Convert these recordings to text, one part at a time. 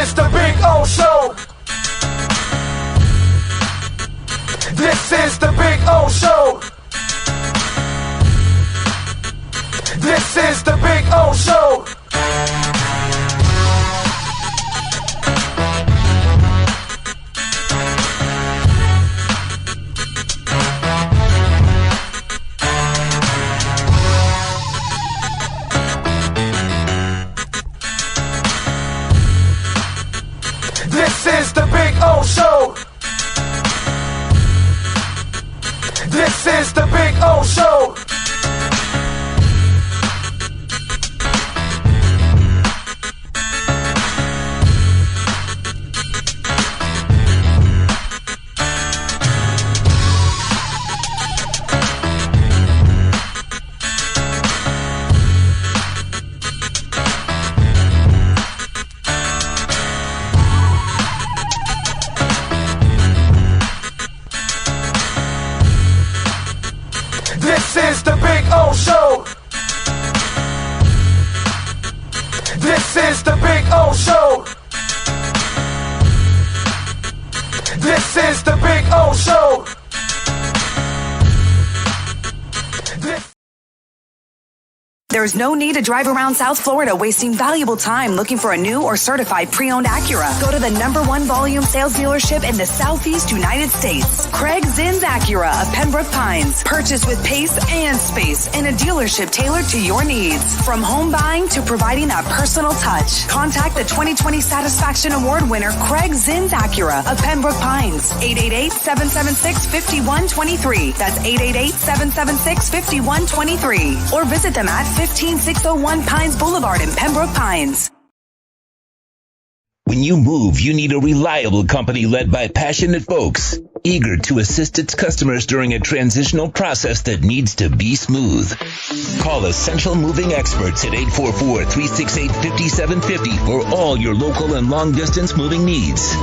is the Big O Show. This is the Big O Show. This is the Big O Show. This is the Big O Show. This is the Big O Show. This is the Big O Show. This is the Big O Show. This is the Big O Show. There's no need to drive around South Florida wasting valuable time looking for a new or certified pre-owned Acura. Go to the #1 volume sales dealership in the Southeast United States. Craig Zinn's Acura of Pembroke Pines. Purchase with pace and space in a dealership tailored to your needs. From home buying to providing that personal touch. Contact the 2020 Satisfaction Award winner Craig Zinn's Acura of Pembroke Pines. 888-776-5123. That's 888-776-5123. Or visit them at 15601 Pines Boulevard in Pembroke Pines. When you move, you need a reliable company led by passionate folks, eager to assist its customers during a transitional process that needs to be smooth. Call Essential Moving Experts at 844-368-5750 for all your local and long-distance moving needs.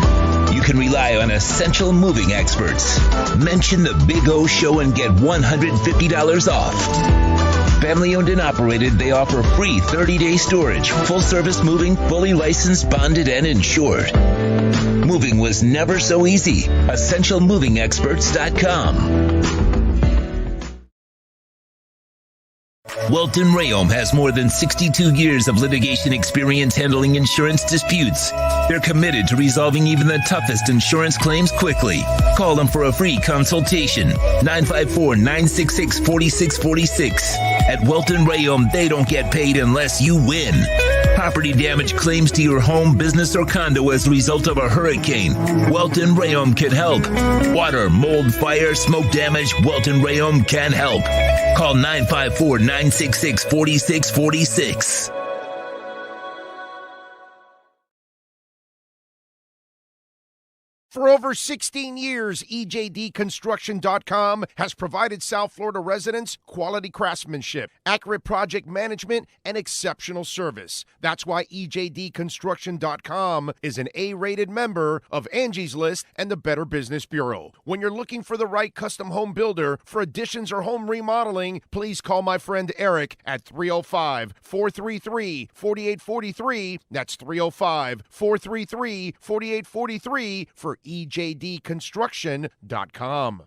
You can rely on Essential Moving Experts. Mention the Big O Show and get $150 off. Family owned and operated, they offer free 30-day storage, full-service moving, fully licensed, bonded, and insured. Moving was never so easy. EssentialMovingExperts.com. Welton Rayom has more than 62 years of litigation experience handling insurance disputes. They're committed to resolving even the toughest insurance claims quickly. Call them for a free consultation. 954-966-4646. At Welton Rayom, they don't get paid unless you win. Property damage claims to your home, business, or condo as a result of a hurricane. Welton Rayom can help. Water, mold, fire, smoke damage, Welton Rayom can help. Call 954-966-4646. For over 16 years, EJDconstruction.com has provided South Florida residents quality craftsmanship, accurate project management, and exceptional service. That's why EJDconstruction.com is an A-rated member of Angie's List and the Better Business Bureau. When you're looking for the right custom home builder for additions or home remodeling, please call my friend Eric at 305-433-4843. That's 305-433-4843 for EJDconstruction.com.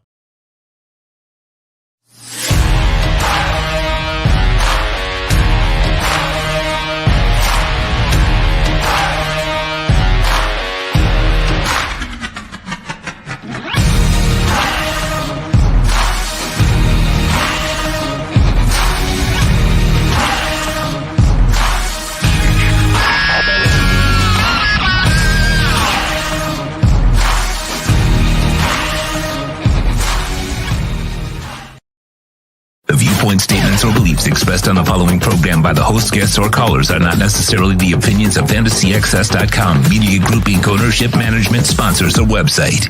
The viewpoint statements or beliefs expressed on the following program by the host, guests, or callers are not necessarily the opinions of FantasyXS.com, Media Group Inc. ownership, management, sponsors, or website.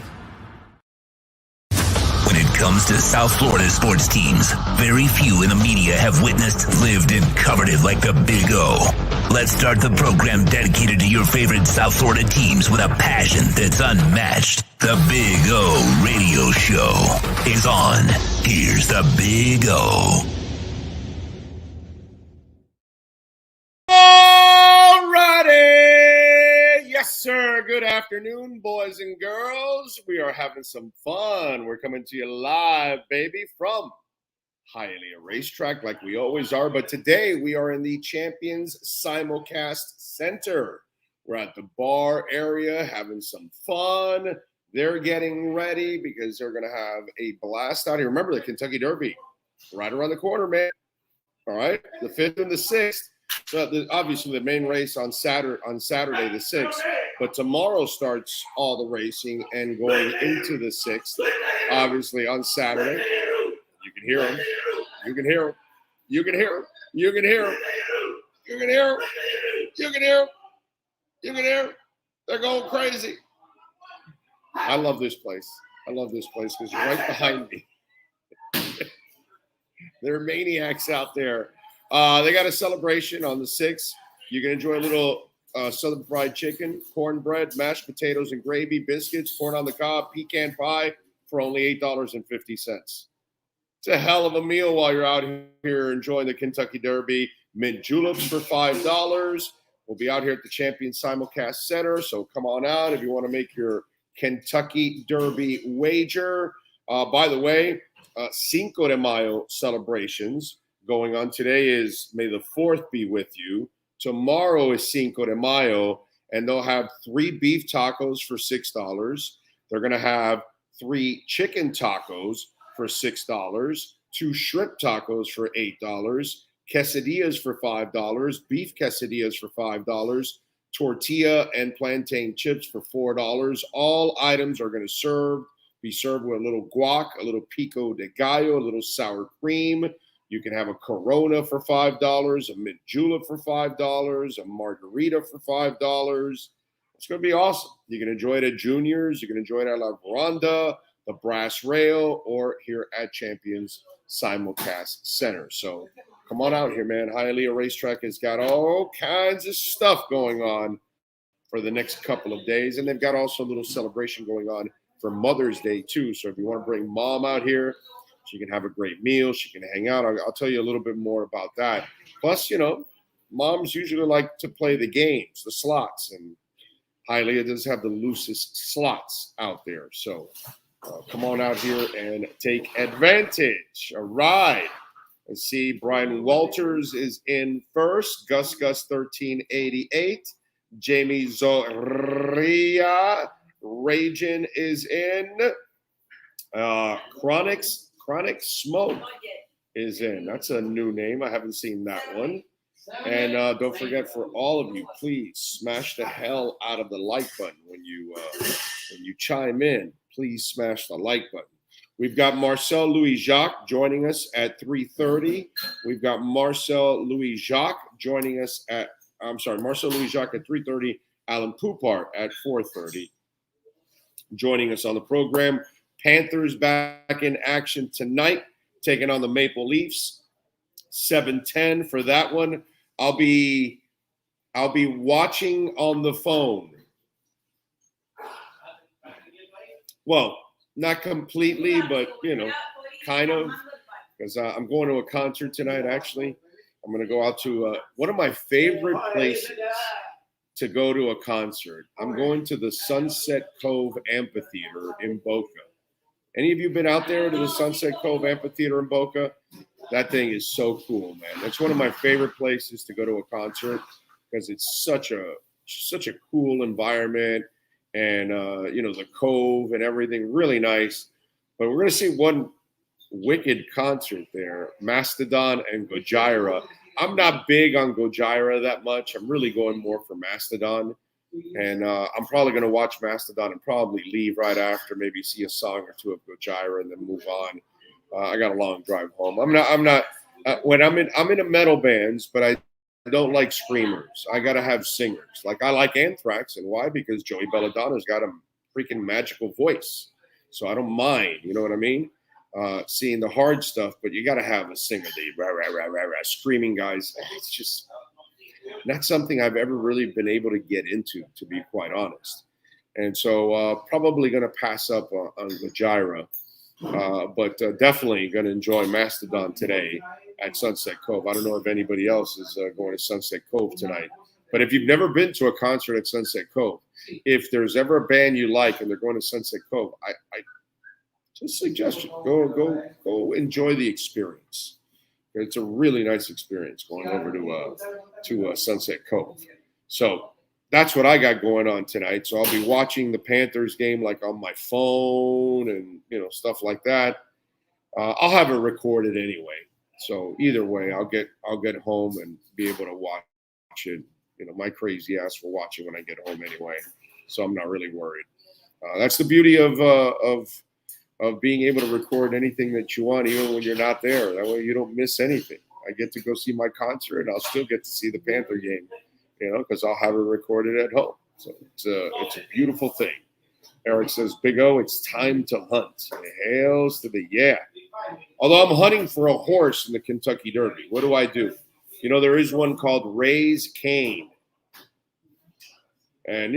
When it comes to South Florida sports teams, very few in the media have witnessed, lived, and covered it like the Big O. Let's start the program dedicated to your favorite South Florida teams with a passion that's unmatched. The Big O Radio Show is on. Here's the Big O. All righty. Yes, sir. Good afternoon, boys and girls. We are having some fun. We're coming to you live, baby, from Hialeah Racetrack, like we always are. But today we are in the Champions Simulcast Center. We're at the bar area having some fun. They're getting ready because they're going to have a blast out here. Remember the Kentucky Derby right around the corner, man. All right, the 5th and the 6th. So obviously the main race on Saturday the 6th, but tomorrow starts all the racing and going into the 6th. Obviously on Saturday, you can hear them. You can hear them. You can hear them. You can hear them. You can hear them. You can hear them. You can hear them. They're going crazy. I love this place. I love this place because you're right behind me. They're maniacs out there. They got a celebration on the 6th. You can enjoy a little Southern fried chicken, cornbread, mashed potatoes and gravy, biscuits, corn on the cob, pecan pie for only $8.50. It's a hell of a meal while you're out here enjoying the Kentucky Derby. Mint juleps for $5. We'll be out here at the Champion Simulcast Center, so come on out if you want to make your Kentucky Derby wager. By the way, Cinco de Mayo celebrations going on. Today is May the 4th be with you. Tomorrow is Cinco de Mayo, and they'll have 3 beef tacos for $6. They're going to have 3 chicken tacos for $6, 2 shrimp tacos for $8, quesadillas for $5, beef quesadillas for $5, tortilla and plantain chips for $4. All items are going to be served with a little guac, a little pico de gallo, a little sour cream. You can have a Corona for $5, a mint julep for $5, a margarita for $5. It's going to be awesome. You can enjoy it at Junior's. You can enjoy it at La Veranda, the Brass Rail, or here at Champions Simulcast Center. So come on out here, man. Hialeah Racetrack has got all kinds of stuff going on for the next couple of days. And they've got also a little celebration going on for Mother's Day, too. So if you want to bring mom out here, she can have a great meal. She can hang out. I'll tell you a little bit more about that. Plus, you know, moms usually like to play the games, the slots. And Hialeah does have the loosest slots out there. So come on out here and take advantage. All right. Let's see. Brian Walters is in first. Gus 1388. Jamie Zoria Ragin is in. Chronic Smoke is in. That's a new name. I haven't seen that one. And don't forget, for all of you, please smash the hell out of the like button when you chime in. Please smash the like button. We've got Marcel Louis Jacques joining us at 3:30. We've got Marcel Louis Jacques joining us at Marcel Louis Jacques at 3:30. Alan Poupart at 4:30. Joining us on the program. Panthers back in action tonight, taking on the Maple Leafs. 7:10 for that one. I'll be watching on the phone. Well, not completely, but kind of, because I'm going to a concert tonight. Actually, I'm going to go out to one of my favorite places to go to a concert. I'm going to the Sunset Cove Amphitheater in Boca. Any of you been out there to the Sunset Cove Amphitheater in Boca? That thing is so cool, man. That's one of my favorite places to go to a concert because it's such a cool environment, and the cove and everything, really nice. But we're gonna see one wicked concert there, Mastodon and Gojira. I'm not big on Gojira that much. I'm really going more for Mastodon. And I'm probably going to watch Mastodon and probably leave right after, maybe see a song or two of Gojira and then move on. I got a long drive home. I'm not when I'm in a metal bands, but I don't like screamers. I got to have singers. Like I like Anthrax, and why? Because Joey Belladonna's got a freaking magical voice. So I don't mind, you know what I mean? Seeing the hard stuff, but you got to have a singer. The rah, rah, rah, rah, rah, screaming guys. It's just not something I've ever really been able to get into, to be quite honest. And so probably going to pass up on Gojira, but definitely going to enjoy Mastodon today at Sunset Cove. I don't know if anybody else is going to Sunset Cove tonight. But if you've never been to a concert at Sunset Cove, if there's ever a band you like and they're going to Sunset Cove, I just suggest you go enjoy the experience. It's a really nice experience going over to Sunset Cove. So that's what I got going on tonight. So I'll be watching the Panthers game like on my phone and stuff like that. I'll have it recorded anyway. So either way, I'll get home and be able to watch it. My crazy ass will watch it when I get home anyway. So I'm not really worried. That's the beauty of being able to record anything that you want, even when you're not there. That way you don't miss anything. I get to go see my concert, and I'll still get to see the Panther game, because I'll have it recorded at home. So it's a beautiful thing. Eric says, Big O, it's time to hunt. Hails to the yeah. Although I'm hunting for a horse in the Kentucky Derby, what do? There is one called Ray's Cane. And,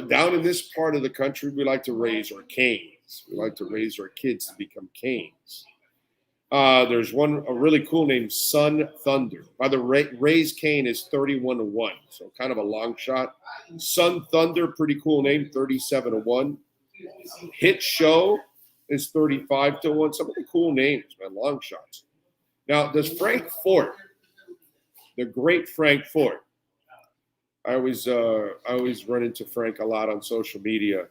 down in this part of the country, we like to raise our canes. We like to raise our kids to become canes. There's one, a really cool name, Sun Thunder. By the Ray's Cane is 31-1, so kind of a long shot. Sun Thunder, pretty cool name, 37-1. Hit Show is 35-1. Some of the cool names, man, long shots. Now, does Frank Fort, the great Frank Fort, I always run into Frank a lot on social media.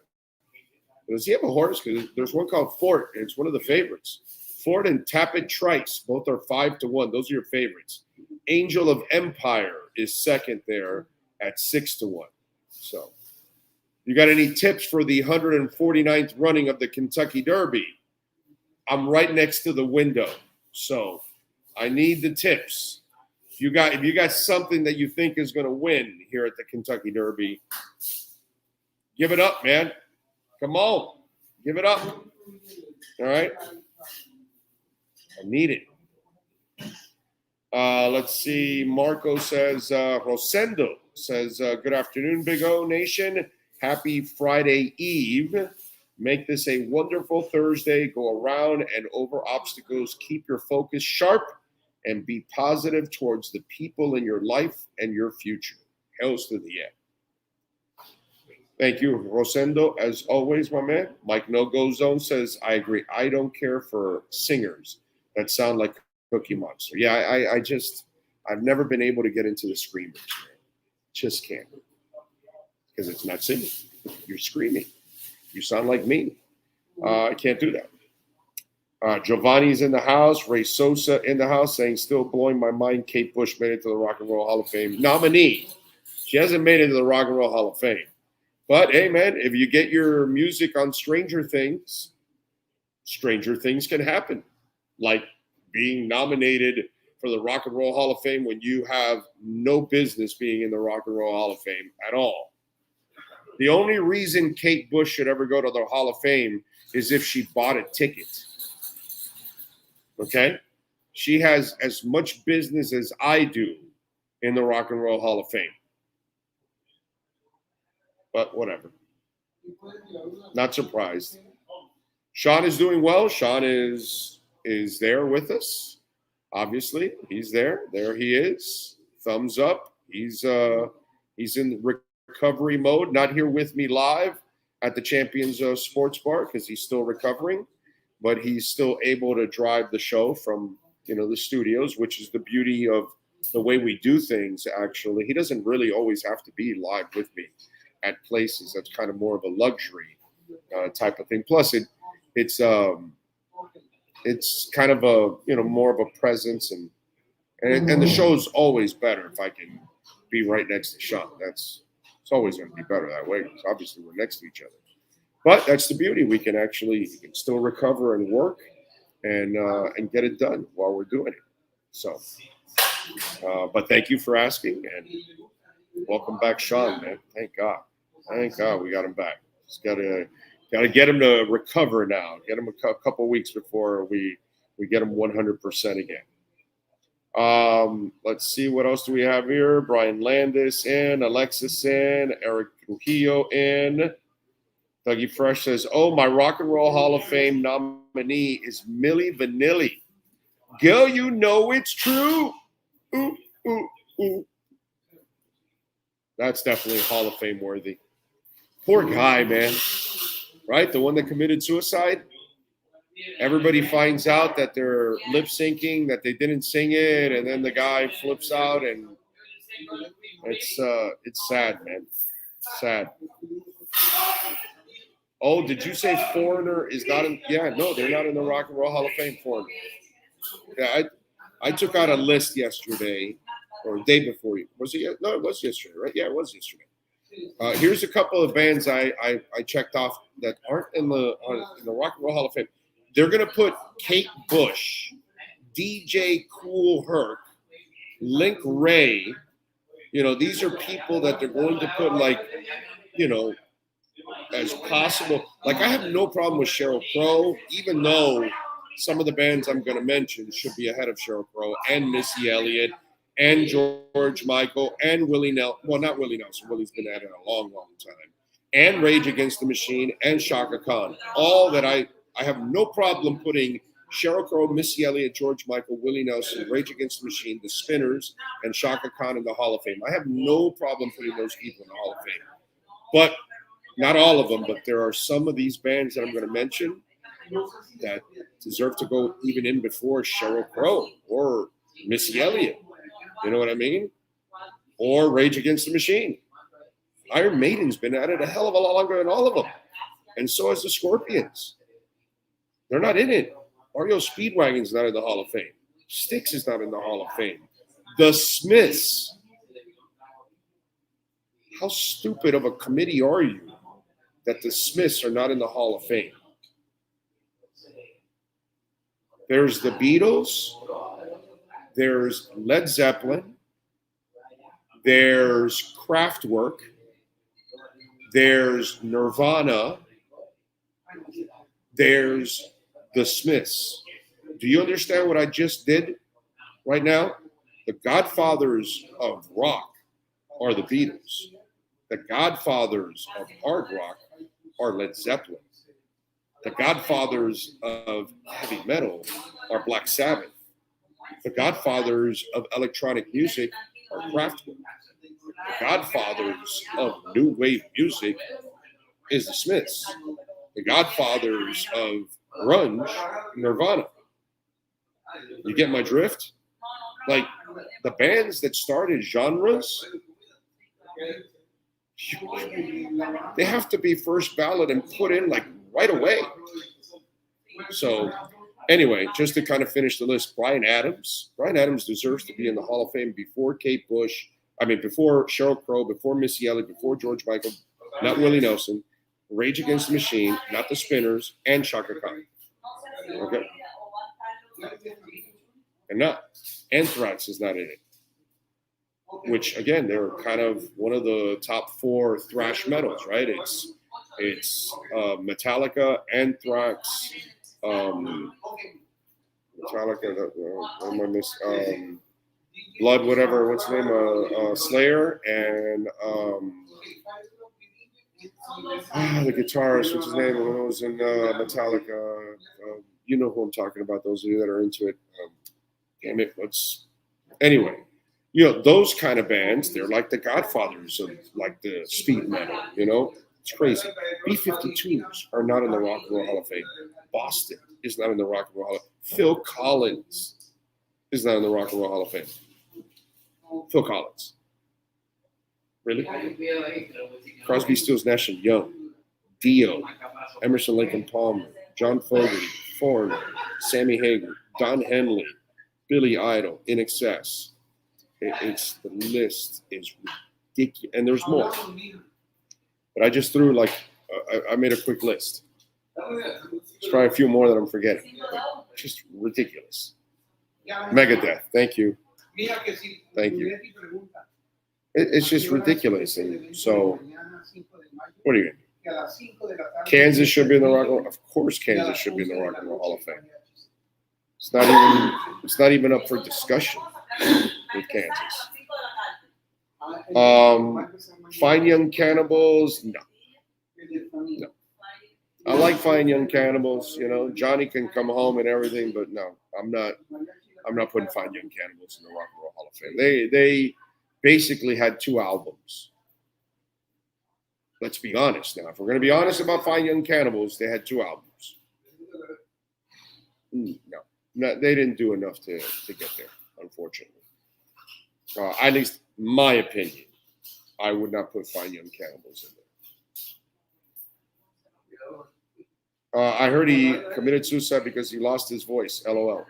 Does he have a horse? Because there's one called Fort, and it's one of the favorites. Fort and Tappet Trice, both are 5-1. Those are your favorites. Angel of Empire is second there at 6-1. So, you got any tips for the 149th running of the Kentucky Derby? I'm right next to the window, so I need the tips. If you got something that you think is going to win here at the Kentucky Derby, give it up, man. Come on, give it up. All right. I need it. Let's see. Marco says, Rosendo says, good afternoon, Big O Nation. Happy Friday Eve. Make this a wonderful Thursday. Go around and over obstacles. Keep your focus sharp and be positive towards the people in your life and your future. Hails to the end. Thank you, Rosendo. As always, my man. Mike No Go Zone says, I agree. I don't care for singers that sound like Cookie Monster. Yeah, I've never been able to get into the screamers, man. Just can't. Because it's not singing. You're screaming. You sound like me. I can't do that. Giovanni's in the house. Ray Sosa in the house saying, still blowing my mind. Kate Bush made it to the Rock and Roll Hall of Fame nominee. She hasn't made it to the Rock and Roll Hall of Fame. But, hey, man, if you get your music on stranger things can happen. Like being nominated for the Rock and Roll Hall of Fame when you have no business being in the Rock and Roll Hall of Fame at all. The only reason Kate Bush should ever go to the Hall of Fame is if she bought a ticket. Okay? She has as much business as I do in the Rock and Roll Hall of Fame. But whatever. Not surprised. Sean is doing well. Sean is there with us. Obviously, he's there. There he is. Thumbs up. He's in recovery mode. Not here with me live at the Champions Sports Bar because he's still recovering, but he's still able to drive the show from the studios, which is the beauty of the way we do things. Actually, he doesn't really always have to be live with me at places. That's kind of more of a luxury type of thing. Plus, it's kind of a more of a presence, and the show's always better if I can be right next to Sean. It's always going to be better that way because obviously we're next to each other. But that's the beauty. We can still recover and work and get it done while we're doing it. So, but thank you for asking, and welcome back, Sean, man. Thank God we got him back. Just gotta get him to recover now. Get him a couple weeks before we get him 100% again. Let's see, what else do we have here? Brian Landis in, Alexis in, Eric Trujillo in. Dougie Fresh says, oh, my Rock and Roll Hall of Fame nominee is Milli Vanilli. Girl, you know it's true. Ooh, ooh, ooh. That's definitely Hall of Fame worthy. Poor guy, man. Right? The one that committed suicide. Everybody finds out that they're lip syncing, that they didn't sing it, and then the guy flips out, and it's sad, man. Sad. Oh, did you say Foreigner is not in? Yeah, no, they're not in the Rock and Roll Hall of Fame. Foreigner. Yeah, I took out a list yesterday, or day before. Was it? No, it was yesterday, right? Yeah, it was yesterday. Here's a couple of bands I checked off that aren't in the Rock and Roll Hall of Fame. They're gonna put Kate Bush, DJ Kool Herc, Link Ray. You know, these are people that they're going to put, like, you know, as possible. Like, I have no problem with Sheryl Crow, even though some of the bands I'm going to mention should be ahead of Sheryl Crow and Missy Elliott and George Michael and Willie Nelson. Well, not Willie Nelson. Willie's been at it a long, long time. And Rage Against the Machine and Shaka Khan. All that I have no problem putting Sheryl Crow, Missy Elliott, George Michael, Willie Nelson, Rage Against the Machine, the Spinners, and Shaka Khan in the Hall of Fame. I have no problem putting those people in the Hall of Fame. But not all of them, but there are some of these bands that I'm going to mention that deserve to go even in before Sheryl Crow or Missy Elliott. You know what I mean? Or Rage Against the Machine. Iron Maiden's been at it a hell of a lot longer than all of them. And so has the Scorpions. They're not in it. REO Speedwagon's not in the Hall of Fame. Styx is not in the Hall of Fame. The Smiths. How stupid of a committee are you that the Smiths are not in the Hall of Fame? There's the Beatles. There's Led Zeppelin. There's Kraftwerk. There's Nirvana. There's the Smiths. Do you understand what I just did right now? The godfathers of rock are the Beatles. The godfathers of hard rock are Led Zeppelin. The godfathers of heavy metal are Black Sabbath. The godfathers of electronic music are Kraftwerk. The godfathers of new wave music is the Smiths. The godfathers of grunge, Nirvana. You get my drift? Like, the bands that started genres, they have to be first ballot and put in, like, right away. So anyway, just to kind of finish the list, Bryan Adams deserves to be in the Hall of Fame before Kate Bush. I mean, before Sheryl Crow, before Missy Elliott, before George Michael, not Willie Nelson, Rage Against the Machine, not the Spinners, and Shaka Khan. Okay. And not Anthrax is not in it. Which, again, they're kind of one of the top 4 thrash metals, right? It's Metallica, Anthrax, Metallica, Blood, whatever, what's the name? Slayer, and the guitarist, what's his name? Who was in Metallica? You know who I'm talking about, those of you that are into it. Damn it, anyway. You know, those kind of bands, they're like the godfathers of, like, the speed metal, you know? It's crazy. B-52s are not in the Rock and Roll Hall of Fame. Boston is not in the Rock and Roll Hall of Fame. Phil Collins is not in the Rock and Roll Hall of Fame. Phil Collins. Really? Crosby, Stills, Nash and Young. Dio. Emerson, Lake and Palmer. John Fogerty. Foreigner. Sammy Hagar. Don Henley. Billy Idol. In Excess. The list is ridiculous, and there's more. But I just threw, like, I made a quick list. There's probably a few more that I'm forgetting. But just ridiculous. Megadeth, thank you. Thank you. It's just ridiculous, and so what are you gonna do? Kansas should be in the Rock and Roll. Of course, Kansas should be in the Rock and Roll Hall of Fame. It's not even up for discussion with Kansas. Fine Young Cannibals, no. I like Fine Young Cannibals, you know. Johnny can come home and everything, but no, I'm not putting Fine Young Cannibals in the Rock and Roll Hall of Fame. They basically had 2 albums. Let's be honest now. If we're going to be honest about Fine Young Cannibals, they had 2 albums. No, they didn't do enough to get there, unfortunately. At least my opinion, I would not put Fine Young Cannibals in there. I heard he committed suicide because he lost his voice. LOL.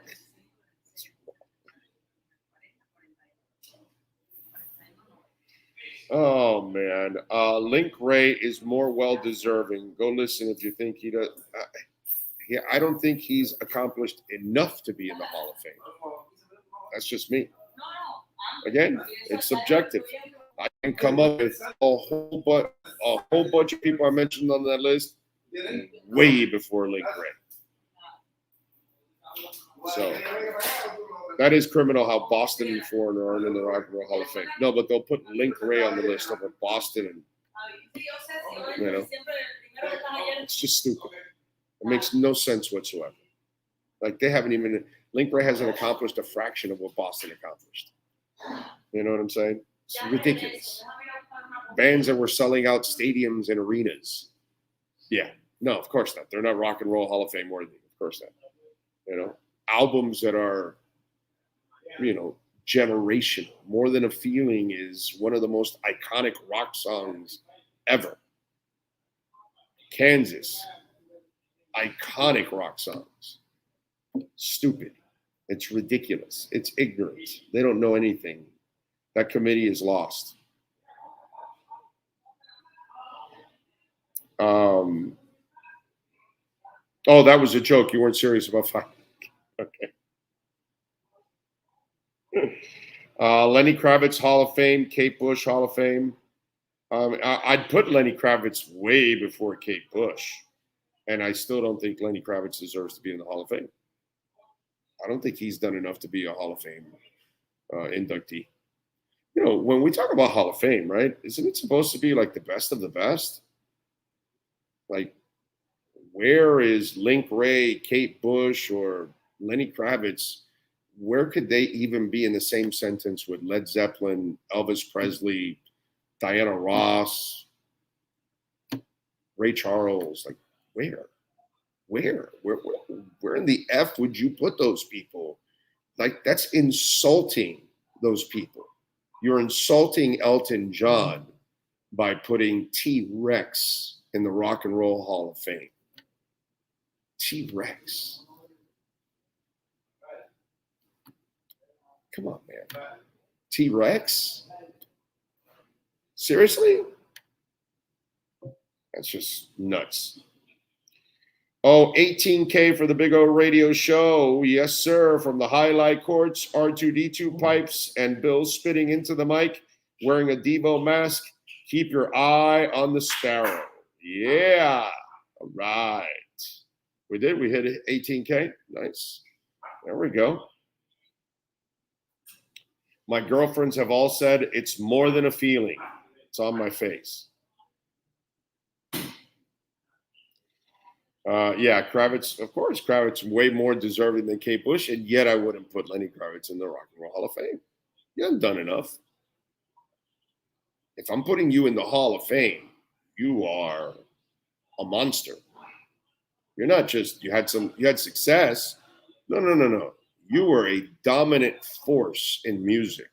Oh, man. Link Ray is more well-deserving. Go listen if you think he does. I don't think he's accomplished enough to be in the Hall of Fame. That's just me. Again, it's subjective. I can come up with a whole bunch of people I mentioned on that list way before Link Ray. So that is criminal how Boston and Foreigner aren't in the Rock and Roll Hall of Fame. No, but they'll put Link Ray on the list over Boston, and it's just stupid. It makes no sense whatsoever. Like they haven't even Link Ray hasn't accomplished a fraction of what Boston accomplished. You know what I'm saying? It's ridiculous. Bands that were selling out stadiums and arenas. Yeah, no, of course not. They're not Rock and Roll Hall of Fame worthy. Of course not. Albums that are, generational. More Than a Feeling is one of the most iconic rock songs ever. Kansas. Iconic rock songs. Stupid. It's ridiculous. It's ignorant. They don't know anything. That committee is lost. Oh, that was a joke. You weren't serious about fire. Okay. Lenny Kravitz Hall of Fame, Kate Bush Hall of Fame. I'd put Lenny Kravitz way before Kate Bush, and I still don't think Lenny Kravitz deserves to be in the Hall of Fame. I don't think he's done enough to be a Hall of Fame inductee. When we talk about Hall of Fame, right, isn't it supposed to be like the best of the best? Like, where is Link Ray, Kate Bush, or Lenny Kravitz? Where could they even be in the same sentence with Led Zeppelin, Elvis Presley, Diana Ross, Ray Charles? Like, where? Where in the F would you put those people? Like, that's insulting those people. You're insulting Elton John by putting T-Rex in the Rock and Roll Hall of Fame. T-Rex. Come on, man. T-Rex? Seriously? That's just nuts. Oh, 18K for the Big O radio show. Yes, sir. From the highlight courts, R2D2 pipes, and Bill spitting into the mic, wearing a Devo mask. Keep your eye on the sparrow. Yeah. All right. We did. We hit 18K. Nice. There we go. My girlfriends have all said it's more than a feeling. It's on my face. Yeah, Kravitz, of course, Kravitz way more deserving than Kate Bush, and yet I wouldn't put Lenny Kravitz in the Rock and Roll Hall of Fame. You haven't done enough. If I'm putting you in the Hall of Fame, you are a monster. You're not just you had success. No. You were a dominant force in music.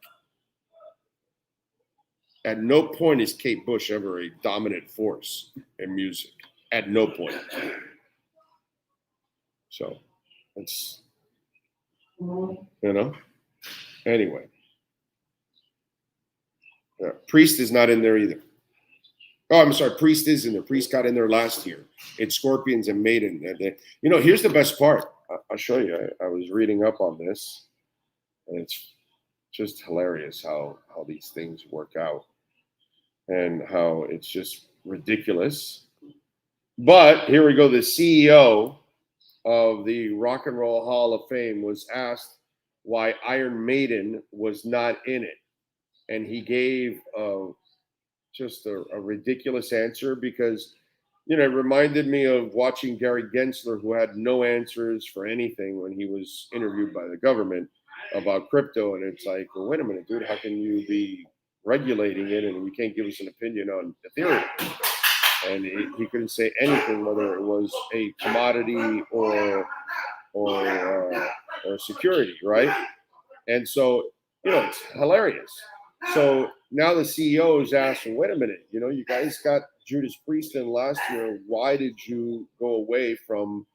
At no point is Kate Bush ever a dominant force in music. At no point. So it's, anyway. Yeah, Priest is not in there either. Oh, I'm sorry. Priest is in there. Priest got in there last year. It's Scorpions and Maiden. Here's the best part. I'll show you. I was reading up on this, and it's just hilarious how these things work out and how it's just ridiculous. But here we go. The CEO of the Rock and Roll Hall of Fame was asked why Iron Maiden was not in it. And he gave just a ridiculous answer because, it reminded me of watching Gary Gensler, who had no answers for anything when he was interviewed by the government about crypto. And it's like, well, wait a minute, dude, how can you be regulating it and you can't give us an opinion on Ethereum? and he couldn't say anything, whether it was a commodity or security, right? And so, it's hilarious. So now the CEO is asking, wait a minute, you guys got Judas Priest in last year. Why did you go away from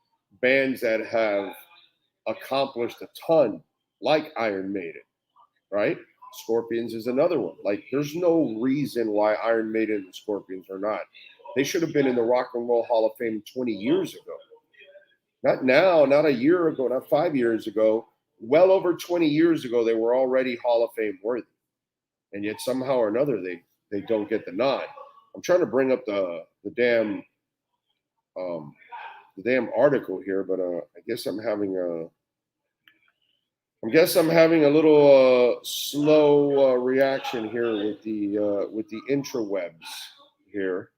bands that have accomplished a ton, like Iron Maiden, right? Scorpions is another one. Like, there's no reason why Iron Maiden and Scorpions are not. They should have been in the Rock and Roll Hall of Fame 20 years ago. Not now, not a year ago, not 5 years ago. Well over 20 years ago, they were already Hall of Fame worthy. And yet somehow or another, they don't get the nod. I'm trying to bring up the damn article here, but I guess I'm having a little slow reaction here with the intrawebs here.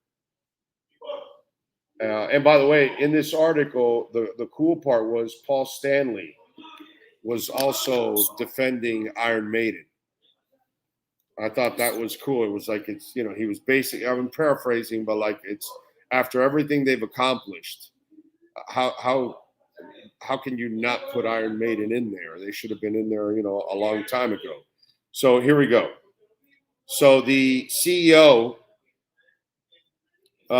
And by the way, in this article, the cool part was Paul Stanley was also defending Iron Maiden. I thought that was cool. It was like, he was basically, I'm paraphrasing, but like, it's after everything they've accomplished, how can you not put Iron Maiden in there? They should have been in there, a long time ago. So here we go. So the CEO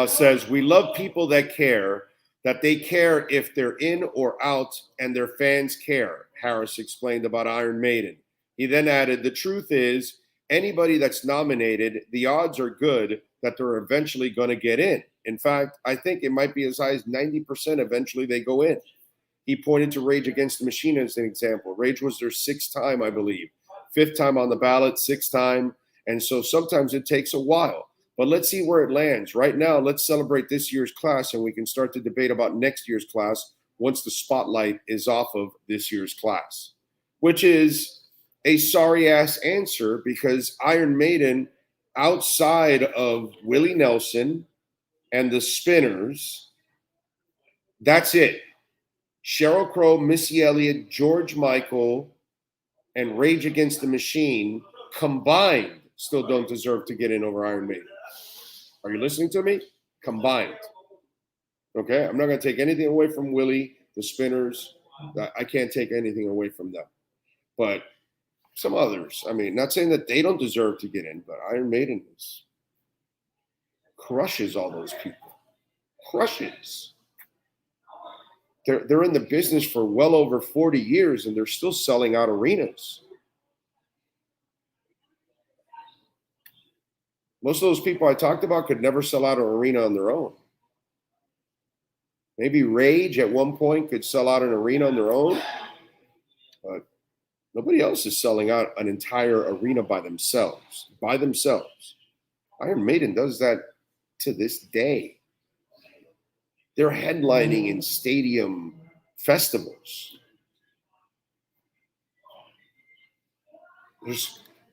says, we love people that care, that they care if they're in or out, and their fans care, Harris explained about Iron Maiden. He then added, the truth is, anybody that's nominated, the odds are good that they're eventually going to get in. In fact, I think it might be as high as 90% eventually they go in. He pointed to Rage Against the Machine as an example. Rage was their 6th time, I believe. 5th time on the ballot, 6th time. And so sometimes it takes a while. But let's see where it lands. Right now, let's celebrate this year's class, and we can start to debate about next year's class once the spotlight is off of this year's class, which is a sorry-ass answer, because Iron Maiden, outside of Willie Nelson and the Spinners, that's it. Sheryl Crow, Missy Elliott, George Michael, and Rage Against the Machine combined still don't deserve to get in over Iron Maiden. Are you listening to me? Combined. Okay? I'm not going to take anything away from Willie, the Spinners. I can't take anything away from them. But some others, not saying that they don't deserve to get in, but Iron Maiden crushes all those people. Crushes. They're in the business for well over 40 years, and they're still selling out arenas. Most of those people I talked about could never sell out an arena on their own. Maybe Rage at one point could sell out an arena on their own, but nobody else is selling out an entire arena by themselves. Iron Maiden does that to this day. They're headlining in stadium festivals.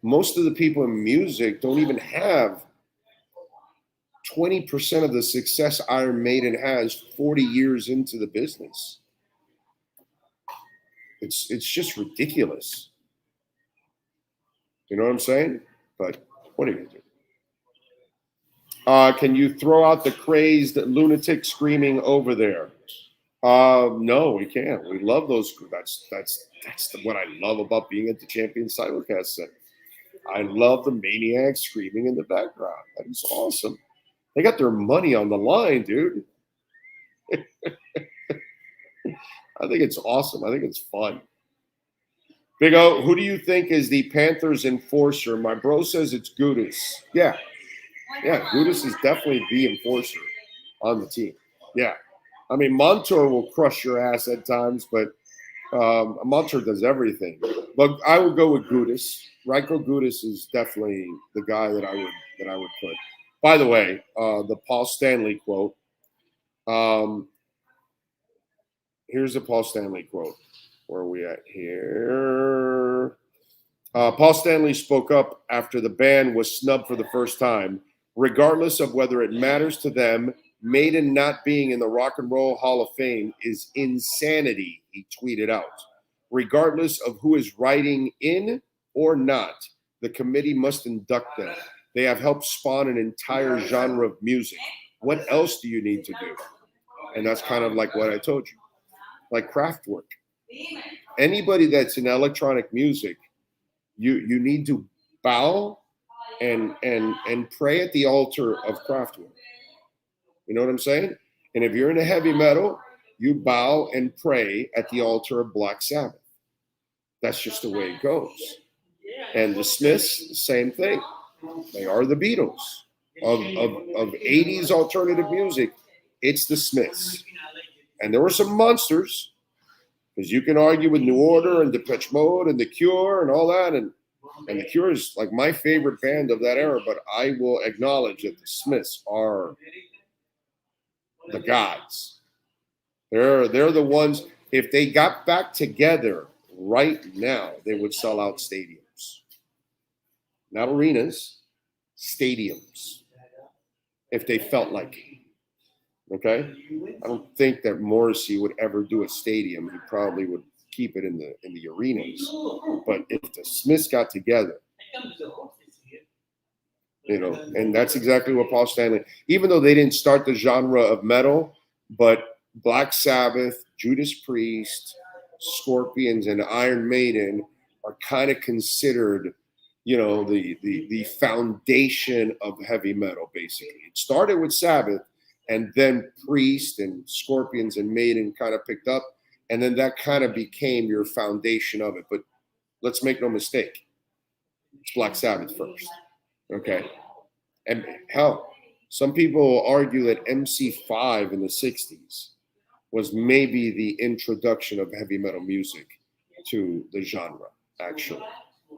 Most of the people in music don't even have 20% of the success Iron Maiden has 40 years into the business. It's just ridiculous. You know what I'm saying? But what are you going to do? Can you throw out the crazed lunatic screaming over there? No, we can't. We love those. That's what I love about being at the Champions Simulcast Center. I love the maniacs screaming in the background. That is awesome. They got their money on the line, dude. I think it's awesome. I think it's fun. Big O, who do you think is the Panthers enforcer? My bro says it's Gudis. Yeah, Gudis is definitely the enforcer on the team. Yeah. Montour will crush your ass at times, but Montour does everything. But I would go with Gudis. Raiko Gudis is definitely the guy that I would put. By the way, the Paul Stanley quote. Here's the Paul Stanley quote. Where are we at here? Paul Stanley spoke up after the band was snubbed for the first time. Regardless of whether it matters to them, Maiden not being in the Rock and Roll Hall of Fame is insanity, he tweeted out. Regardless of who is writing in or not, the committee must induct them. They have helped spawn an entire genre of music. What else do you need to do? And that's kind of like what I told you, like craft work. Anybody that's in electronic music, you need to bow and pray at the altar of craft work. You know what I'm saying? And if you're in a heavy metal, you bow and pray at the altar of Black Sabbath. That's just the way it goes. And the Smiths, the same thing. They are the Beatles of 80s alternative music. It's the Smiths. And there were some monsters, because you can argue with New Order and Depeche Mode and The Cure and all that. And The Cure is like my favorite band of that era, but I will acknowledge that the Smiths are the gods. They're the ones, if they got back together right now, they would sell out stadiums. Not arenas, stadiums. If they felt like it. Okay? I don't think that Morrissey would ever do a stadium. He probably would keep it in the arenas. But if the Smiths got together, you know, and that's exactly what Paul Stanley, even though they didn't start the genre of metal, but Black Sabbath, Judas Priest, Scorpions, and Iron Maiden are kind of considered, you know, the foundation of heavy metal, basically. It started with Sabbath, and then Priest and Scorpions and Maiden kind of picked up, and then that kind of became your foundation of it. But let's make no mistake, it's Black Sabbath first, okay? And hell, some people argue that MC5 in the 60s was maybe the introduction of heavy metal music to the genre, actually.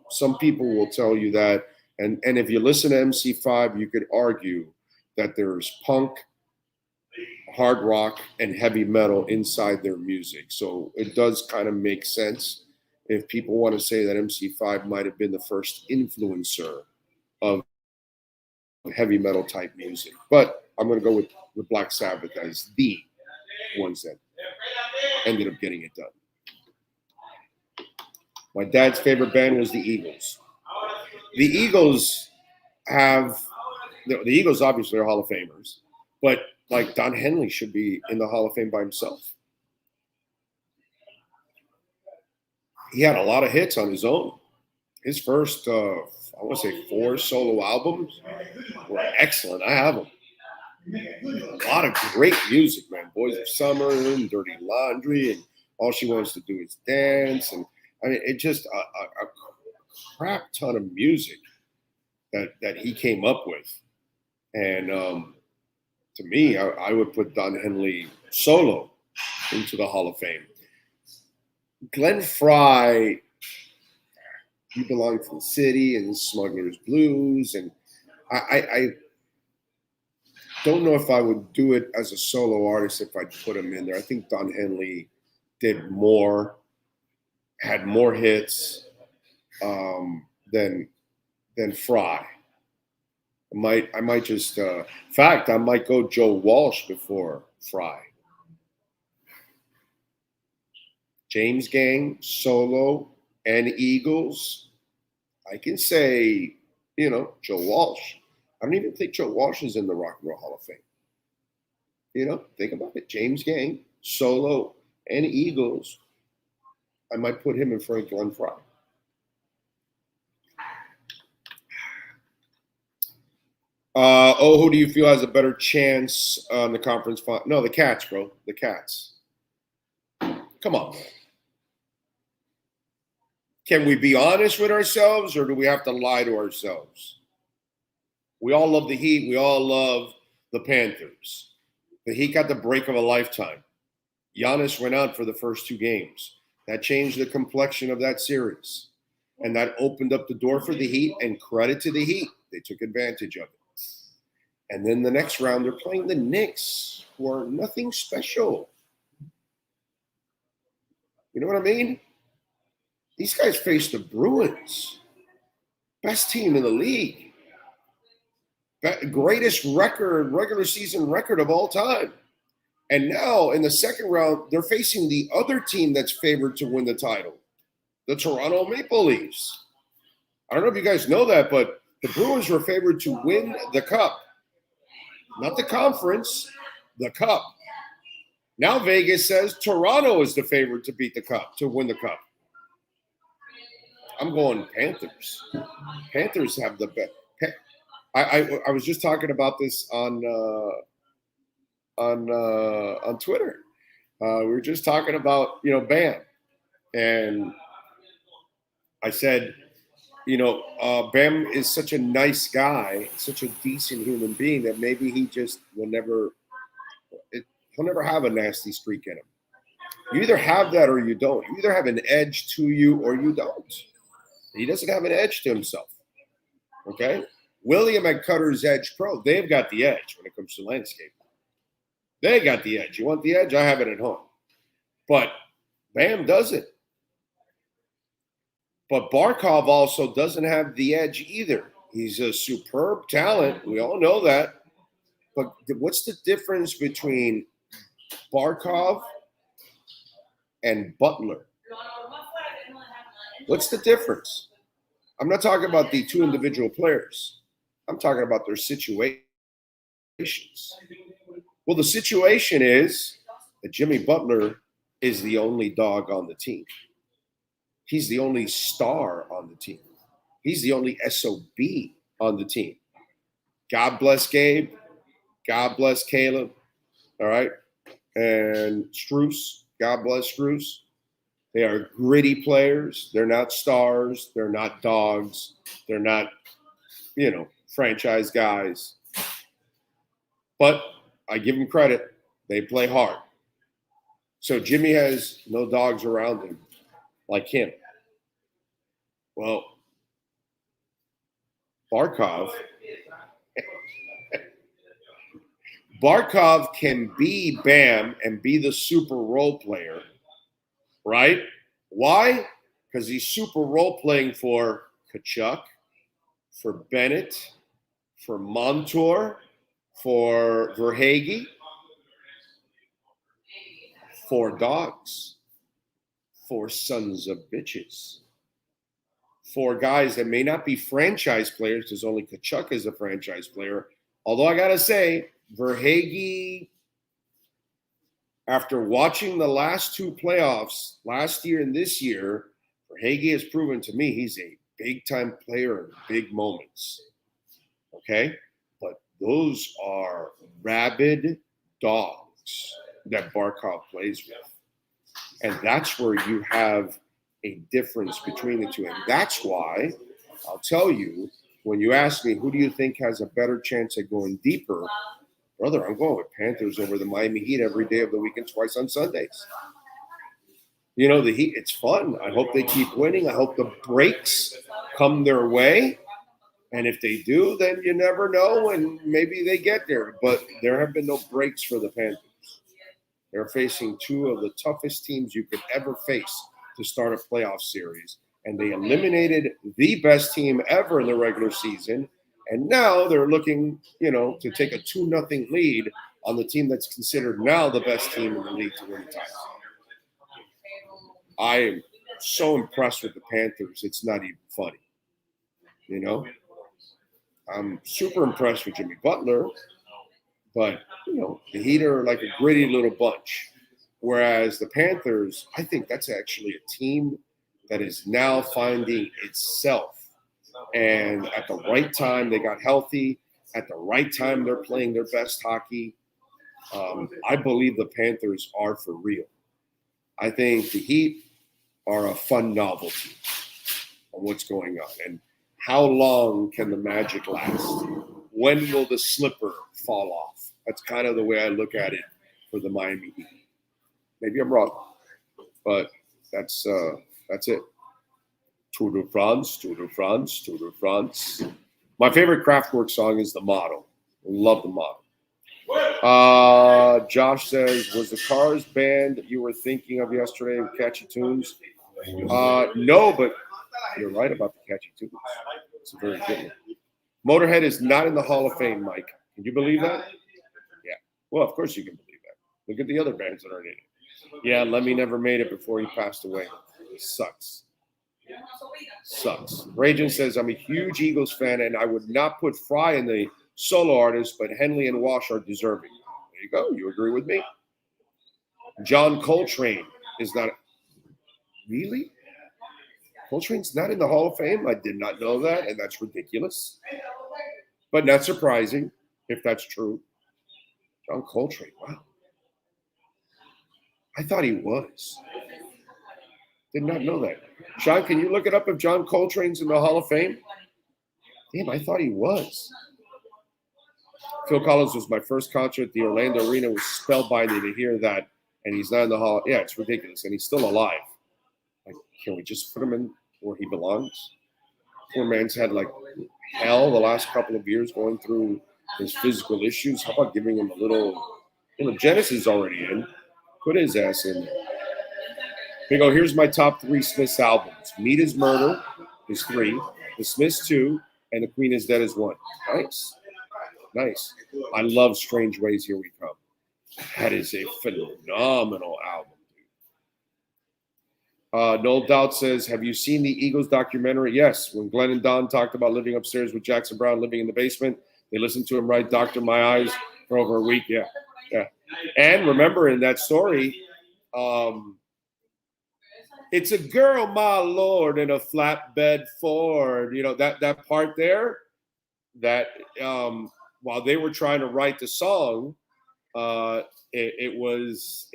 Some people will tell you that, and if you listen to MC5, you could argue that there's punk, hard rock, and heavy metal inside their music. So it does kind of make sense if people want to say that MC5 might have been the first influencer of heavy metal type music. But I'm going to go with Black Sabbath as the ones that ended up getting it done. My dad's favorite band was the Eagles. The Eagles obviously are Hall of Famers, but like Don Henley should be in the Hall of Fame by himself. He had a lot of hits on his own. His first, I want to say 4 solo albums were excellent. I have them. A lot of great music, man. Boys of Summer and Dirty Laundry and All She Wants to Do Is Dance. And I mean, it just a crap ton of music that he came up with. And to me, I would put Don Henley solo into the Hall of Fame. Glenn Frey, he belonged to the city and Smuggler's Blues. And I don't know if I would do it as a solo artist if I'd put him in there. I think Don Henley did more, had more hits than Frey. I might just, in fact, I might go Joe Walsh before Frey. James Gang, solo, and Eagles. I can say, you know, Joe Walsh. I don't even think Joe Walsh is in the Rock and Roll Hall of Fame. You know, think about it. James Gang, solo, and Eagles. I might put him in front of Glenn Frey. Who do you feel has a better chance on the conference final? No, the Cats, bro. The Cats. Come on, man. Can we be honest with ourselves, or do we have to lie to ourselves? We all love the Heat. We all love the Panthers. The Heat got the break of a lifetime. Giannis went out for the first 2 games. That changed the complexion of that series. And that opened up the door for the Heat, and credit to the Heat. They took advantage of it. And then the next round, they're playing the Knicks, who are nothing special. You know what I mean? These guys faced the Bruins. Best team in the league. Greatest record, regular season record of all time. And now in the second round, they're facing the other team that's favored to win the title, the Toronto Maple Leafs. I don't know if you guys know that, but the Bruins were favored to win the cup. Not the conference, the cup. Now Vegas says Toronto is the favorite to beat the cup, to win the cup. I'm going Panthers. Panthers have the best. I was just talking about this on Twitter. We were just talking about, Bam. And I said, Bam is such a nice guy, such a decent human being that maybe he just will he'll never have a nasty streak in him. You either have that or you don't. You either have an edge to you or you don't. He doesn't have an edge to himself. Okay? William at Cutter's Edge Pro, they've got the edge when it comes to landscape. They got the edge. You want the edge? I have it at home. But Bam doesn't. But Barkov also doesn't have the edge either. He's a superb talent. We all know that. But what's the difference between Barkov and Butler? What's the difference? I'm not talking about the two individual players. I'm talking about their situations. Well, the situation is that Jimmy Butler is the only dog on the team. He's the only star on the team. He's the only SOB on the team. God bless Gabe. God bless Caleb. All right. And Strus. God bless Strus. They are gritty players. They're not stars. They're not dogs. They're not, franchise guys. But I give them credit. They play hard. So Jimmy has no dogs around him like him. Well, Barkov can be Bam and be the super role player, right? Why? Because he's super role playing for Kachuk, for Bennett, for Montour, for Verhaeghe, for dogs, for sons of bitches, for guys that may not be franchise players, because only Kachuk is a franchise player. Although I got to say, Verhaeghe, after watching the last two playoffs, last year and this year, Verhaeghe has proven to me he's a big-time player in big moments. Okay? But those are rabid dogs that Barkov plays with. And that's where you have a difference between the two. And that's why I'll tell you, when you ask me, who do you think has a better chance at going deeper? Brother, I'm going with Panthers over the Miami Heat every day of the week and twice on Sundays. The Heat, it's fun. I hope they keep winning. I hope the breaks come their way. And if they do, then you never know, and maybe they get there. But there have been no breaks for the Panthers. They're facing two of the toughest teams you could ever face to start a playoff series. And they eliminated the best team ever in the regular season. And now they're looking, to take a 2-0 lead on the team that's considered now the best team in the league to win the title. I am so impressed with the Panthers, it's not even funny. I'm super impressed with Jimmy Butler, but, the Heat are like a gritty little bunch. Whereas the Panthers, I think that's actually a team that is now finding itself. And at the right time, they got healthy. At the right time, they're playing their best hockey. I believe the Panthers are for real. I think the Heat are a fun novelty on what's going on. And how long can the magic last? When will the slipper fall off? That's kind of the way I look at it for the Miami Heat. Maybe I'm wrong, but that's it. Tour de France, Tour de France, Tour de France. My favorite Kraftwerk song is The Motto. Love The Motto. Josh says, was the Cars band that you were thinking of yesterday with catchy tunes? No, but you're right about the catchy tunes. It's a very good one. Motorhead is not in the Hall of Fame, Mike. Can you believe that? Yeah. Well, of course you can believe that. Look at the other bands that are in it. Yeah, Lemmy never made it before he passed away. It sucks. Sucks. Rajan says, I'm a huge Eagles fan, and I would not put Fry in the solo artists, but Henley and Walsh are deserving. There you go. You agree with me? John Coltrane is not. Really? Coltrane's not in the Hall of Fame? I did not know that, and that's ridiculous. But not surprising if that's true. John Coltrane, wow. I thought he was. Did not know that. Sean, can you look it up if John Coltrane's in the Hall of Fame? Damn, I thought he was. Phil Collins was my first concert at the Orlando Arena. It was spellbinding to hear that, and he's not in the Hall. Yeah, it's ridiculous, and he's still alive. Like, can we just put him in where he belongs? Poor man's had like hell the last couple of years going through his physical issues. How about giving him a little, Genesis already in. Put his ass in there. Here you go. Here's my top 3 Smiths albums. Meat is Murder is 3. The Smiths 2. And The Queen is Dead is 1. Nice. Nice. I love Strange Ways Here We Come. That is a phenomenal album. Noel Doubt says, have you seen the Eagles documentary? Yes. When Glenn and Don talked about living upstairs with Jackson Brown, living in the basement, they listened to him write Doctor My Eyes for over a week. Yeah. Yeah. And remember in that story, it's a girl, my lord, in a flatbed Ford. That part there, that while they were trying to write the song, it was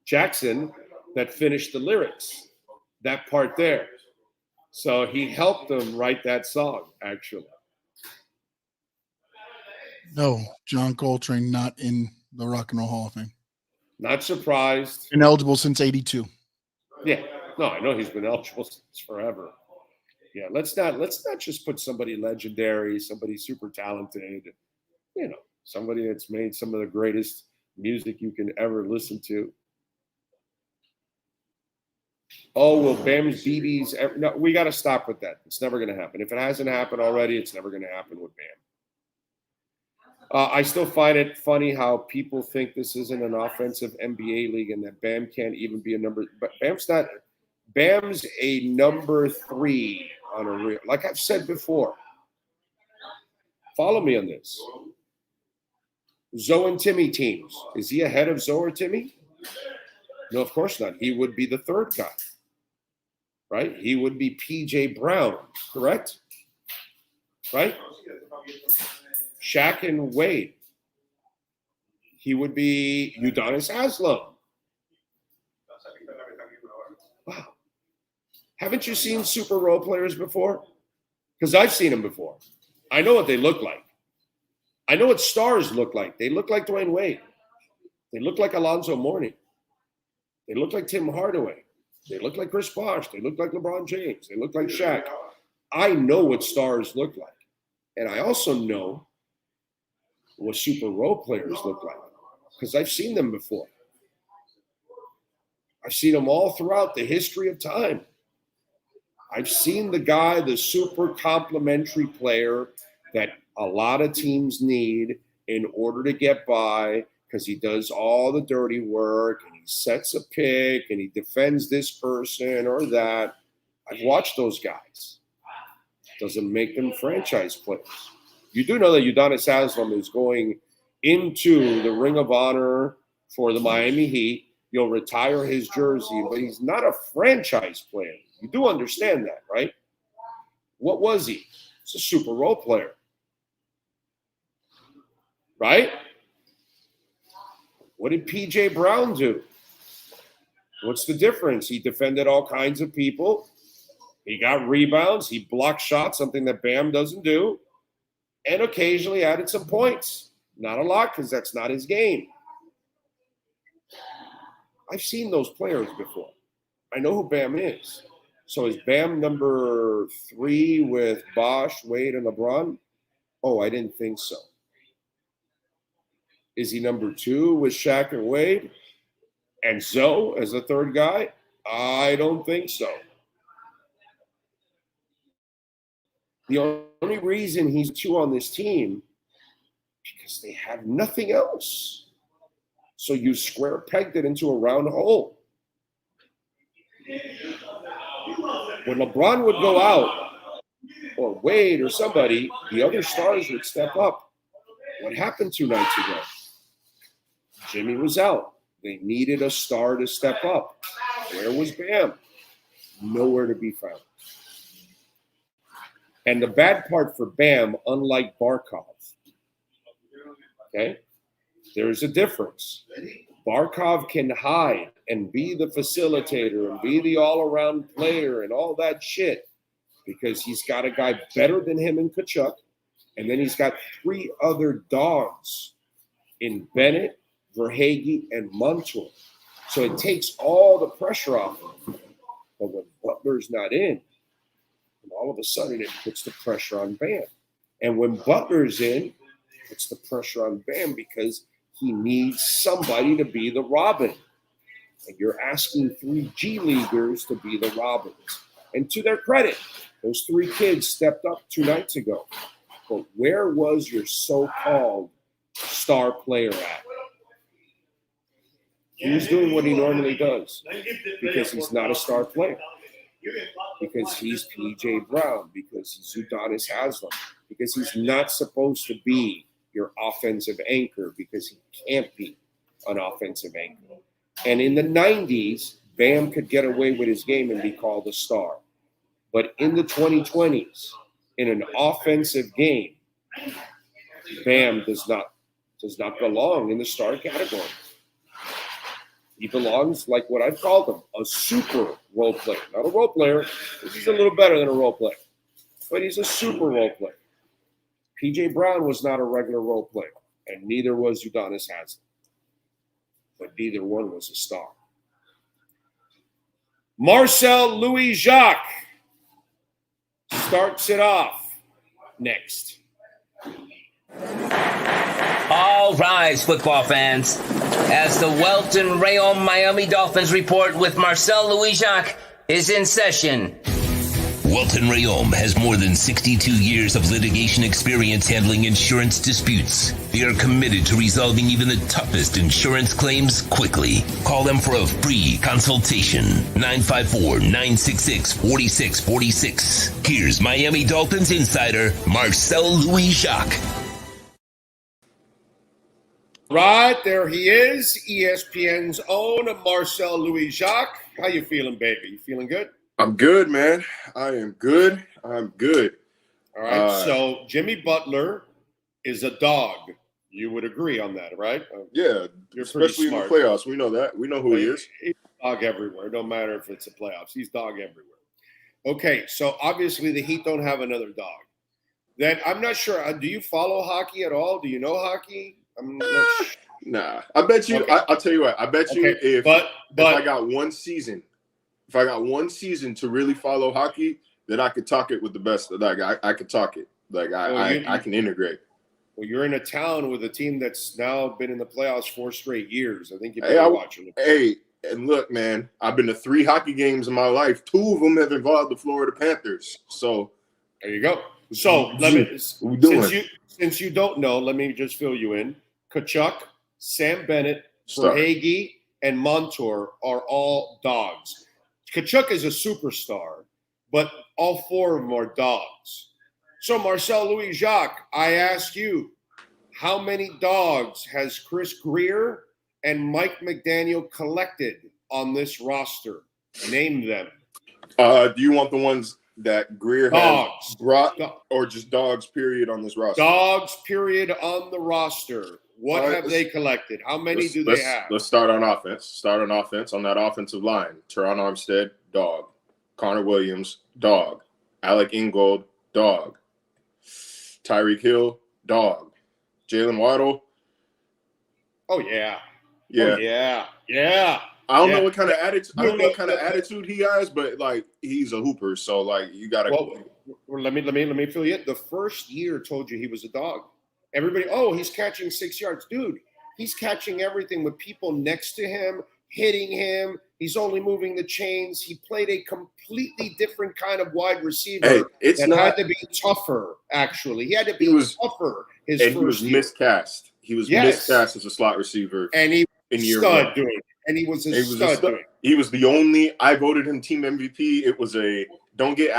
Jackson that finished the lyrics, that part there. So he helped them write that song, actually. No, John Coltrane not in the Rock and Roll Hall of Fame. Not surprised. Ineligible since 82. Yeah. No, I know he's been eligible since forever. Yeah, let's not just put somebody legendary, somebody super talented, somebody that's made some of the greatest music you can ever listen to. Oh, will Bam's BBs ever? No, we got to stop with that. It's never going to happen. If it hasn't happened already, it's never going to happen with Bam. I still find it funny how people think this isn't an offensive NBA league and that Bam can't even be a number. But Bam's not. Bam's a number 3 on a real. Like I've said before. Follow me on this. Zoe and Timmy teams. Is he ahead of Zoe or Timmy? No, of course not. He would be the 3rd guy. Right? He would be PJ Brown, correct? Right? Shaq and Wade. He would be Udonis Haslem. Wow. Haven't you seen super role players before? Because I've seen them before. I know what they look like. I know what stars look like. They look like Dwayne Wade. They look like Alonzo Mourning. They look like Tim Hardaway. They look like Chris Bosh. They look like LeBron James. They look like Shaq. I know what stars look like. And I also know what super role players look like because I've seen them before. I've seen them all throughout the history of time. I've seen the guy, the super complimentary player that a lot of teams need in order to get by because he does all the dirty work and he sets a pick and he defends this person or that. I've watched those guys. Doesn't make them franchise players. You do know that Udonis Haslem is going into the Ring of Honor for the Miami Heat. He'll retire his jersey, but he's not a franchise player. You do understand that, right? What was he? He's a super role player. Right? What did PJ Brown do? What's the difference? He defended all kinds of people. He got rebounds. He blocked shots, something that Bam doesn't do. And occasionally added some points. Not a lot because that's not his game. I've seen those players before. I know who Bam is. So is Bam number 3 with Bosh, Wade, and LeBron? Oh, I didn't think so. Is he number 2 with Shaq and Wade? And Zoe as the 3rd guy? I don't think so. The only reason he's 2 on this team because they have nothing else. So you square pegged it into a round hole. when LeBron would go out, or Wade or somebody, the other stars would step up. What happened 2 nights ago? Jimmy was out. They needed a star to step up. Where was Bam? Nowhere to be found. And the bad part for Bam, unlike Barkov, okay, there's a difference. Barkov can hide and be the facilitator and be the all-around player and all that shit because he's got a guy better than him in Kachuk, and then he's got 3 other dogs in Bennett, Verhaeghe, and Montour. So it takes all the pressure off him. But when Butler's not in, all of a sudden it puts the pressure on Bam. And when Butler's in, it puts the pressure on Bam because he needs somebody to be the Robin. And you're asking 3 G Leaguers to be the Robins. And to their credit, those 3 kids stepped up 2 nights ago. But where was your so-called star player at? He was doing what he normally does because he's not a star player. Because he's P.J. Brown, because he's Udonis Haslem, because he's not supposed to be your offensive anchor, because he can't be an offensive anchor. And in the 90s, Bam could get away with his game and be called a star. But in the 2020s, in an offensive game, Bam does not belong in the star category. He belongs, like what I've called him, a super role player. Not a role player. He's a little better than a role player. But he's a super role player. P.J. Brown was not a regular role player, and neither was Udonis Haslem. But neither one was a star. Marcel Louis-Jacques starts it off next. All rise, football fans, as the Welton Rayom Miami Dolphins report with Marcel Louis-Jacques is in session. Welton Rayom has more than 62 years of litigation experience handling insurance disputes. They are committed to resolving even the toughest insurance claims quickly. Call them for a free consultation. 954-966-4646. Here's Miami Dolphins insider Marcel Louis-Jacques. Right, there he is, ESPN's own Marcel Louis-Jacques. How you feeling, baby? You feeling good? I'm good, man. I am good. I'm good. All right, so Jimmy Butler is a dog. You would agree on that, right? Yeah, You're especially in the playoffs. We know that. We know who he is. He's dog everywhere. Don't matter if it's the playoffs. He's dog everywhere. Okay, so obviously the Heat don't have another dog. Then I'm not sure. Do you follow hockey at all? Do you know hockey? I'm not sure. Nah, I bet you. Okay. I'll tell you what. I bet you if I got one season, to really follow hockey, then I could talk it with the best. Like I could talk it. Like I can integrate. Well, you're in a town with a team that's now been in the playoffs 4 straight years. I think you better watch it. Hey, and look, man, I've been to 3 hockey games in my life. 2 of them have involved the Florida Panthers. So there you go. So since you don't know, let me just fill you in. Kachuk, Sam Bennett, Verhaeghe, and Montour are all dogs. Kachuk is a superstar, but all 4 of them are dogs. So, Marcel Louis-Jacques, I ask you, how many dogs has Chris Greer and Mike McDaniel collected on this roster? Name them. Do you want the ones that Greer has brought, or just dogs, period, on this roster? Dogs, period, on the roster. What have they collected? How many do they have? Let's start on offense. On that offensive line. Teron Armstead, dog. Connor Williams, dog. Alec Ingold, dog. Tyreek Hill, dog. Jalen Waddle. Oh, yeah. Yeah. Oh, yeah. Yeah. I don't know what kind of attitude. I don't know what kind of attitude he has, but like he's a hooper. So like you gotta. Well, let me fill you in. The first year told you he was a dog. Everybody, he's catching 6 yards, dude. He's catching everything with people next to him, hitting him. He's only moving the chains. He played a completely different kind of wide receiver. Hey, had to be tougher. Actually, he had to be tougher. He was miscast. He was miscast as a slot receiver, and he was a stud doing it. And he was a stud doing it. He was the only. I voted him team MVP. It was a don't get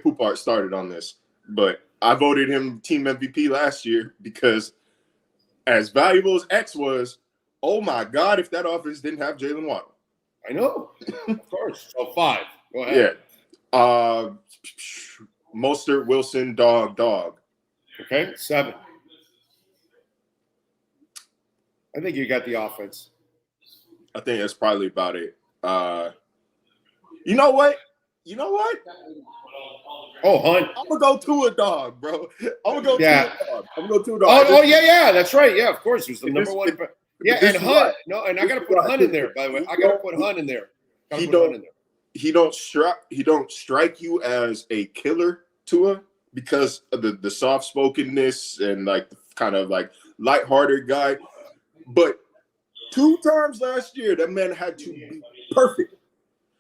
Poupart started on this, but I voted him team MVP last year because as valuable as X was, oh my God, if that offense didn't have Jalen Waddle. I know. Of course. So 5. Go ahead. Yeah. Mostert, Wilson, dog. Okay. 7. I think you got the offense. I think that's probably about it. You know what? Oh, Hunt. I'm gonna go to a dog, bro. I'm gonna go to a dog. Oh, yeah. That's right. Yeah, of course. He was the number one. Yeah, and Hunt. Right. No, and I got to put Hunt in there. By the way, I got to put Hunt in there. He don't strike you as a killer, Tua, because of the soft spokenness and like the kind of like lighthearted guy. But 2 times last year, that man had to be perfect.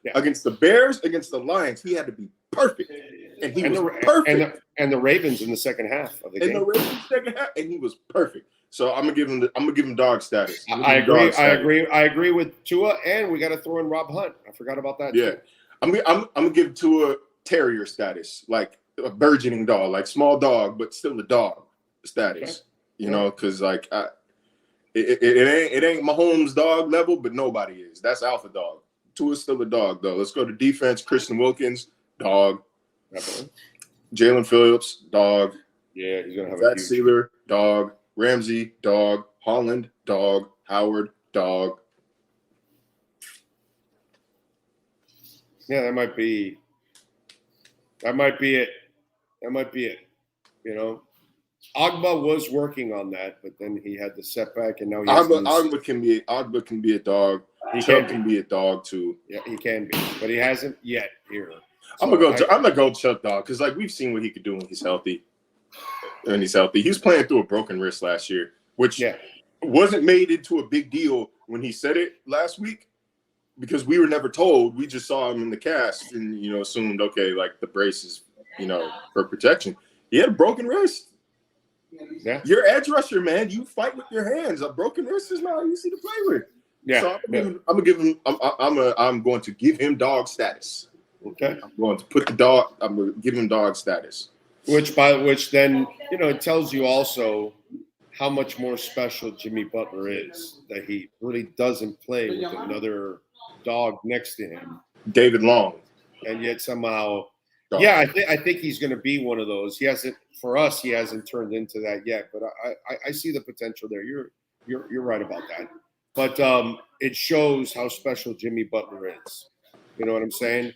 Yeah. Against the Bears, against the Lions, he had to be perfect. And he was perfect. And the Ravens in the second half of the game. And the Ravens second half, and he was perfect. So I'm gonna give him dog status. I agree with Tua, and we got to throw in Rob Hunt. I forgot about that. Yeah, too. I'm gonna give Tua terrier status, like a burgeoning dog, like small dog, but still a dog status. Okay. You know, because like it ain't Mahomes dog level, but nobody is. That's alpha dog. Tua's still a dog though. Let's go to defense. Christian Wilkins, dog. Jalen Phillips, dog. Yeah, he's gonna have Zach Sealer, dog. Ramsey, dog. Holland, dog. Howard, dog. Yeah, that might be it. You know, Agba was working on that, but then he had the setback, and now he has Agba can be a dog. Chubb can be a dog too. Yeah, he can be, but he hasn't yet here. So I'm gonna go Chubb dog because like we've seen what he could do when he's healthy. He was playing through a broken wrist last year, which wasn't made into a big deal when he said it last week because we were never told. We just saw him in the cast and assumed okay, like the brace is for protection. He had a broken wrist. Yeah, you're edge rusher, man. You fight with your hands. A broken wrist is not easy to play with. Yeah, so I'm going to give him dog status. Okay, I'm going to give him dog status. Which then it tells you also how much more special Jimmy Butler is, that he really doesn't play with another dog next to him, David Long, and yet somehow, I think he's going to be one of those. He hasn't turned into that yet, but I see the potential there. You're right about that, but it shows how special Jimmy Butler is. You know what I'm saying?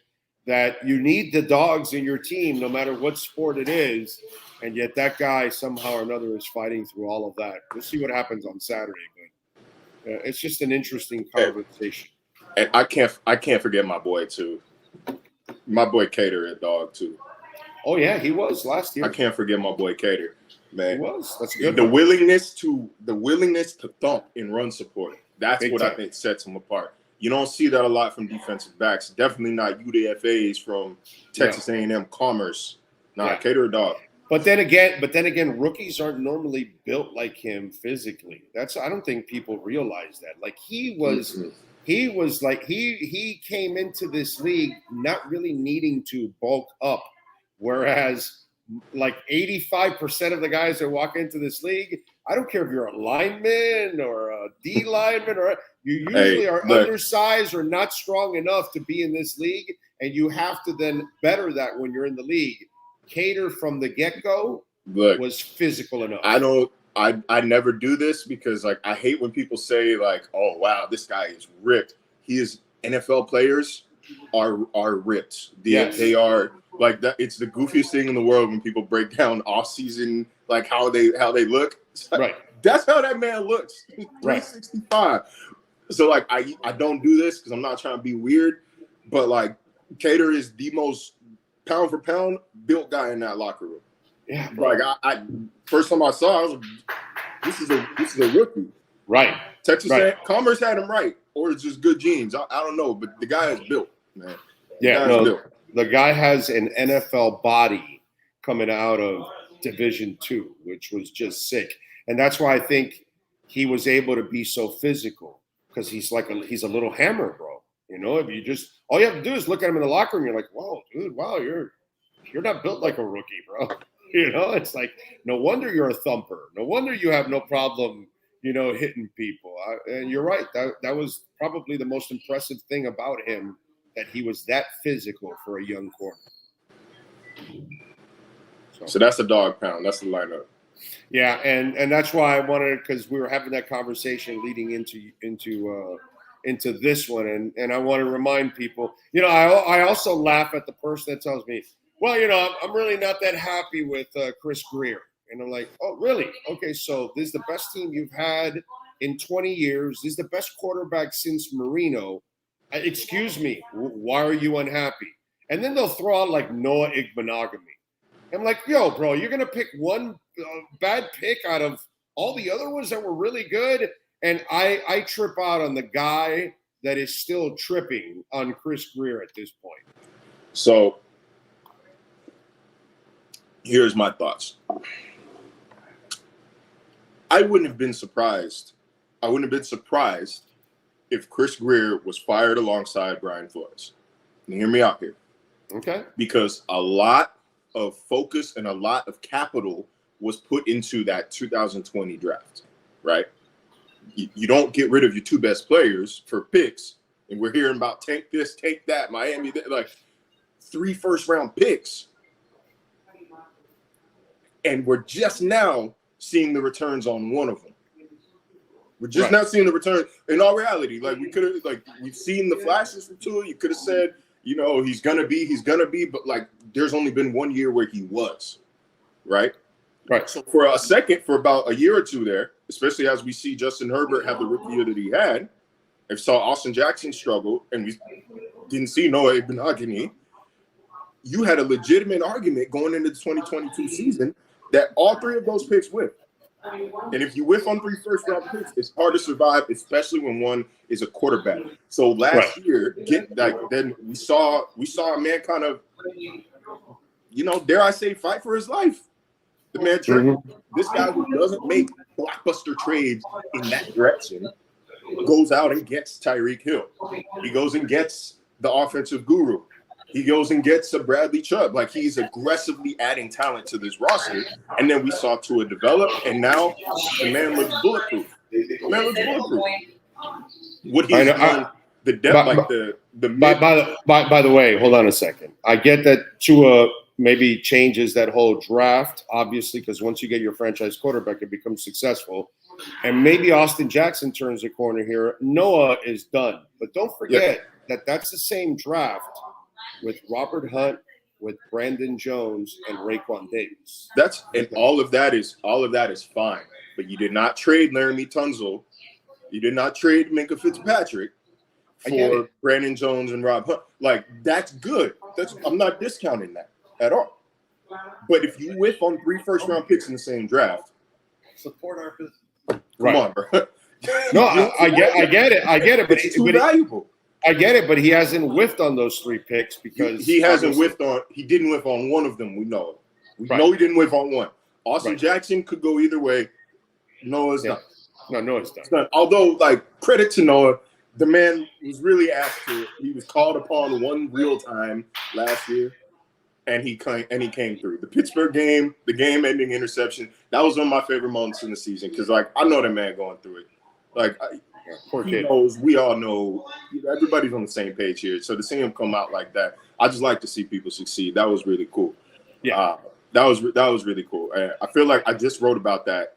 That you need the dogs in your team, no matter what sport it is, and yet that guy somehow or another is fighting through all of that. We'll see what happens on Saturday, but it's just an interesting conversation. And I can't forget my boy too. My boy Cater at dog too. Oh yeah, he was last year. I can't forget my boy Cater, man. He was. That's good. The willingness to thump and run support. That's what I think sets him apart. You don't see that a lot from defensive backs. Definitely not UDFAs from Texas A&M Commerce. Cater a dog. But then again, rookies aren't normally built like him physically. I don't think people realize that. Like he came into this league not really needing to bulk up, whereas like 85% of the guys that walk into this league, I don't care if you're a lineman or a D lineman you usually are undersized or not strong enough to be in this league, and you have to then better that when you're in the league. Cater from the get-go was physical enough. I never do this because like I hate when people say like, oh wow, this guy is ripped. NFL players are ripped. They are like that. It's the goofiest thing in the world when people break down off season, like how they look. Right. That's how that man looks. 365. Right. So like I don't do this because I'm not trying to be weird, but like Cater is the most pound for pound built guy in that locker room. Yeah. Like I first time I saw, I was like, this is a rookie. Right. Texas Commerce had him right, or it's just good genes. I don't know, but the guy is built, man. The guy has an NFL body coming out of Division II, which was just sick. And that's why I think he was able to be so physical, because he's a little hammer, bro. If you just all you have to do is look at him in the locker room. You're like, whoa, dude, wow, you're not built like a rookie, bro. It's like, no wonder you're a thumper. No wonder you have no problem, hitting people. And you're right. That was probably the most impressive thing about him, that he was that physical for a young corner. So that's a dog pound. That's the lineup. Yeah, and that's why I wanted, because we were having that conversation leading into this one, and I want to remind people. I also laugh at the person that tells me, well, I'm really not that happy with Chris Greer, and I'm like, oh, really? Okay, so this is the best team you've had in 20 years. This is the best quarterback since Marino. Excuse me, why are you unhappy? And then they'll throw out like Noah Igbenogany. I'm like, yo, bro, you're going to pick one bad pick out of all the other ones that were really good? And I trip out on the guy that is still tripping on Chris Greer at this point. So here's my thoughts. I wouldn't have been surprised if Chris Greer was fired alongside Brian Flores. And hear me out here. Okay. Because a lot of focus and a lot of capital was put into that 2020 draft, right? You don't get rid of your two best players for picks, and we're hearing about take this, take that, Miami, like 3 first-round picks. And we're just now seeing the returns on one of them. We're just not seeing the return. In all reality, like we've seen the flashes from Tua. You could have said, he's gonna be, but like there's only been 1 year where he was, right? Right. So for about a year or two there, especially as we see Justin Herbert have the rookie year that he had, and saw Austin Jackson struggle, and we didn't see Noah Igbenogany, you had a legitimate argument going into the 2022 season that all 3 of those picks whiff. And if you whiff on 3 first-round picks, it's hard to survive, especially when one is a quarterback. So last year, then we saw a man kind of, dare I say, fight for his life. The man, this guy who doesn't make blockbuster trades in that direction, goes out and gets Tyreek Hill. He goes and gets the offensive guru. He goes and gets a Bradley Chubb. Like, he's aggressively adding talent to this roster. And then we saw Tua develop, and now the man looks bulletproof. What he's done, the depth, By the way, hold on a second. I get that Tua maybe changes that whole draft, obviously, because once you get your franchise quarterback, it becomes successful. And maybe Austin Jackson turns the corner here. Noah is done. But don't forget that that's the same draft with Robert Hunt, with Brandon Jones, and Raekwon Davis. All of that is fine. But you did not trade Laramie Tunsil. You did not trade Minkah Fitzpatrick for Brandon Jones and Rob Hunt. Like, that's good. I'm not discounting that at all. But if you whiff on 3 first-round picks in the same draft, support our business. Come on, bro. No, I get it. But it's too valuable. I get it, but he hasn't whiffed on those 3 picks because he hasn't whiffed on. He didn't whiff on one of them. We know. We know he didn't whiff on one. Austin Jackson could go either way. Noah's done. No, Noah's done. Although, like, credit to Noah, the man was really asked to. He was called upon one real time last year, and he came through. The Pittsburgh game, the game-ending interception. That was one of my favorite moments in the season because, like, I know that man going through it. Like, he knows. We all know. Everybody's on the same page here. So to see him come out like that, I just like to see people succeed. That was really cool. Yeah, that was really cool. I feel like I just wrote about that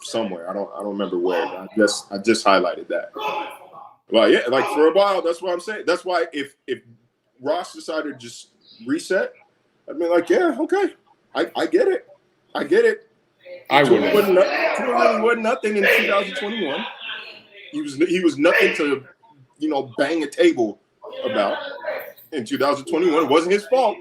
somewhere. I don't remember where. I just highlighted that. Well, yeah, like for a while. That's what I'm saying. That's why if Ross decided to just reset, I'd be like, yeah, okay, I get it. I wouldn't. It wasn't nothing in 2021. He was nothing to, bang a table about in 2021. It wasn't his fault.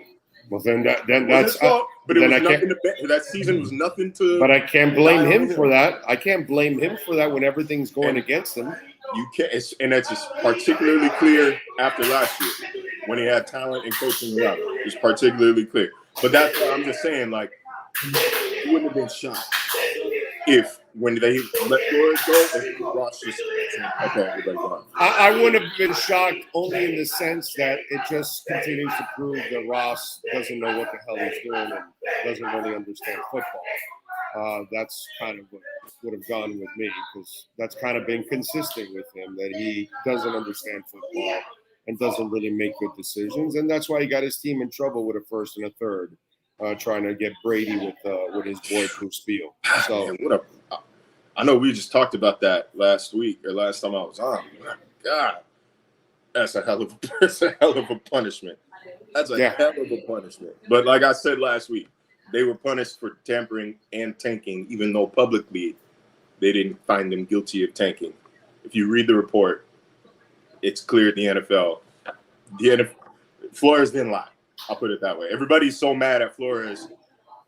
Well, then that's his fault. But it was nothing that season was nothing to. But I can't blame him for that. I can't blame him for that when everything's going against him. You can't, and that's just particularly clear after last year when he had talent and coaching around. It's particularly clear. But that's what I'm just saying. Like, he wouldn't have been shocked if when they let Flores go, if Ross just Okay, everybody gone. I wouldn't have been shocked only in the sense that it just continues to prove that Ross doesn't know what the hell he's doing and doesn't really understand football. That's kind of what would have gone with me, because that's kind of been consistent with him, that he doesn't understand football and doesn't really make good decisions. And that's why he got his team in trouble with a first and a third, trying to get Brady with his boy Bruce Beal. So. Man, I know we just talked about that last week or last time I was on. My God, that's a hell of a punishment. That's a hell of a punishment. But like I said last week, they were punished for tampering and tanking, even though publicly they didn't find them guilty of tanking. If you read the report, it's clear the NFL, Flores didn't lie. I'll put it that way. Everybody's so mad at Flores.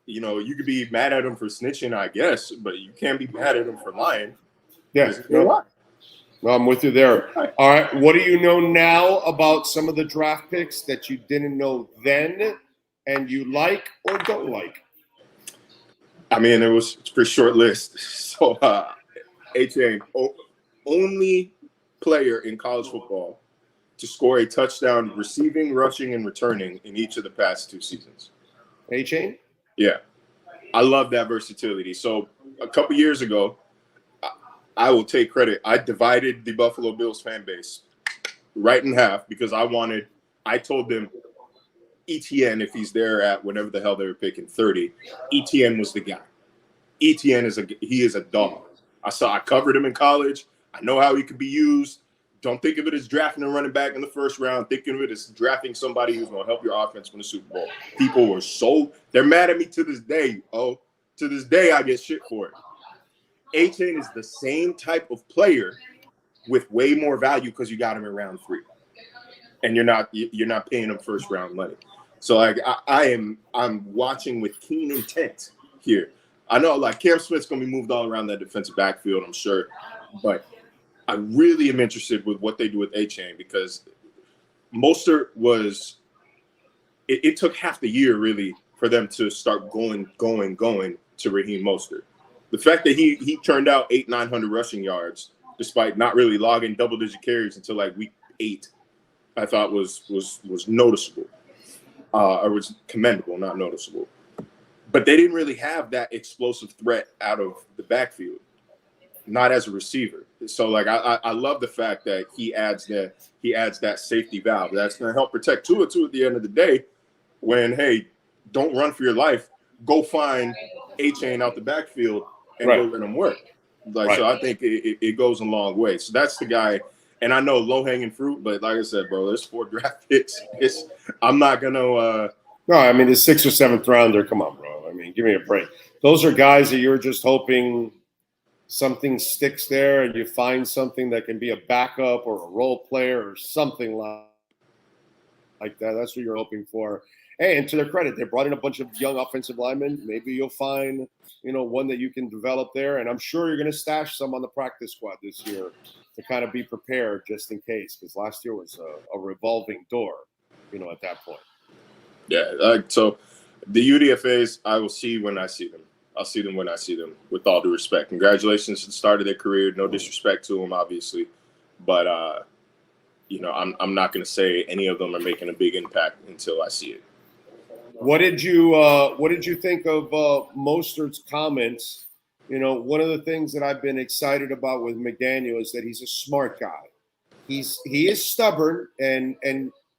You know, you could be mad at him for snitching, I guess, but you can't be mad at him for lying. Yeah. No, I'm with you there. All right. What do you know now about some of the draft picks that you didn't know then and you like or don't like? I mean, it's a pretty short list. So, A-Chain, only player in college football to score a touchdown receiving, rushing, and returning in each of the past 2 seasons. A-Chain? Yeah. I love that versatility. So a couple years ago, I will take credit. I divided the Buffalo Bills fan base right in half because I told them ETN, if he's there at whatever the hell they were picking, 30, ETN was the guy. ETN is a dog. I covered him in college. I know how he could be used. Don't think of it as drafting a running back in the first round. Think of it as drafting somebody who's going to help your offense win the Super Bowl. People were they're mad at me to this day. To this day, I get shit for it. A-Chain is the same type of player with way more value because you got him in round 3. And you're not paying him first round money. So like I'm watching with keen intent here. I know like Cam Smith's going to be moved all around that defensive backfield, I'm sure. But I really am interested with what they do with A-Chain because Mostert it took half the year really for them to start going to Raheem Mostert. The fact that he turned out 800-900 rushing yards despite not really logging double-digit carries until like week 8, I thought was noticeable, or was commendable, not noticeable. But they didn't really have that explosive threat out of the backfield, not as a receiver. So like I love the fact that he adds that safety valve that's going to help protect Tua at the end of the day. When hey, don't run for your life, go find A-Chain out the backfield and go let him work. So I think it goes a long way. So that's the guy. And I know low hanging fruit, but like I said, bro, there's 4 draft picks. I'm not gonna. No, I mean the 6th or 7th rounder. Come on, bro. I mean, give me a break. Those are guys that you're just hoping something sticks there, and you find something that can be a backup or a role player or something like that. That's what you're hoping for. Hey, and to their credit, they brought in a bunch of young offensive linemen. Maybe you'll find, one that you can develop there. And I'm sure you're going to stash some on the practice squad this year to kind of be prepared just in case, because last year was a revolving door, at that point. Yeah, so the UDFAs, I will see when I see them. I'll see them when I see them, with all due respect. Congratulations to the start of their career. No disrespect to them, obviously. But, I'm not going to say any of them are making a big impact until I see it. What did you think of Mostert's comments? One of the things that I've been excited about with McDaniel is that he's a smart guy. He is stubborn, and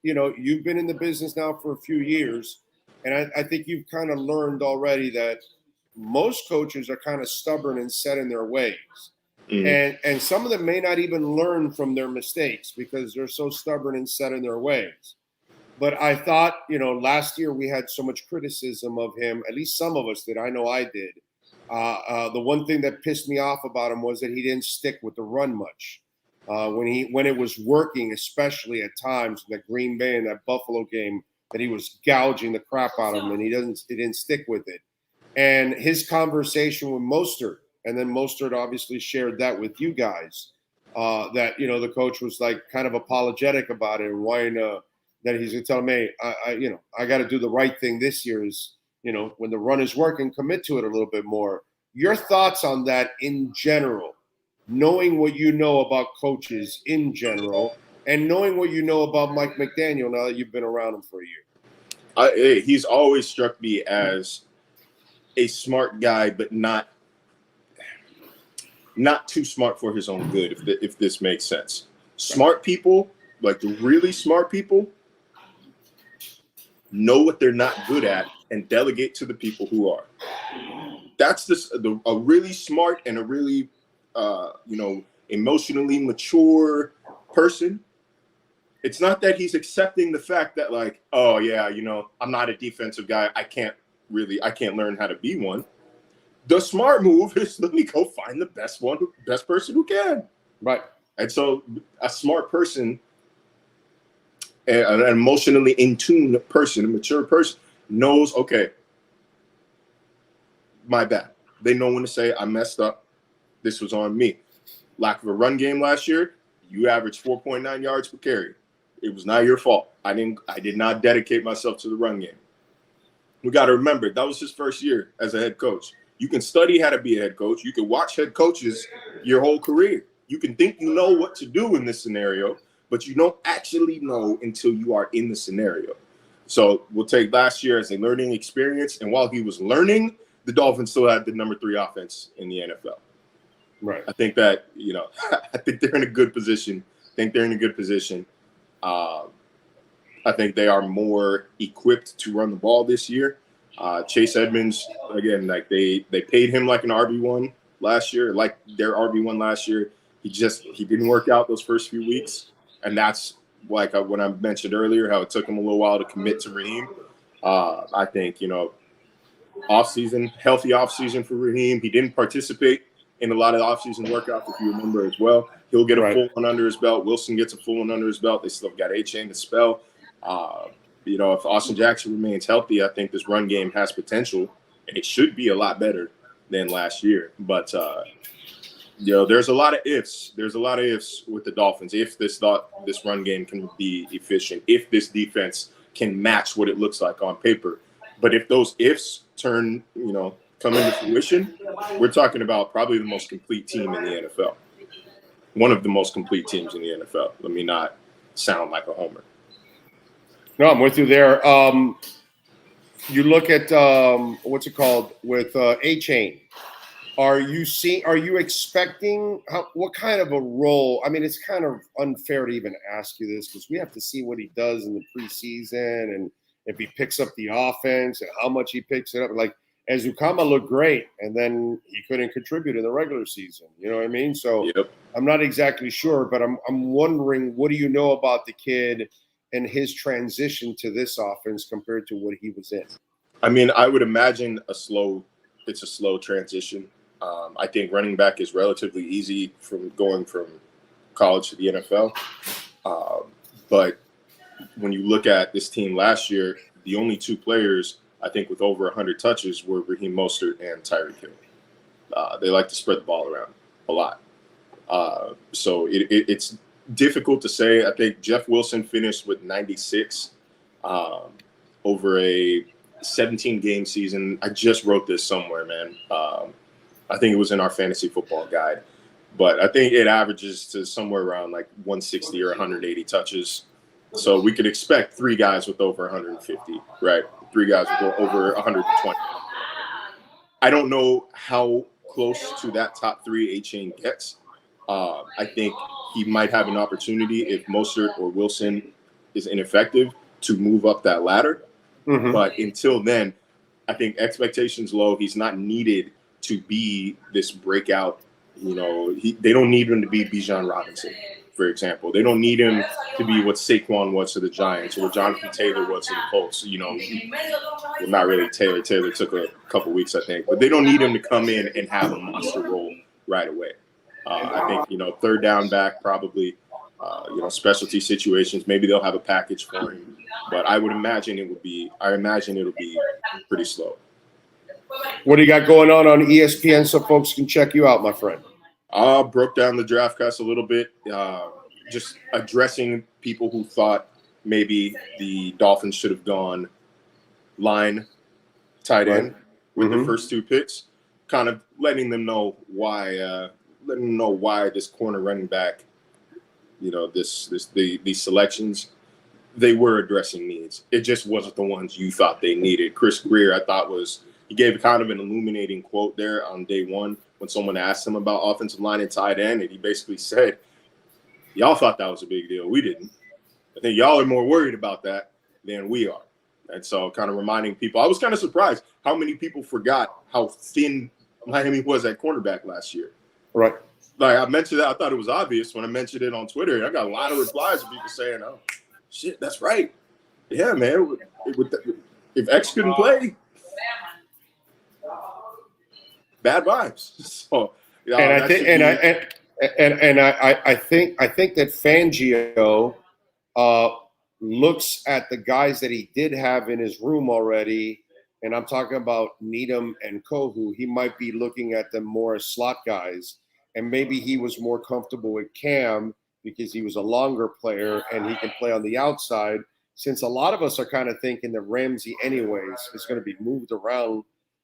you've been in the business now for a few years, and I think you've kind of learned already that most coaches are kind of stubborn and set in their ways. Mm-hmm. And some of them may not even learn from their mistakes because they're so stubborn and set in their ways. But I thought, last year we had so much criticism of him, at least some of us did. I know I did. The one thing that pissed me off about him was that he didn't stick with the run much. When it was working, especially at times, that Green Bay and that Buffalo game, that he was gouging the crap out of him, and he didn't stick with it. And his conversation with Mostert, and then Mostert obviously shared that with you guys, that, the coach was like kind of apologetic about it and wanting that he's going to tell him, hey, I got to do the right thing this year is, when the run is working, commit to it a little bit more. Your thoughts on that in general, knowing what you know about coaches in general, and knowing what you know about Mike McDaniel now that you've been around him for a year? He's always struck me as a smart guy, but not too smart for his own good, if this makes sense. Smart people, like the really smart people, know what they're not good at and delegate to the people who are. That's a really smart and a really emotionally mature person. It's not that he's accepting the fact that, like, oh yeah, I'm not a defensive guy. I can't learn how to be one. The smart move is let me go find the best person who can. Right. And so a smart person, an emotionally in tune person, a mature person knows, okay, my bad. They know when to say, I messed up. This was on me. Lack of a run game last year, you averaged 4.9 yards per carry. It was not your fault. I did not dedicate myself to the run game. We got to remember, that was his first year as a head coach. You can study how to be a head coach. You can watch head coaches your whole career. You can think you know what to do in this scenario, but you don't actually know until you are in the scenario. So we'll take last year as a learning experience. And while he was learning, the Dolphins still had the number 3 offense in the NFL. Right. I think that, I think they're in a good position. I think they are more equipped to run the ball this year. Chase Edmonds, again, like they paid him like an RB1 last year, like their RB1 last year. He didn't work out those first few weeks. And that's like when I mentioned earlier, how it took him a little while to commit to Raheem. I think, healthy offseason for Raheem. He didn't participate in a lot of offseason workouts, if you remember as well. He'll get a full one under his belt. Wilson gets a full one under his belt. They still got A-Chain to spell. If Austin Jackson remains healthy, I think this run game has potential, and it should be a lot better than last year. But, there's a lot of ifs. There's a lot of ifs with the Dolphins. If this run game can be efficient, if this defense can match what it looks like on paper. But if those ifs come into fruition, we're talking about probably the most complete team in the NFL. One of the most complete teams in the NFL. Let me not sound like a homer. No, I'm with you there. You look at what's it called with A-Chain. Are you expecting what kind of a role? I mean, it's kind of unfair to even ask you this because we have to see what he does in the preseason and if he picks up the offense and how much he picks it up. Like, Ezukama looked great, and then he couldn't contribute in the regular season. You know what I mean? So yep. I'm not exactly sure, but I'm wondering, what do you know about the kid and his transition to this offense compared to what he was in? I mean, I would imagine it's a slow transition. I think running back is relatively easy from going from college to the NFL. But when you look at this team last year, the only 2 players I think with over 100 touches were Raheem Mostert and Tyreek Hill. They like to spread the ball around a lot. So it's difficult to say. I think Jeff Wilson finished with 96 over a 17-game season. I just wrote this somewhere, man. I think it was in our fantasy football guide. But I think it averages to somewhere around like 160 or 180 touches. So we could expect 3 guys with over 150, right? 3 guys with over 120. I don't know how close to that top 3 A-Chain gets. I think he might have an opportunity if Mostert or Wilson is ineffective to move up that ladder. Mm-hmm. But until then, I think expectations low. He's not needed to be this breakout. They don't need him to be Bijan Robinson, for example. They don't need him to be what Saquon was to the Giants or what Jonathan Taylor was to the Colts. Well, not really Taylor. Taylor took a couple weeks, I think. But they don't need him to come in and have a monster role right away. I think, third down back probably, specialty situations. Maybe they'll have a package for him. But I would imagine it'll be pretty slow. What do you got going on ESPN so folks can check you out, my friend? Broke down the draft class a little bit, just addressing people who thought maybe the Dolphins should have gone line tight end with the first 2 picks, kind of letting them know why letting them know why this corner running back, these selections, they were addressing needs. It just wasn't the ones you thought they needed. Chris Greer, I thought he gave kind of an illuminating quote there on day one when someone asked him about offensive line and tight end, and he basically said, y'all thought that was a big deal. We didn't. I think y'all are more worried about that than we are. And so kind of reminding people, I was kind of surprised how many people forgot how thin Miami was at cornerback last year. Right. Like I mentioned that, I thought it was obvious when I mentioned it on Twitter. I got a lot of replies of people saying, oh, shit, that's right. Yeah, man. If X couldn't play, bad vibes. So, I think that Fangio looks at the guys that he did have in his room already, and I'm talking about Needham and Kohu. He might be looking at them more as slot guys, and maybe he was more comfortable with Cam because he was a longer player and he can play on the outside. Since a lot of us are kind of thinking that Ramsey, anyways, is going to be moved around,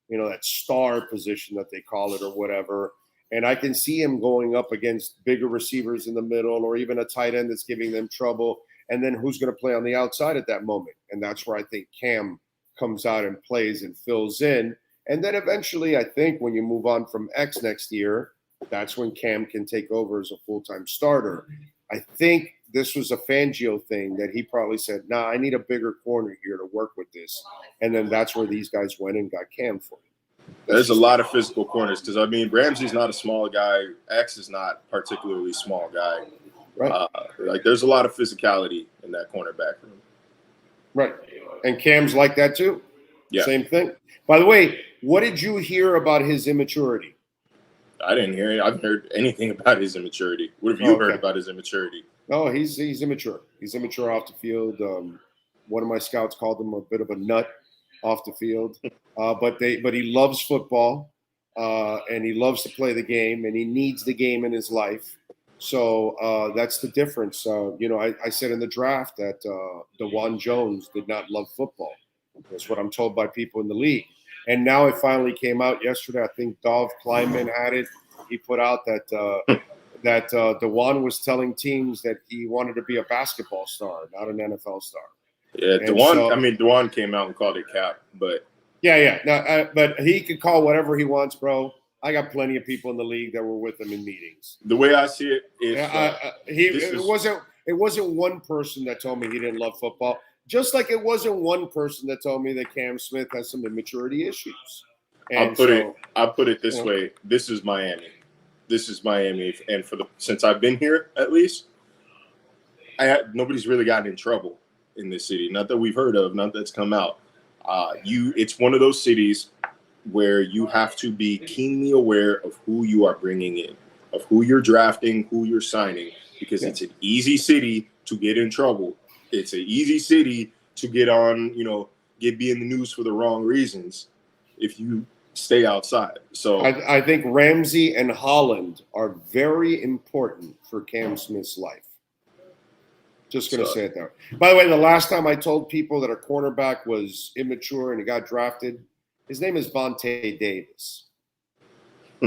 that star position that they call it or whatever. And I can see him going up against bigger receivers in the middle or even a tight end that's giving them trouble. And then who's going to play on the outside at that moment? And that's where I think Cam comes out and plays and fills in. And then eventually, I think when you move on from X next year, that's when Cam can take over as a full-time starter. I think this was a Fangio thing that he probably said, I need a bigger corner here to work with this. And then that's where these guys went and got Cam for him. There's a lot of physical corners because, Ramsey's not a small guy. X is not particularly small guy. Right. There's a lot of physicality in that cornerback room. Right. And Cam's like that too. Yeah. Same thing. By the way, what did you hear about his immaturity? I didn't hear it. I haven't heard anything about his immaturity. What have you heard about his immaturity? No, he's immature. He's immature off the field. One of my scouts called him a bit of a nut off the field. But he loves football, and he loves to play the game, and he needs the game in his life. So that's the difference. I said in the draft that DeJuan Jones did not love football. That's what I'm told by people in the league. And now it finally came out yesterday. I think Dov Kleiman had it. He put out that DeJuan was telling teams that he wanted to be a basketball star, not an NFL star. Yeah, DeJuan came out and called it cap, but yeah. No, but he could call whatever he wants, bro. I got plenty of people in the league that were with him in meetings. The way I see it is, it wasn't one person that told me he didn't love football. Just like it wasn't one person that told me that Cam Smith has some immaturity issues. I'll put it this way: this is Miami. And since I've been here, at least, nobody's really gotten in trouble in this city. Not that we've heard of, not that's come out. It's one of those cities where you have to be keenly aware of who you are bringing in, of who you're drafting, who you're signing, because it's an easy city to get in trouble. It's an easy city to get on, be in the news for the wrong reasons if you stay outside. So I think Ramsey and Holland are very important for Cam Smith's life. Just going to say it there. By the way, the last time I told people that a cornerback was immature and he got drafted, his name is Vontae Davis.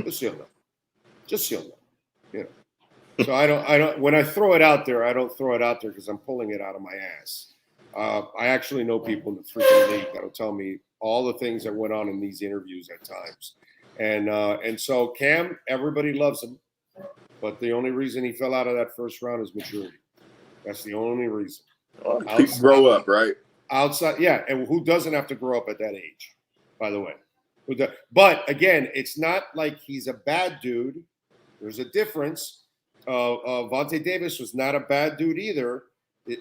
Just so you know. So I don't. When I throw it out there, I don't throw it out there because I'm pulling it out of my ass. I actually know people in the freaking league that'll tell me all the things that went on in these interviews at times. And so Cam, everybody loves him, but the only reason he fell out of that first round is maturity. That's the only reason. People grow up, right? Outside, yeah. And who doesn't have to grow up at that age, by the way? But again, it's not like he's a bad dude. There's a difference. Vontae Davis was not a bad dude either.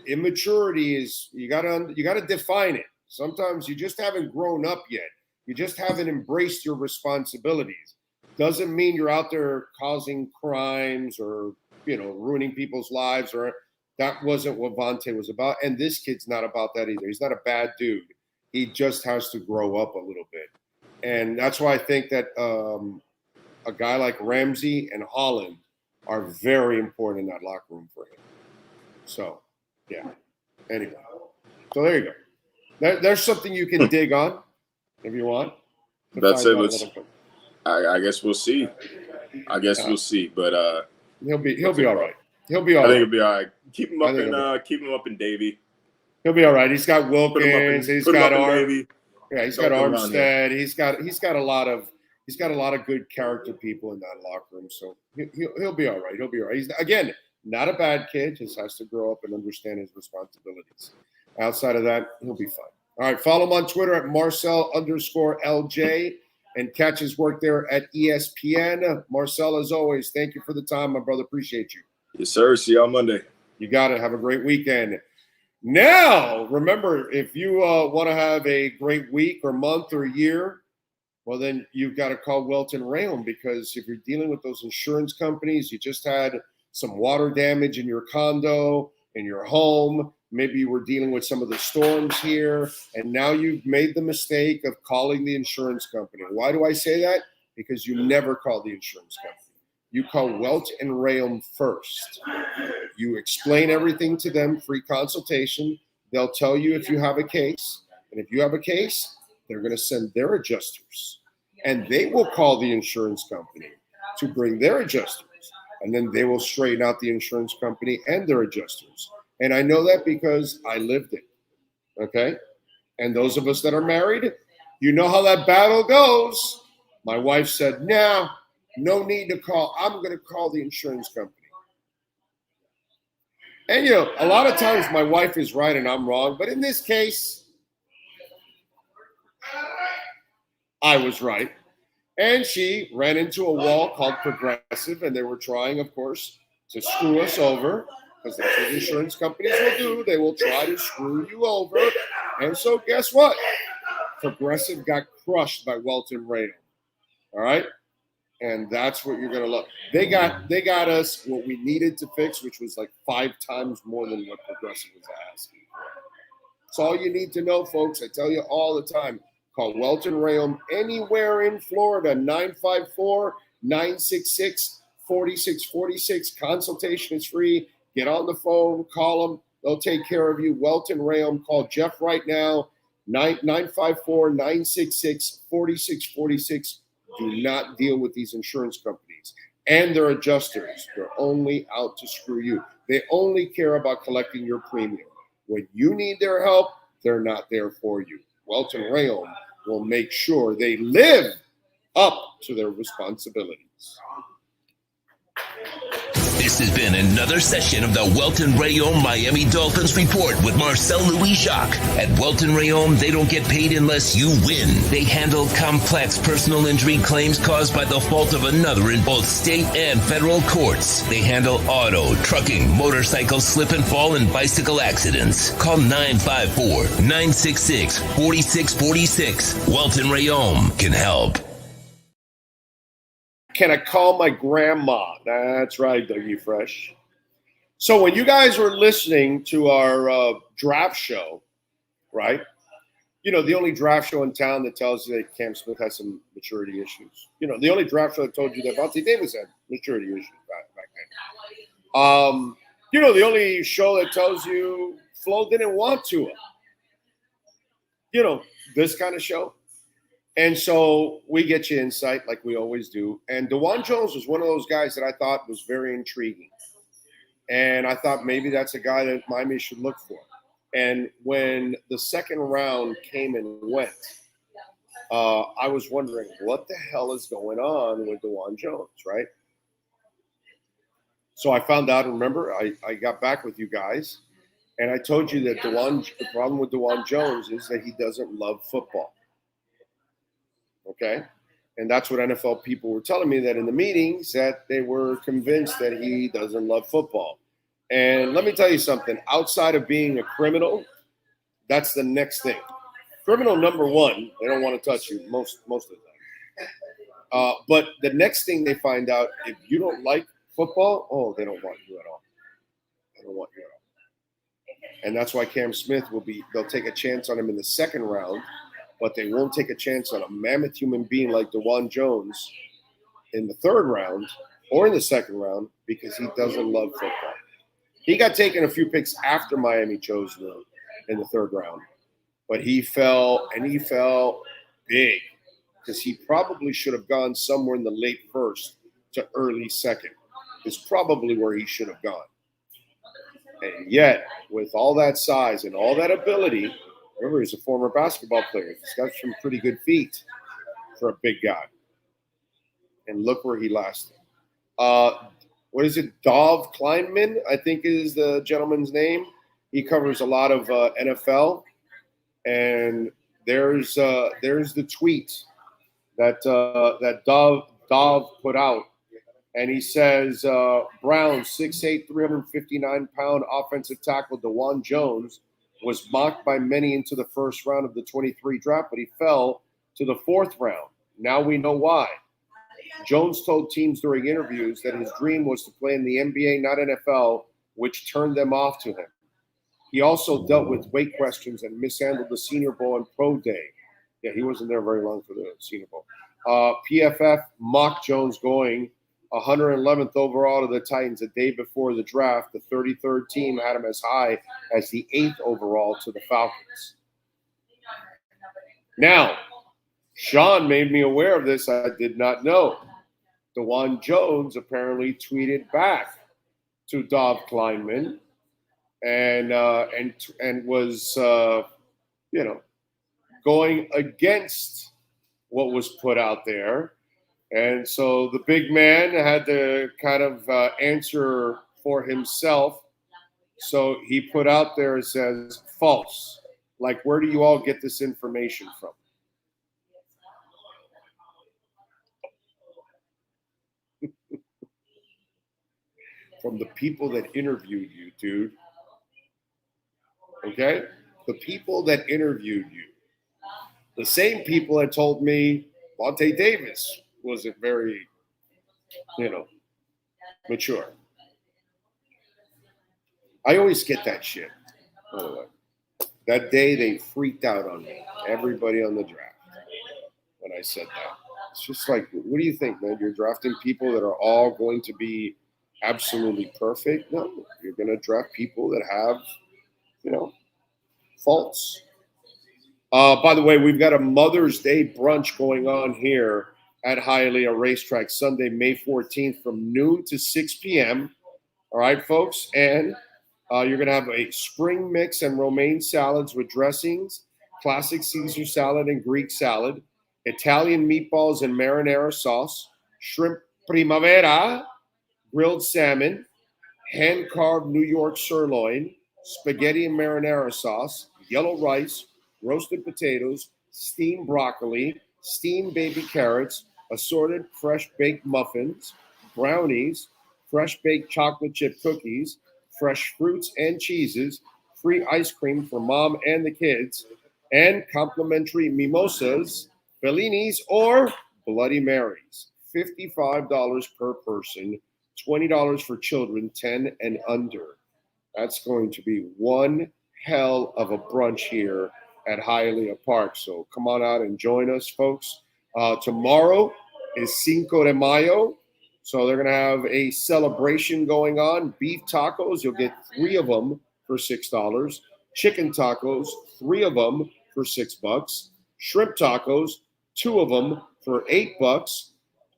Immaturity is you gotta define it. Sometimes you just haven't grown up yet. You just haven't embraced your responsibilities. Doesn't mean you're out there causing crimes or ruining people's lives. Or that wasn't what Vontae was about. And this kid's not about that either. He's not a bad dude. He just has to grow up a little bit. And that's why I think that a guy like Ramsey and Holland are very important in that locker room for him. So, yeah. Anyway, so there you go. There's something you can dig on if you want. That's it. I guess we'll see. I guess we'll see, but he'll be all right. He'll be all I think right. he'll be all right. Keep him up in Davie. He'll be all right. He's got Wilkins. He's got Davie. Yeah, he's got Armstead. He's got a lot of good character people in that locker room. So he'll be all right. He'll be all right. He's again not a bad kid. Just has to grow up and understand his responsibilities. Outside of that, he'll be fine. All right, follow him on Twitter at Marcel_LJ and catch his work there at ESPN. Marcel, as always, thank you for the time, my brother. Appreciate you. Yes, sir. See you on Monday. You got it. Have a great weekend. Now, remember, if you want to have a great week or month or year, well, then you've got to call Welton Rayom, because if you're dealing with those insurance companies, you just had some water damage in your condo, in your home. Maybe you were dealing with some of the storms here, and now you've made the mistake of calling the insurance company. Why do I say that? Because you never call the insurance company. You call Welton and Rayom first. You explain everything to them, free consultation. They'll tell you if you have a case, and if you have a case, they're going to send their adjusters, and they will call the insurance company to bring their adjusters, and then they will straighten out the insurance company and their adjusters. And I know that because I lived it, okay? And those of us that are married, you know how that battle goes. My wife said, no need to call. I'm going to call the insurance company. And, a lot of times my wife is right and I'm wrong. But in this case, I was right. And she ran into a wall called Progressive, and they were trying, of course, to screw us over. Because that's what insurance companies will do. They will try to screw you over. And so guess what? Progressive got crushed by Welton Rayom. All right? And that's what you're going to love. They got us what we needed to fix, which was like 5 times more than what Progressive was asking for. That's all you need to know, folks. I tell you all the time. Call Welton Rayom anywhere in Florida, 954-966-4646. Consultation is free. Get on the phone, call them. They'll take care of you. Welton Rayom. Call Jeff right now, 954-966-4646. Do not deal with these insurance companies and their adjusters. They're only out to screw you. They only care about collecting your premium. When you need their help, they're not there for you. Welton Rayom will make sure they live up to their responsibilities. This has been another session of the Welton Rayom Miami Dolphins Report with Marcel Louis-Jacques. At Welton Rayom, they don't get paid unless you win. They handle complex personal injury claims caused by the fault of another in both state and federal courts. They handle auto, trucking, motorcycle slip and fall, and bicycle accidents. Call 954-966-4646. Welton Rayom can help. Can I call my grandma? That's right, Dougie Fresh. So when you guys were listening to our draft show, right? The only draft show in town that tells you that Cam Smith has some maturity issues. The only draft show that told you that Vontae Davis had maturity issues back then. The only show that tells you Flo didn't want to. This kind of show. And so we get you insight like we always do. And DeJuan Jones was one of those guys that I thought was very intriguing. And I thought maybe that's a guy that Miami should look for. And when the second round came and went, I was wondering what the hell is going on with DeJuan Jones, right? So I found out, remember, I got back with you guys, and I told you that the problem with DeJuan Jones is that he doesn't love football. Okay. And that's what NFL people were telling me, that in the meetings that they were convinced that he doesn't love football. And let me tell you something, outside of being a criminal, that's the next thing. Criminal number one, they don't want to touch you most of the time. But the next thing they find out, if you don't like football, they don't want you at all. They don't want you at all. And that's why Cam Smith they'll take a chance on him in the second round, but they won't take a chance on a mammoth human being like DeJuan Jones in the third round or in the second round because he doesn't love football. He got taken a few picks after Miami chose him in the third round, but he fell big because he probably should have gone somewhere in the late first to early second is probably where he should have gone. And yet, with all that size and all that ability, remember, he's a former basketball player. He's got some pretty good feet for a big guy. And look where he lasted. What is it? Dov Kleinman, I think is the gentleman's name. He covers a lot of NFL. And there's the tweet that Dov put out. And he says, Brown, 6'8", 359-pound offensive tackle DeJuan Jones was mocked by many into the first round of the 23 draft, but he fell to the fourth round. Now we know why. Jones told teams during interviews that his dream was to play in the NBA, not NFL, which turned them off to him. He also dealt with weight questions and mishandled the Senior Bowl and Pro Day. Yeah, he wasn't there very long for the Senior Bowl. PFF mocked Jones going 111th overall to the Titans the day before the draft. The 33rd team had him as high as the 8th overall to the Falcons. Now, Sean made me aware of this. I did not know. DeJuan Jones apparently tweeted back to Dov Kleinman and was going against what was put out there. And so the big man had to kind of answer for himself. So he put out there, it says, false. Like, where do you all get this information from? From the people that interviewed you, dude. Okay? The people that interviewed you. The same people that told me Vontae Davis wasn't very, mature. I always get that shit, by the way. That day they freaked out on me, everybody on the draft, when I said that. It's just like, what do you think, man? You're drafting people that are all going to be absolutely perfect? No, you're going to draft people that have, faults. By the way, we've got a Mother's Day brunch going on here at Hialeah Racetrack Sunday, May 14th from noon to 6 p.m. All right, folks? And you're going to have a spring mix and romaine salads with dressings, classic Caesar salad and Greek salad, Italian meatballs and marinara sauce, shrimp primavera, grilled salmon, hand-carved New York sirloin, spaghetti and marinara sauce, yellow rice, roasted potatoes, steamed broccoli, steamed baby carrots, assorted fresh baked muffins, brownies, fresh baked chocolate chip cookies, fresh fruits and cheeses, free ice cream for mom and the kids, and complimentary mimosas, bellinis, or Bloody Marys. $55 per person, $20 for children 10 and under. That's going to be one hell of a brunch here at Hialeah Park. So come on out and join us, folks. Tomorrow is Cinco de Mayo. So they're going to have a celebration going on. Beef tacos, you'll get 3 of them for $6. Chicken tacos, 3 of them for $6. Shrimp tacos, 2 of them for $8.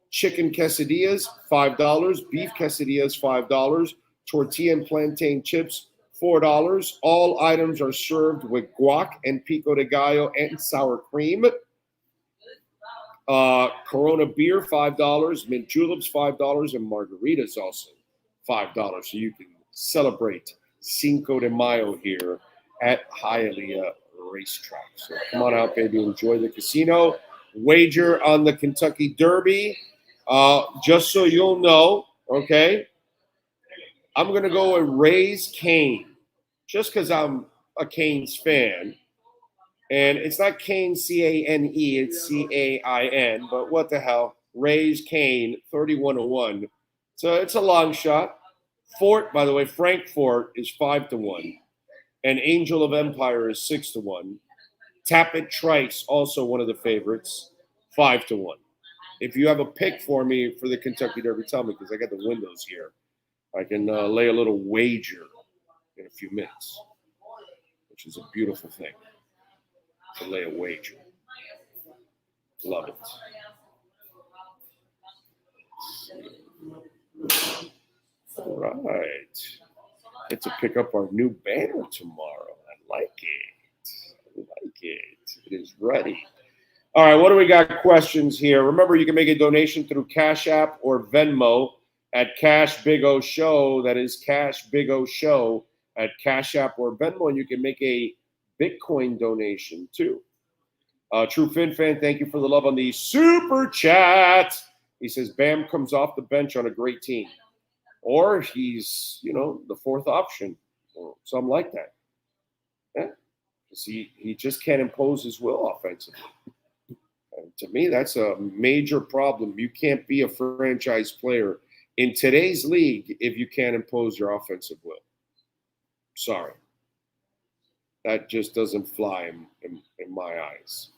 Chicken quesadillas, $5. Beef quesadillas, $5. Tortilla and plantain chips, $4. All items are served with guac and pico de gallo and sour cream. Corona beer, $5. Mint juleps, $5. And margaritas also $5. So you can celebrate Cinco de Mayo here at Hialeah Racetrack. So come on out, baby. Enjoy the casino. Wager on the Kentucky Derby. Just so you'll know, okay, I'm going to go with Raise Cane. Just because I'm a Canes fan. And it's not Cane, C-A-N-E, it's C-A-I-N. But what the hell? Raise Cane, 31-1. So it's a long shot. Fort, by the way, Frankfort is 5-1. And Angel of Empire is 6-1. Tappet Trice, also one of the favorites, 5-1. If you have a pick for me for the Kentucky Derby, tell me, because I got the windows here. I can lay a little wager in a few minutes, which is a beautiful thing to lay a wager. Love it. right. Get to pick up our new banner tomorrow. I like it. It is ready. All right, what do we got questions here? Remember, you can make a donation through Cash App or Venmo at Cash Big O Show. That is Cash Big O Show at Cash App or Venmo. And you can make a Bitcoin donation too. True Fin Fan, thank you for the love on the super chat. He says Bam comes off the bench on a great team. Or he's, the fourth option or something like that. Yeah. Because he just can't impose his will offensively. And to me, that's a major problem. You can't be a franchise player in today's league if you can't impose your offensive will. Sorry. That just doesn't fly in my eyes.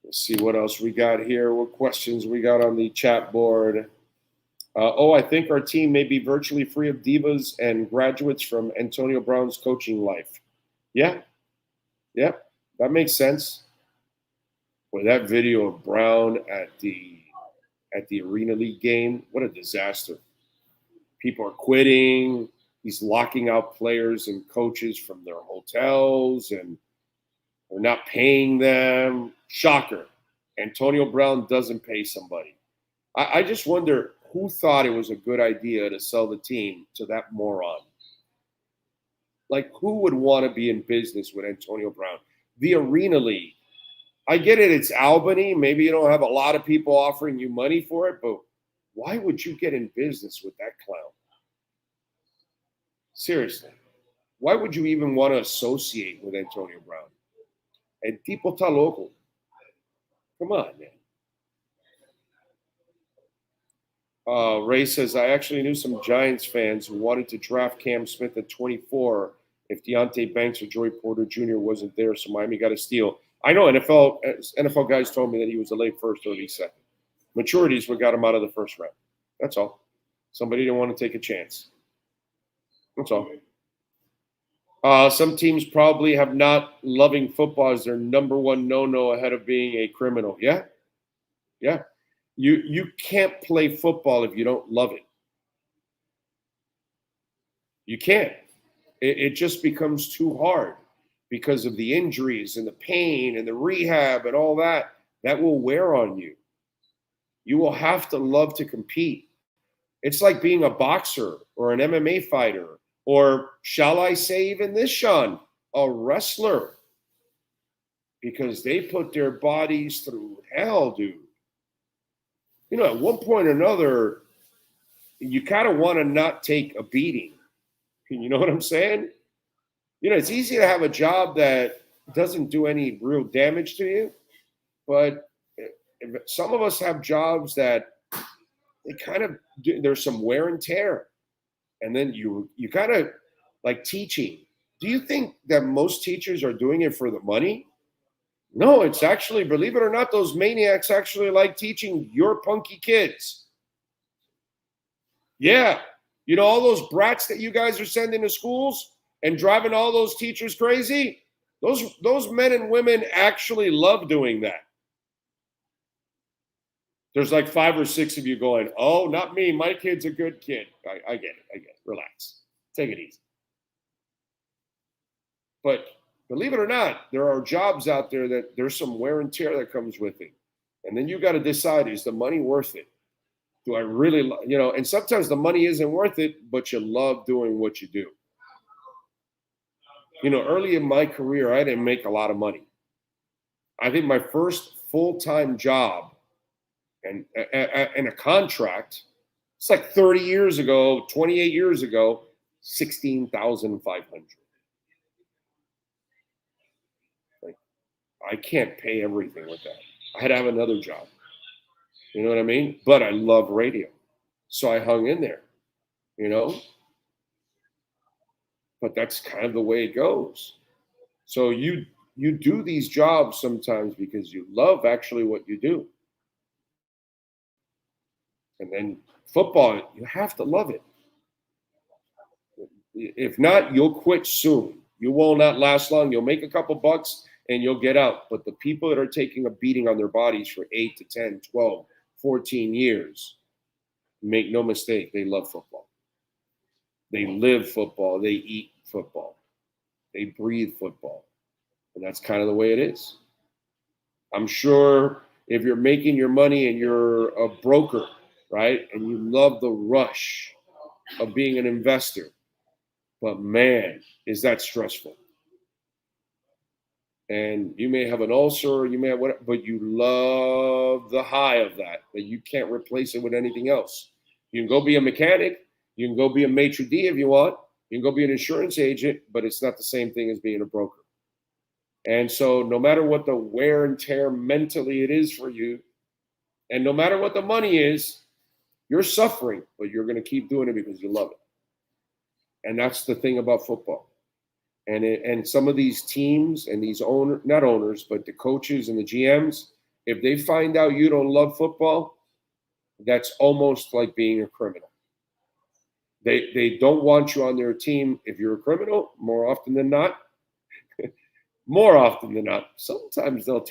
Let's see what else we got here. What questions we got on the chat board. I think our team may be virtually free of divas and graduates from Antonio Brown's coaching life. Yeah, that makes sense. With that video of Brown at the Arena League game, what a disaster. People are quitting. He's locking out players and coaches from their hotels, and they're not paying them. Shocker. Antonio Brown doesn't pay somebody. I just wonder who thought it was a good idea to sell the team to that moron. Like, who would want to be in business with Antonio Brown? The Arena League. I get it. It's Albany. Maybe you don't have a lot of people offering you money for it, but why would you get in business with that clown? Seriously. Why would you even want to associate with Antonio Brown? And tipo ta loco. Come on, man. Ray says, I actually knew some Giants fans who wanted to draft Cam Smith at 24 if Deonte Banks or Joey Porter Jr. wasn't there, so Miami got a steal. I know NFL guys told me that he was a late first, early second. Maturity is what got him out of the first round. That's all. Somebody didn't want to take a chance. That's all. Some teams probably have not loving football as their number one no-no ahead of being a criminal. Yeah. You can't play football if you don't love it. You can't. It just becomes too hard because of the injuries and the pain and the rehab and all that. That will wear on you. You will have to love to compete. It's like being a boxer or an MMA fighter, or shall I say even this, Sean, a wrestler, because they put their bodies through hell, dude. At one point or another, you kind of want to not take a beating. You know what I'm saying? It's easy to have a job that doesn't do any real damage to you, but some of us have jobs that they kind of there's some wear and tear, and then you kind of like teaching. Do you think that most teachers are doing it for the money? No, it's actually, believe it or not, those maniacs actually like teaching your punky kids. Yeah. All those brats that you guys are sending to schools and driving all those teachers crazy, those men and women actually love doing that. There's like 5 or 6 of you going, oh, not me. My kid's a good kid. I get it. Relax. Take it easy. But believe it or not, there are jobs out there that there's some wear and tear that comes with it. And then you got to decide, is the money worth it? Do I really, and sometimes the money isn't worth it, but you love doing what you do. Early in my career, I didn't make a lot of money. I think my first full-time job and a contract, it's like 30 years ago, 28 years ago, $16,500. I can't pay everything with that. I had to have another job. You know what I mean? But I love radio. So I hung in there, But that's kind of the way it goes. So you do these jobs sometimes because you love actually what you do. And then football, you have to love it. If not, you'll quit soon. You will not last long. You'll make a couple bucks and you'll get out. But the people that are taking a beating on their bodies for 8 to 10, 12, 14 years, Make no mistake, they love football. They live football. They eat football. They breathe football. And that's kind of the way it is. I'm sure if you're making your money and you're a broker, right, and you love the rush of being an investor, but man, is that stressful. And you may have an ulcer, you may have whatever, but you love the high of that you can't replace it with anything else. You can go be a mechanic, you can go be a maitre d' if you want, you can go be an insurance agent, but it's not the same thing as being a broker. And so no matter what the wear and tear mentally it is for you, and no matter what the money is, you're suffering, but you're going to keep doing it because you love it. And that's the thing about football. And some of these teams and these not owners, but the coaches and the GMs, if they find out you don't love football, that's almost like being a criminal. They don't want you on their team if you're a criminal, more often than not. More often than not. Sometimes they'll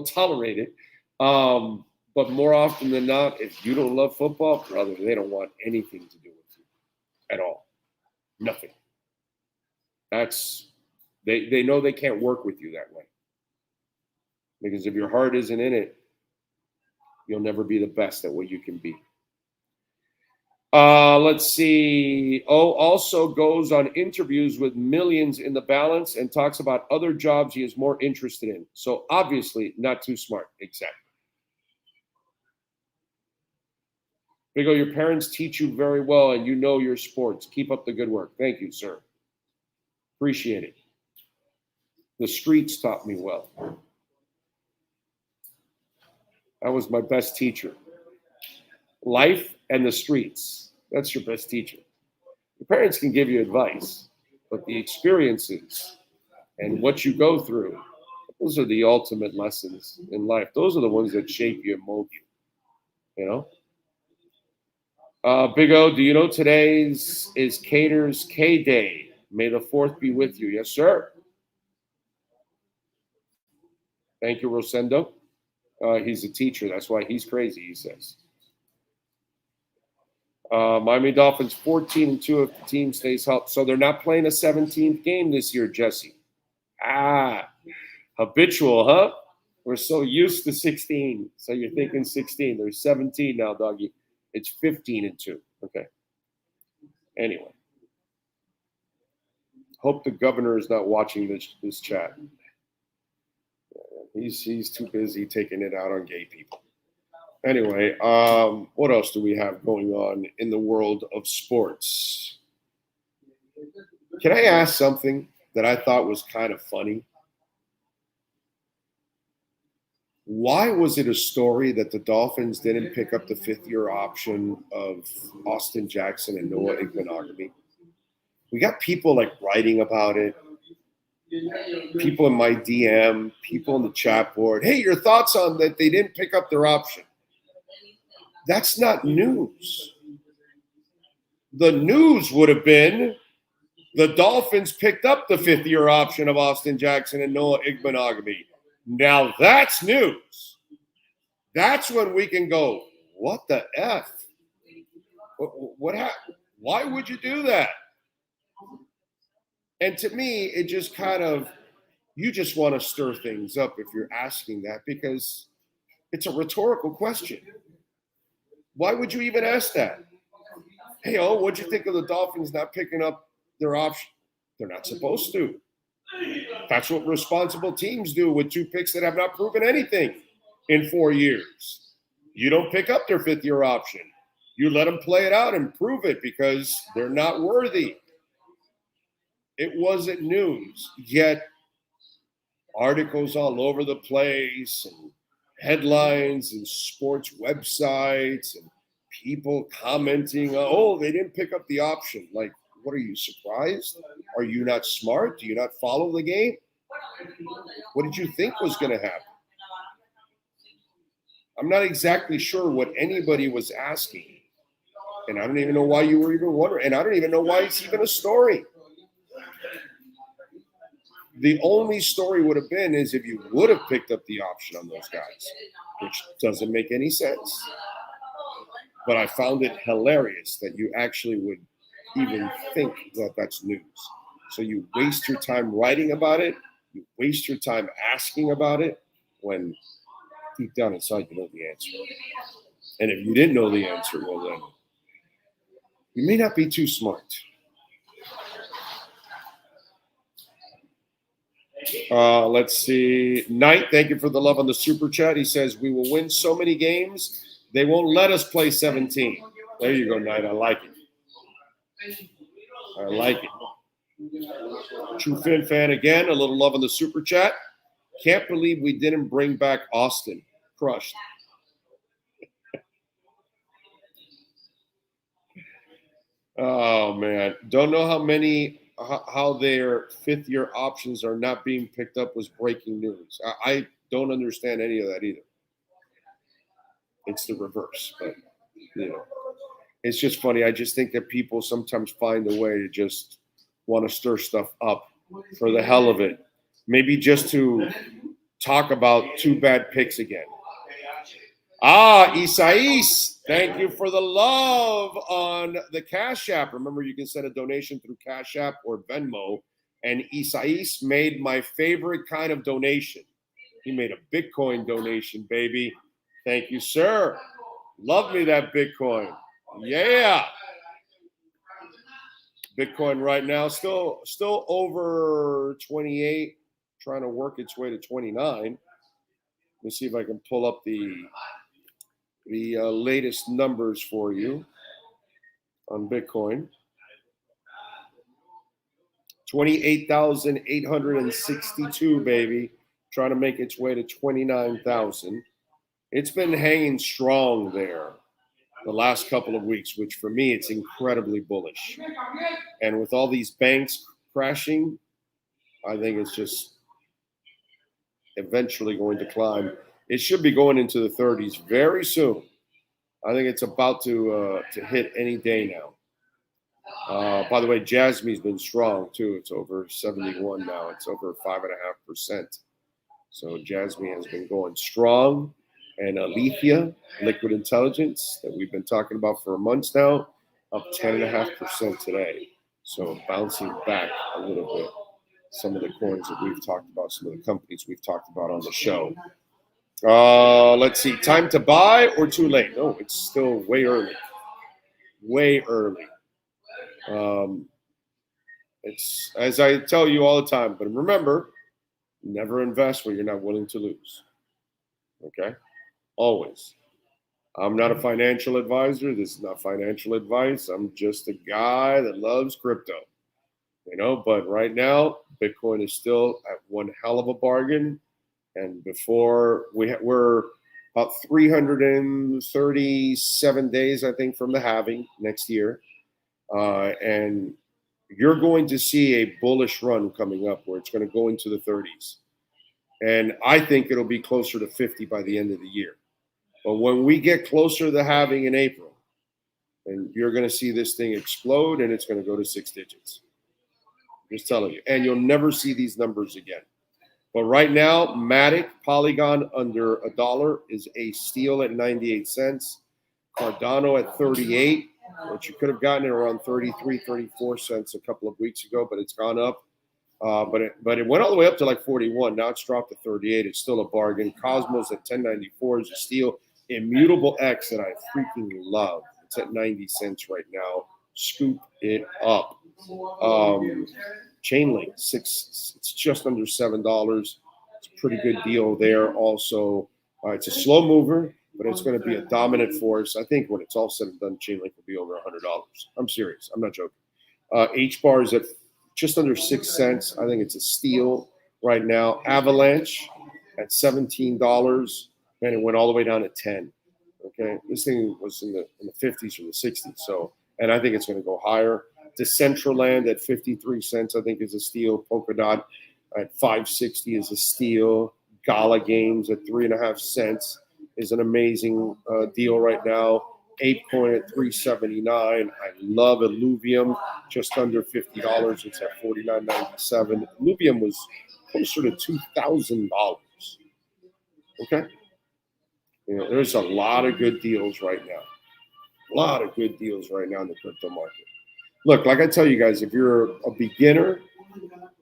tolerate it. But more often than not, if you don't love football, brother, they don't want anything to do with you at all. Nothing. They know they can't work with you that way. Because if your heart isn't in it, you'll never be the best at what you can be. Let's see. Also goes on interviews with millions in the balance and talks about other jobs he is more interested in. So obviously not too smart. Exactly. Big O, your parents teach you very well and you know your sports. Keep up the good work. Thank you, sir. Appreciate it. The streets taught me well. That was my best teacher. Life and the streets. That's your best teacher. Your parents can give you advice, but the experiences and what you go through, those are the ultimate lessons in life. Those are the ones that shape you and mold you. You know? Big O, do you know today's is Cater's K-Day? May the 4th be with you. Yes, sir. Thank you, Rosendo. He's a teacher. That's why he's crazy, he says. Miami Dolphins 14-2 if the team stays healthy. So they're not playing a 17th game this year, Jesse. Habitual, huh? We're so used to 16. So you're thinking 16. There's 17 now, doggy. It's 15-2. Okay. Anyway. Hope the governor is not watching this chat. He's too busy taking it out on gay people. Anyway, what else do we have going on in the world of sports? Can I ask something that I thought was kind of funny? Why was it a story that the Dolphins didn't pick up the 5th-year option of Austin Jackson and Noah Igbenogany? We got people like writing about it. People in my DM, people in the chat board. Hey, your thoughts on that they didn't pick up their option? That's not news. The news would have been the Dolphins picked up the 5th-year option of Austin Jackson and Noah Igbenogany. Now that's news. That's when we can go, what the F? What happened? Why would you do that? And to me, it just kind of, you just want to stir things up if you're asking that because it's a rhetorical question. Why would you even ask that? Hey, what'd you think of the Dolphins not picking up their option? They're not supposed to. That's what responsible teams do with 2 picks that have not proven anything in 4 years. You don't pick up their 5th-year option. You let them play it out and prove it because they're not worthy. It wasn't news, yet articles all over the place and headlines and sports websites and people commenting, they didn't pick up the option. Like, what are you, surprised? Are you not smart? Do you not follow the game? What did you think was going to happen? I'm not exactly sure what anybody was asking. And I don't even know why you were even wondering. And I don't even know why it's even a story. The only story would have been is if you would have picked up the option on those guys, which doesn't make any sense. but I found it hilarious that you actually would even think that that's news. So you waste your time writing about it, you waste your time asking about it, when deep down inside you know the answer. And if you didn't know the answer, well then, you may not be too smart. Let's see. Knight, thank you for the love on the super chat. He says, we will win so many games, they won't let us play 17. There you go, Knight. I like it. I like it. True Fin fan again. A little love on the super chat. Can't believe we didn't bring back Austin. Crushed. Oh, man. Don't know how their fifth-year options are not being picked up was breaking news. I don't understand any of that either. It's the reverse, but, it's just funny. I just think that people sometimes find a way to just want to stir stuff up for the hell of it. Maybe just to talk about two bad picks again. Isais, thank you for the love on the Cash App. Remember, you can send a donation through Cash App or Venmo. And Isais made my favorite kind of donation. He made a Bitcoin donation, baby. Thank you, sir. Love me that Bitcoin. Yeah. Bitcoin right now still over 28, trying to work its way to 29. Let me see if I can pull up the latest numbers for you on Bitcoin. 28,862, baby. Trying to make its way to 29,000. It's been hanging strong there the last couple of weeks, which for me, it's incredibly bullish. And with all these banks crashing, I think it's just eventually going to climb. It should be going into the 30s very soon. I think it's about to hit any day now. By the way, Jasmine's been strong too. It's over 71 now. It's over 5.5%. So Jasmine has been going strong. And Alethea, Liquid Intelligence, that we've been talking about for months now, up 10.5% today. So bouncing back a little bit. Some of the coins that we've talked about, some of the companies we've talked about on the show. Let's see. Time to buy or too late? No, it's still way early. Way early. It's as I tell you all the time, but remember, never invest where you're not willing to lose. Okay? Always. I'm not a financial advisor. This is not financial advice. I'm just a guy that loves crypto. But right now, Bitcoin is still at one hell of a bargain. And before we're about 337 days, I think, from the halving next year. And you're going to see a bullish run coming up where it's going to go into the 30s. And I think it'll be closer to 50 by the end of the year. But when we get closer to the halving in April, and you're going to see this thing explode and it's going to go to 6 digits. I'm just telling you. And you'll never see these numbers again. But right now, Matic Polygon under $1 is a steal at 98 cents. Cardano at 38, which you could have gotten it around 33, 34 cents a couple of weeks ago, but it's gone up. But it went all the way up to like 41. Now it's dropped to 38. It's still a bargain. Cosmos at 10.94 is a steal. Immutable X that I freaking love. It's at 90 cents right now. Scoop it up. Chainlink, it's just under $7. It's a pretty good deal there. Also, it's a slow mover, but it's going to be a dominant force. I think when it's all said and done, Chainlink will be over $100. I'm serious. I'm not joking. H-bar is at just under 6 cents. I think it's a steal right now. Avalanche at $17, and it went all the way down to 10. Okay, this thing was in the 50s or the 60s. So, and I think it's going to go higher. Decentraland at 53 cents, I think, is a steal. Polkadot at 560 is a steal. Gala Games at 3.5 cents is an amazing deal right now. ApeCoin at 379. I love Illuvium, just under $50. It's at $49.97. Illuvium was closer to $2,000. Okay, there's a lot of good deals right now. A lot of good deals right now in the crypto market. Look, like I tell you guys, if you're a beginner,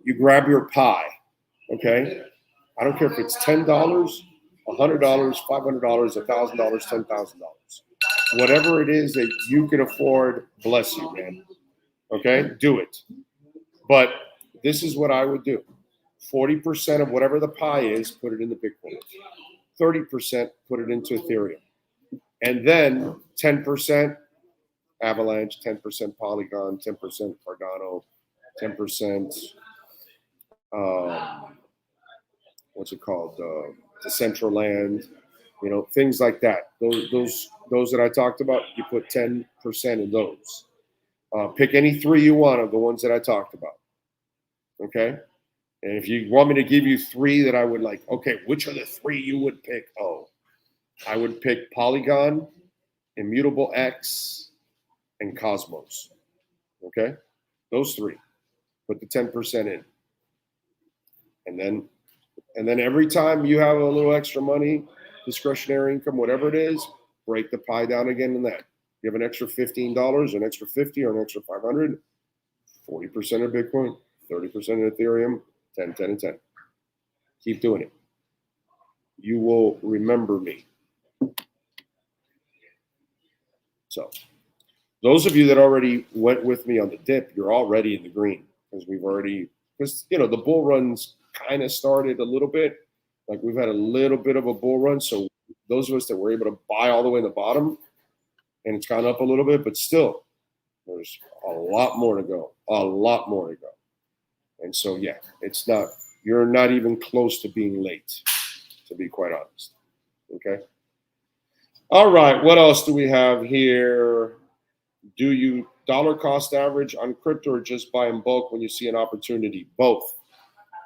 you grab your pie, okay? I don't care if it's $10, $100, $500, $1,000, $10,000. Whatever it is that you can afford, bless you, man. Okay? Do it. But this is what I would do. 40% of whatever the pie is, put it into Bitcoin. 30%, put it into Ethereum. And then 10% Avalanche, 10% Polygon, 10% Cardano, 10% what's it called? Decentraland, things like that. Those that I talked about, you put 10% in those. Pick any three you want of the ones that I talked about. Okay? And if you want me to give you three that I would like, okay, which are the three you would pick? Oh, I would pick Polygon, Immutable X, and Cosmos. Okay? Those three. Put the 10% in. And then every time you have a little extra money, discretionary income, whatever it is, break the pie down again in that. You have an extra $15, an extra $50, or an extra $500, 40% of Bitcoin, 30% of Ethereum, 10, 10, and 10. Keep doing it. You will remember me. So those of you that already went with me on the dip, you're already in the green because the bull runs kind of started a little bit. Like we've had a little bit of a bull run. So those of us that were able to buy all the way in the bottom, and it's gone up a little bit, but still, there's a lot more to go. A lot more to go. And so, yeah, you're not even close to being late, to be quite honest. Okay? All right, what else do we have here? Do you dollar cost average on crypto or just buy in bulk when you see an opportunity? Both.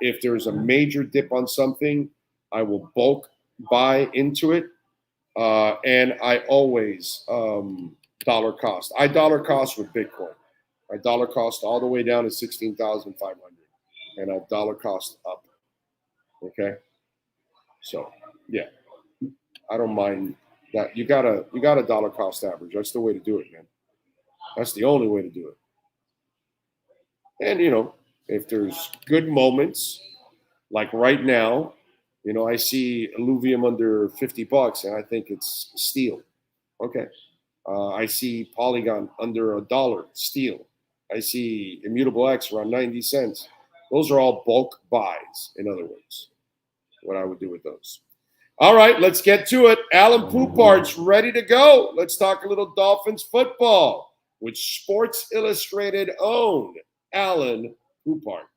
If there's a major dip on something, I will bulk buy into it. And I always dollar cost. I dollar cost with Bitcoin. I dollar cost all the way down to 16,500. And I've dollar cost up. Okay? So, yeah. I don't mind that. You gotta dollar cost average. That's the way to do it, man. That's the only way to do it. And, if there's good moments, like right now, I see Illuvium under $50 and I think it's steal. Okay. I see Polygon under $1, steal. I see Immutable X around 90 cents. Those are all bulk buys, in other words, what I would do with those. All right, let's get to it. Alan Poupart's ready to go. Let's talk a little Dolphins football with Sports Illustrated own Alan Poupart.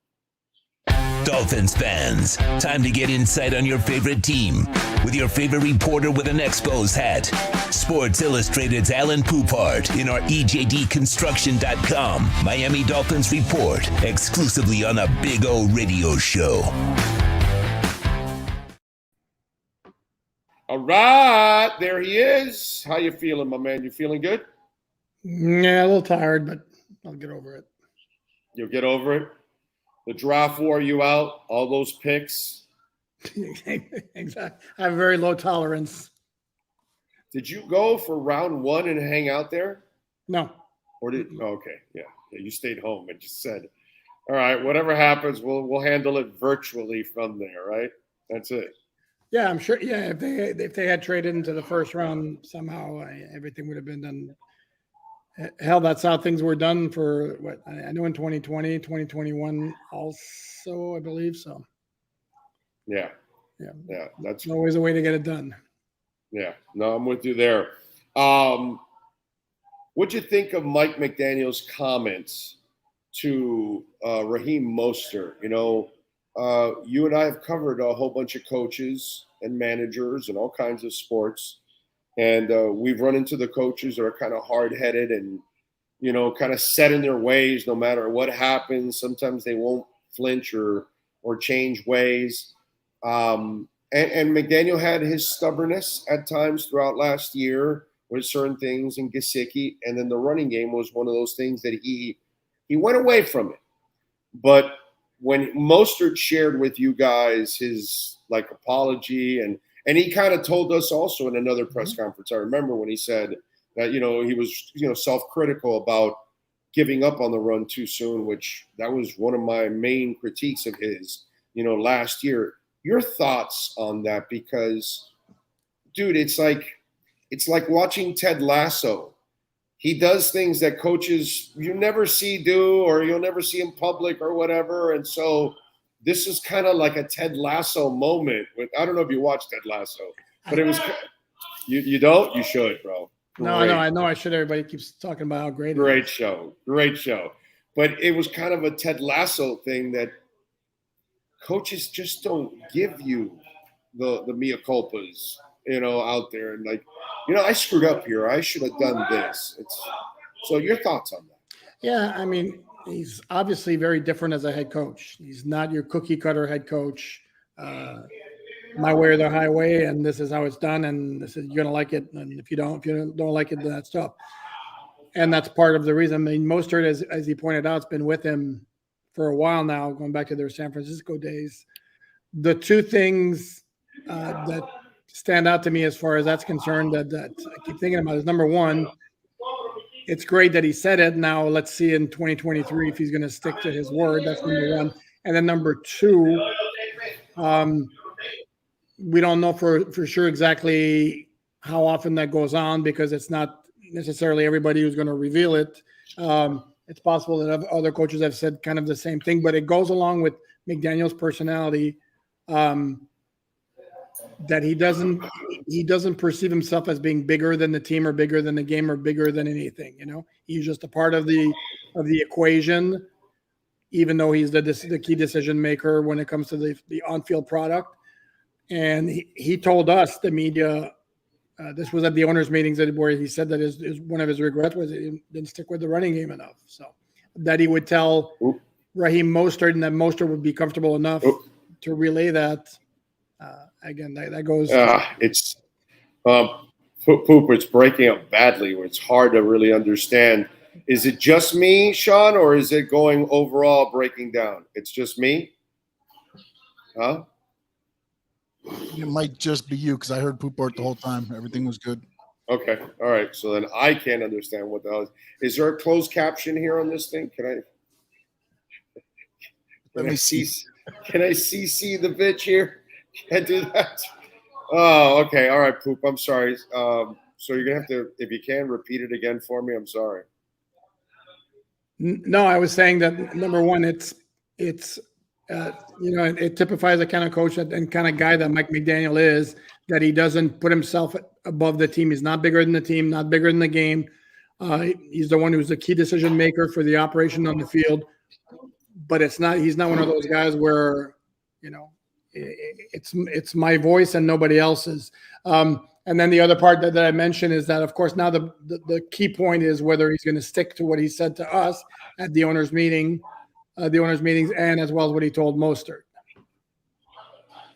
Dolphins fans, time to get insight on your favorite team with your favorite reporter with an exposed hat. Sports Illustrated's Alan Poupart in our EJDconstruction.com Miami Dolphins report exclusively on a Big O radio show. All right, there he is. How you feeling, my man? You feeling good? Yeah, a little tired, but I'll get over it. You'll get over it? The draft wore you out, all those picks. Exactly. I have very low tolerance. Did you go for round one and hang out there? No. Or did okay, yeah. You stayed home and just said, all right, whatever happens, we'll handle it virtually from there, right? That's it. Yeah, I'm sure. Yeah, if they had traded into the first round somehow, everything would have been done. Hell, that's how things were done for what I know in 2020, 2021 also, I believe so. Yeah. That's always a way to get it done. Yeah, no, I'm with you there. What'd you think of Mike McDaniel's comments to Raheem Mostert? You and I have covered a whole bunch of coaches and managers and all kinds of sports. And we've run into the coaches that are kind of hard-headed and, kind of set in their ways no matter what happens. Sometimes they won't flinch or change ways. And McDaniel had his stubbornness at times throughout last year with certain things in Gesicki. And then the running game was one of those things that he went away from it. But when Mostert shared with you guys his apology and he kind of told us also in another press conference, I remember when he said, that, he was, self-critical about giving up on the run too soon, which that was one of my main critiques of his, last year. Your thoughts on that? Because, dude, it's like watching Ted Lasso. He does things that coaches you never see do, or you'll never see in public or whatever. And so this is kind of like a Ted Lasso moment. I don't know if you watched Ted Lasso, but it was. You don't? You should, bro. No, I know I should. Everybody keeps talking about how great it is. Great show. But it was kind of a Ted Lasso thing that coaches just don't give you the mea culpas, out there. And like, I screwed up here. I should have done this. So your thoughts on that? Yeah, I mean, he's obviously very different as a head coach. He's not your cookie cutter head coach. My way or the highway, and this is how it's done, and this is, you're gonna like it, and if you don't like it, then that's tough. And that's part of the reason. I mean, Mostert, as he pointed out, has been with him for a while now, going back to their San Francisco days. The two things that stand out to me as far as that's concerned that I keep thinking about is, number one, it's great that he said it. Now let's see in 2023 if he's going to stick to his word. That's number one. And then number two, we don't know for sure exactly how often that goes on, because it's not necessarily everybody who's going to reveal it. It's possible that other coaches have said kind of the same thing, but it goes along with McDaniel's personality, that he doesn't perceive himself as being bigger than the team or bigger than the game or bigger than anything. He's just a part of the equation, even though he's the key decision maker when it comes to the on-field product. And he told us, the media, this was at the owners' meetings, where he said that his one of his regrets was he didn't stick with the running game enough. So that he would tell Raheem Mostert, and that Mostert would be comfortable enough to relay that. Again, that goes. It's Poop. It's breaking up badly. Where it's hard to really understand. Is it just me, Sean, or is it going overall breaking down? It's just me. Huh? It might just be you, because I heard Poop Bart the whole time. Everything was good. Okay. All right. So then I can't understand what the hell is there a closed caption here on this thing? Can I see the bitch here? Can't do that. Oh, okay. All right, Poop. I'm sorry. So you're gonna have to, if you can, repeat it again for me. I'm sorry. No, I was saying that, number one, it typifies the kind of coach and kind of guy that Mike McDaniel is, that he doesn't put himself above the team. He's not bigger than the team, not bigger than the game. He's the one who's the key decision maker for the operation on the field. But he's not one of those guys where, it's my voice and nobody else's. And then the other part that I mentioned is that, of course, now the key point is whether he's going to stick to what he said to us at the owners' meetings, and as well as what he told Mostert.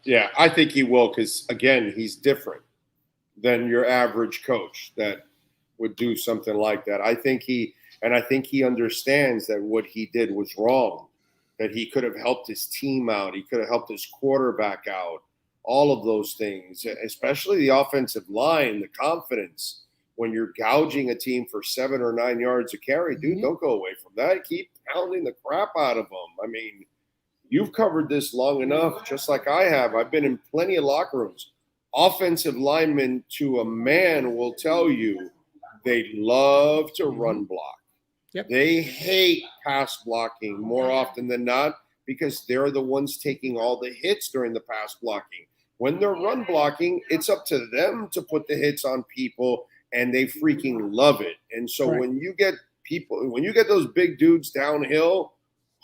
Yeah, I think he will, because, again, he's different than your average coach that would do something like that. I think he understands that what he did was wrong, that he could have helped his team out. He could have helped his quarterback out, all of those things, especially the offensive line, the confidence. When you're gouging a team for 7 or 9 yards a carry, dude, don't go away from that. Keep pounding the crap out of them. I mean, you've covered this long enough, just like I have. I've been in plenty of locker rooms. Offensive linemen to a man will tell you they love to run block. Yep. They hate pass blocking more often than not, because they're the ones taking all the hits during the pass blocking. When they're run blocking, it's up to them to put the hits on people, and they freaking love it. And so when you get those big dudes downhill,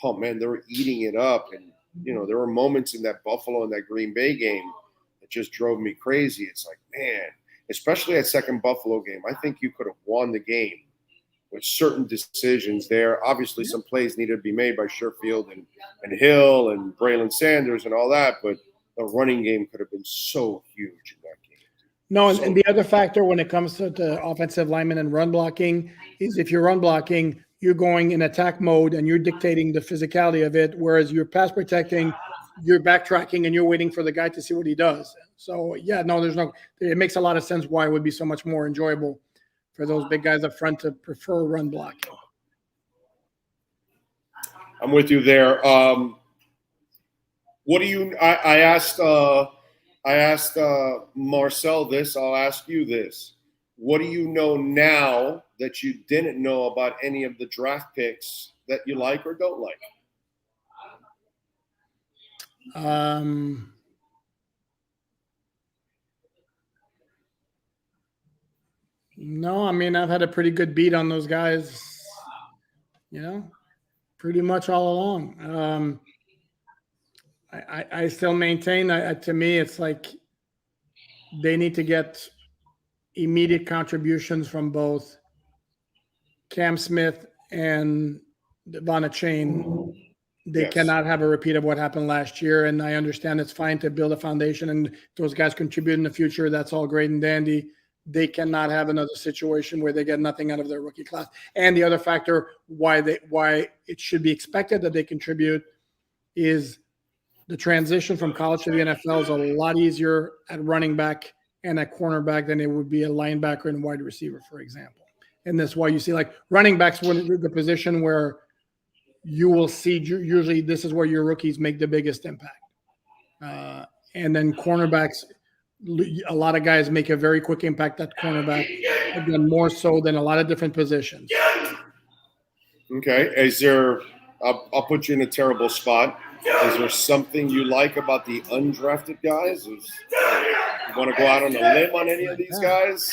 oh man, they're eating it up. And there were moments in that Buffalo and that Green Bay game that just drove me crazy. It's like, man, especially that second Buffalo game, I think you could have won the game with certain decisions there. Obviously, some plays needed to be made by Sherfield and Hill and Braylon Sanders and all that, but the running game could have been so huge in that game. No, and the other factor when it comes to the offensive lineman and run blocking is, if you're run blocking, you're going in attack mode and you're dictating the physicality of it, whereas you're pass protecting, you're backtracking and you're waiting for the guy to see what he does. So, yeah, no, it makes a lot of sense why it would be so much more enjoyable for those big guys up front to prefer run blocking. I'm with you there. What do you? I asked Marcel this. I'll ask you this. What do you know now that you didn't know about any of the draft picks that you like or don't like? No, I mean, I've had a pretty good beat on those guys, pretty much all along. I still maintain, to me, it's like they need to get immediate contributions from both Cam Smith and Devon Chain. They cannot have a repeat of what happened last year. And I understand it's fine to build a foundation and those guys contribute in the future. That's all great and dandy. They cannot have another situation where they get nothing out of their rookie class. And the other factor why it should be expected that they contribute is the transition from college to the NFL is a lot easier at running back and at cornerback than it would be a linebacker and wide receiver, for example. And that's why you see like running backs when the position where you will see usually this is where your rookies make the biggest impact. And then cornerbacks, a lot of guys make a very quick impact at cornerback, again, more so than a lot of different positions. Okay. I'll put you in a terrible spot. Is there something you like about the undrafted guys? You want to go out on a limb on any of these guys?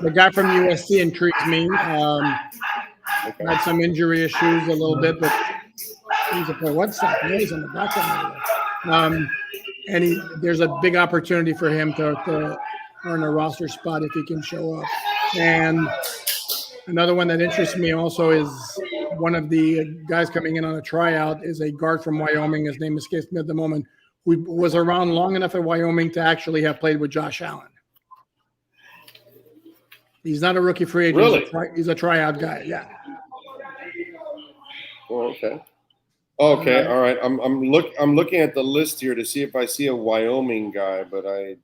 The guy from USC intrigues me. Had some injury issues a little bit, but he's a player. What's that noise in the background? And there's a big opportunity for him to earn a roster spot if he can show up. And another one that interests me also is one of the guys coming in on a tryout is a guard from Wyoming. His name escapes me at the moment, who was around long enough at Wyoming to actually have played with Josh Allen. He's not a rookie free agent. Really? He's a tryout guy. Yeah. Oh, okay. Okay. All right. I'm looking at the list here to see if I see a Wyoming guy, but it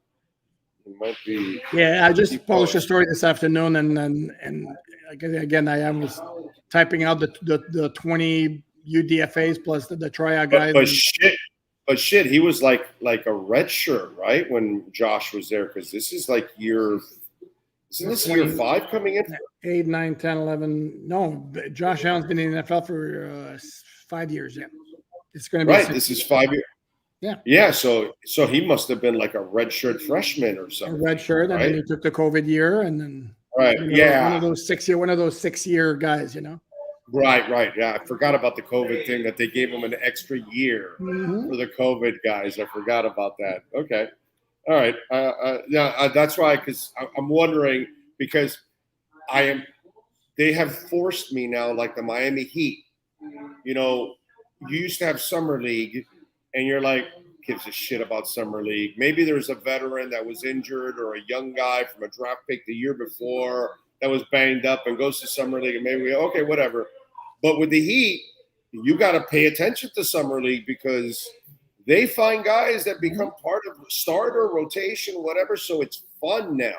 might be. Yeah, I just published a story this afternoon, and again, I was typing out the 20 UDFAs plus the tryout guys. But shit, he was like a red shirt, right? When Josh was there, because this is like year 5 coming in? 8, 9, 10, 11. No, Josh Allen's been in the NFL for 5 years. Yeah, it's going to be right. This is 5 years. Yeah. Yeah. So he must have been like a red shirt freshman or something. A red shirt, and then he took the COVID year, and then right. One of those 6-year guys. Right. Yeah, I forgot about the COVID thing that they gave him an extra year for the COVID guys. I forgot about that. Okay. All right. That's why, because I'm wondering, because they have forced me now, like the Miami Heat. You used to have Summer League, and you're like, gives a shit about Summer League. Maybe there's a veteran that was injured or a young guy from a draft pick the year before that was banged up and goes to Summer League, and maybe, okay, whatever. But with the Heat, you got to pay attention to Summer League because they find guys that become part of starter, rotation, whatever, so it's fun now.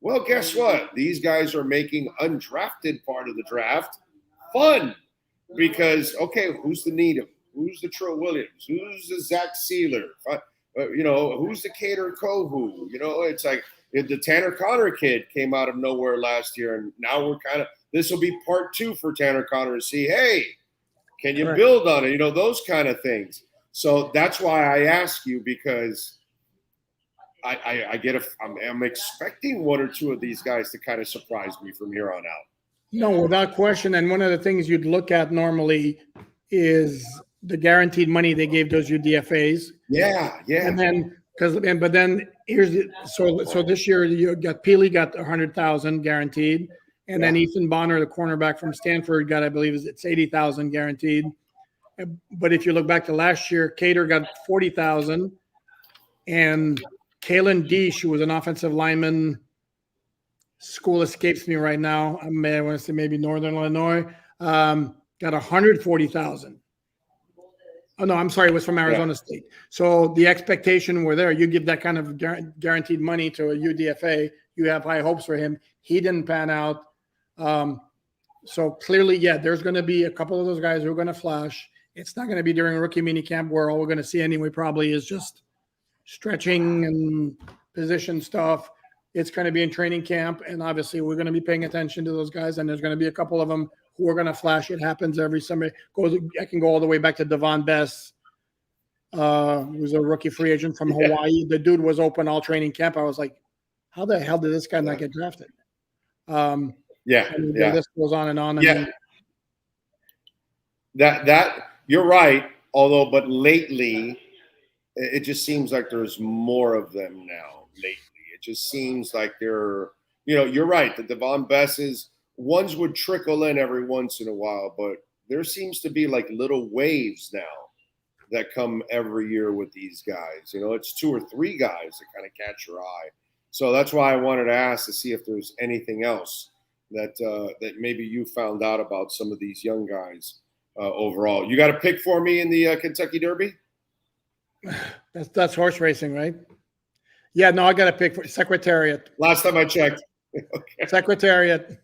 Well, guess what? These guys are making undrafted part of the draft fun because, okay, who's the Needham? Who's the Tro Williams? Who's the Zach Sealer? Who's the Cater Kovu? It's like the Tanner Connor kid came out of nowhere last year, and now we're this will be part 2 for Tanner Connor to see, hey, can you build on it? Those kind of things. So that's why I ask you, because I'm expecting 1 or 2 of these guys to kind of surprise me from here on out. No, without question. And one of the things you'd look at normally is the guaranteed money they gave those UDFAs. Yeah. And then but then so this year you got Peely got 100,000 guaranteed, and then Ethan Bonner, the cornerback from Stanford, got, I believe it's 80,000 guaranteed. But if you look back to last year, Cater got 40,000, and Kalen Deesh, who was an offensive lineman, school escapes me right now. I want to say maybe Northern Illinois, got 140,000. Oh, no, I'm sorry. It was from Arizona State. So the expectation were there. You give that kind of guaranteed money to a UDFA, you have high hopes for him. He didn't pan out. So clearly, there's going to be a couple of those guys who are going to flash. It's not going to be during rookie mini camp where all we're going to see anyway probably is just stretching and position stuff. It's going to be in training camp, and obviously we're going to be paying attention to those guys, and there's going to be a couple of them who are going to flash. It happens every summer. I can go all the way back to Devon Bess, who's a rookie free agent from Hawaii. The dude was open all training camp. I was like, how the hell did this guy not get drafted? The list goes on and on. That you're right. Although, but lately, it just seems like there's more of them now. Lately, it just seems like they're. You're right. The Devon Besses ones would trickle in every once in a while, but there seems to be like little waves now that come every year with these guys. It's 2 or 3 guys that kind of catch your eye. So that's why I wanted to ask to see if there's anything else that maybe you found out about some of these young guys overall. You got a pick for me in the Kentucky Derby? That's horse racing, right? Yeah, no, I got a pick for Secretariat. Last time I checked. Okay. Secretariat.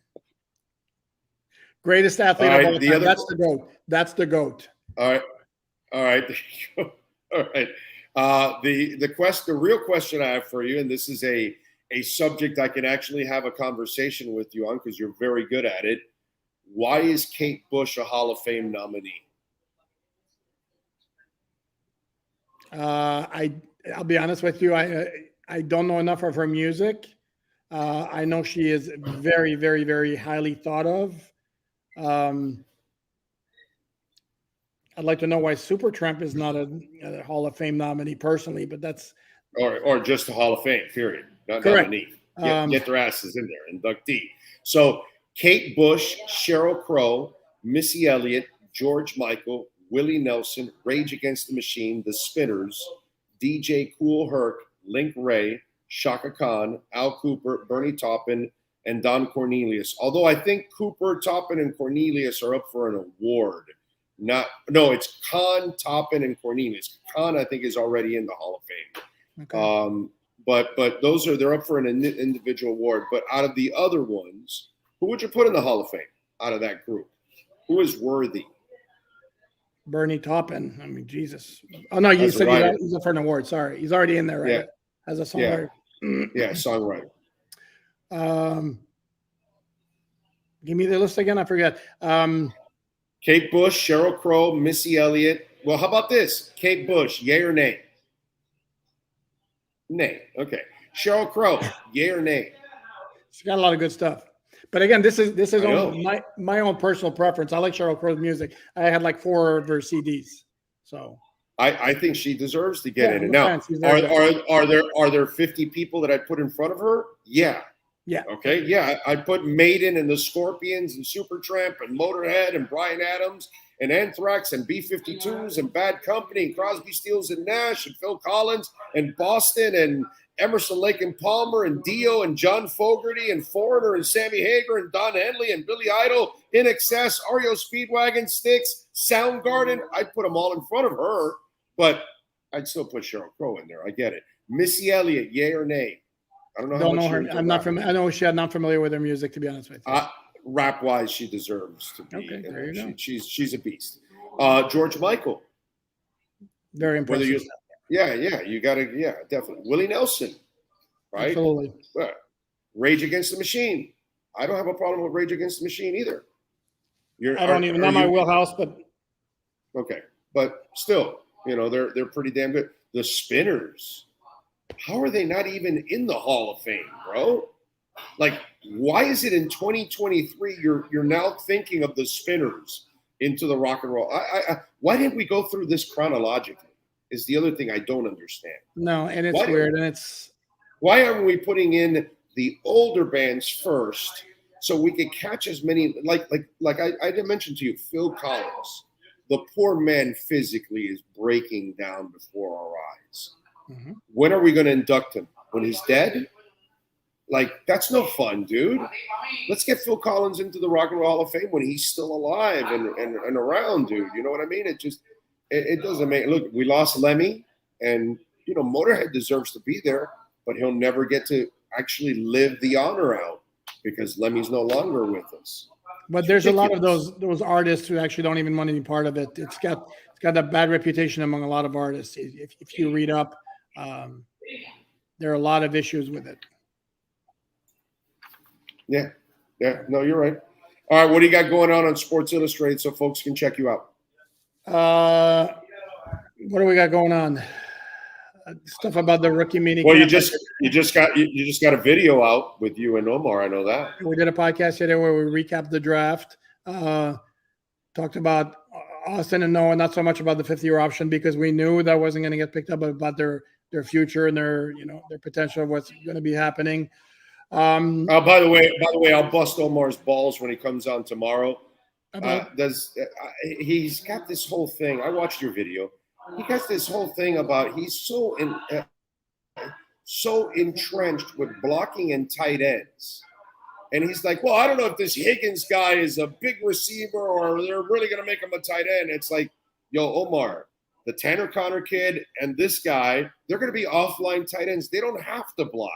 Greatest athlete of all time. That's the GOAT. That's the GOAT. All right. All right. All right. The real question I have for you, and this is a subject I can actually have a conversation with you on because you're very good at it. Why is Kate Bush a Hall of Fame nominee? I'll be honest with you. I don't know enough of her music. I know she is very, very, very highly thought of. I'd like to know why Supertramp is not a Hall of Fame nominee personally, but that's or just a Hall of Fame, period. Not correct. Nominee. Get their asses in there, inductee. So Kate Bush, Sheryl Crow, Missy Elliott, George Michael, Willie Nelson, Rage Against the Machine, The Spinners, DJ Kool Herc, Link Ray, Shaka Khan, Al Cooper, Bernie Taupin, and Don Cornelius. Although I think Cooper, Taupin, and Cornelius are up for an award. It's Khan, Taupin, and Cornelius. Khan, I think, is already in the Hall of Fame. Okay. But they're up for an individual award. But out of the other ones, who would you put in the Hall of Fame out of that group? Who is worthy? Bernie Taupin. I mean, Jesus. Oh, no, you said he's up for an award. Sorry. He's already in there, right? Yeah. As a songwriter. Yeah, songwriter. Give me the list again. I forget. Kate Bush, Sheryl Crow, Missy Elliott. Well, how about this? Kate Bush, yay or nay? Nay. Okay. Sheryl Crow, yay or nay? She's got a lot of good stuff. But again, this is my own personal preference. I like Sheryl Crow's music. I had like 4 of her CDs. So I think she deserves to get in it. Now, are there 50 people that I'd put in front of her? Yeah. Yeah. Okay. Yeah. I put Maiden and the Scorpions and Supertramp and Motorhead and Bryan Adams and Anthrax and B-52s and Bad Company and Crosby, Stills and Nash and Phil Collins and Boston and Emerson, Lake and Palmer and Dio and John Fogerty and Foreigner and Sammy Hagar and Don Henley and Billy Idol, In Excess, REO Speedwagon, Styx, Soundgarden. I'd put them all in front of her, but I'd still put Sheryl Crow in there. I get it. Missy Elliott, yay or nay? I don't know her. I'm not familiar. I know I'm not familiar with her music, to be honest with you. Rap wise, she deserves to be. Okay, there you go. She's a beast. George Michael, very impressive. You got to, definitely. Willie Nelson, right? Absolutely. Rage Against the Machine. I don't have a problem with Rage Against the Machine either. I don't even know my wheelhouse, but okay, but still, they're pretty damn good. The Spinners. How are they not even in the Hall of Fame, bro? Like, why is it in 2023 you're now thinking of the Spinners into the rock and roll? Why didn't we go through this chronologically? Is the other thing I don't understand. No, and it's weird, and it's why aren't we putting in the older bands first so we could catch as many like I did mention to you, Phil Collins. The poor man physically is breaking down before our eyes. Mm-hmm. When are we going to induct him? When he's dead? Like, that's no fun, dude. Let's get Phil Collins into the Rock and Roll Hall of Fame when he's still alive and around, dude. You know what I mean? it doesn't make. Look, we lost Lemmy, and Motorhead deserves to be there, but he'll never get to actually live the honor out because Lemmy's no longer with us. But there's a lot of those artists who actually don't even want any part of it. It's got a bad reputation among a lot of artists. If you read up, there are a lot of issues with it. Yeah. No, you're right. All right, what do you got going on Sports Illustrated so folks can check you out? What do we got going on? Stuff about the rookie meeting. Well, you just got a video out with you and Omar. I know that. We did a podcast today where we recapped the draft. Talked about Austin and Noah, not so much about the 5th-year option because we knew that wasn't going to get picked up, but about their future and their potential of what's going to be happening. By the way, I'll bust Omar's balls when he comes on tomorrow. He's got this whole thing. I watched your video. He got this whole thing about he's so entrenched with blocking and tight ends. And he's like, well, I don't know if this Higgins guy is a big receiver or they're really going to make him a tight end. It's like, yo, Omar, the Tanner Connor kid and this guy, they're going to be offline tight ends. They don't have to block.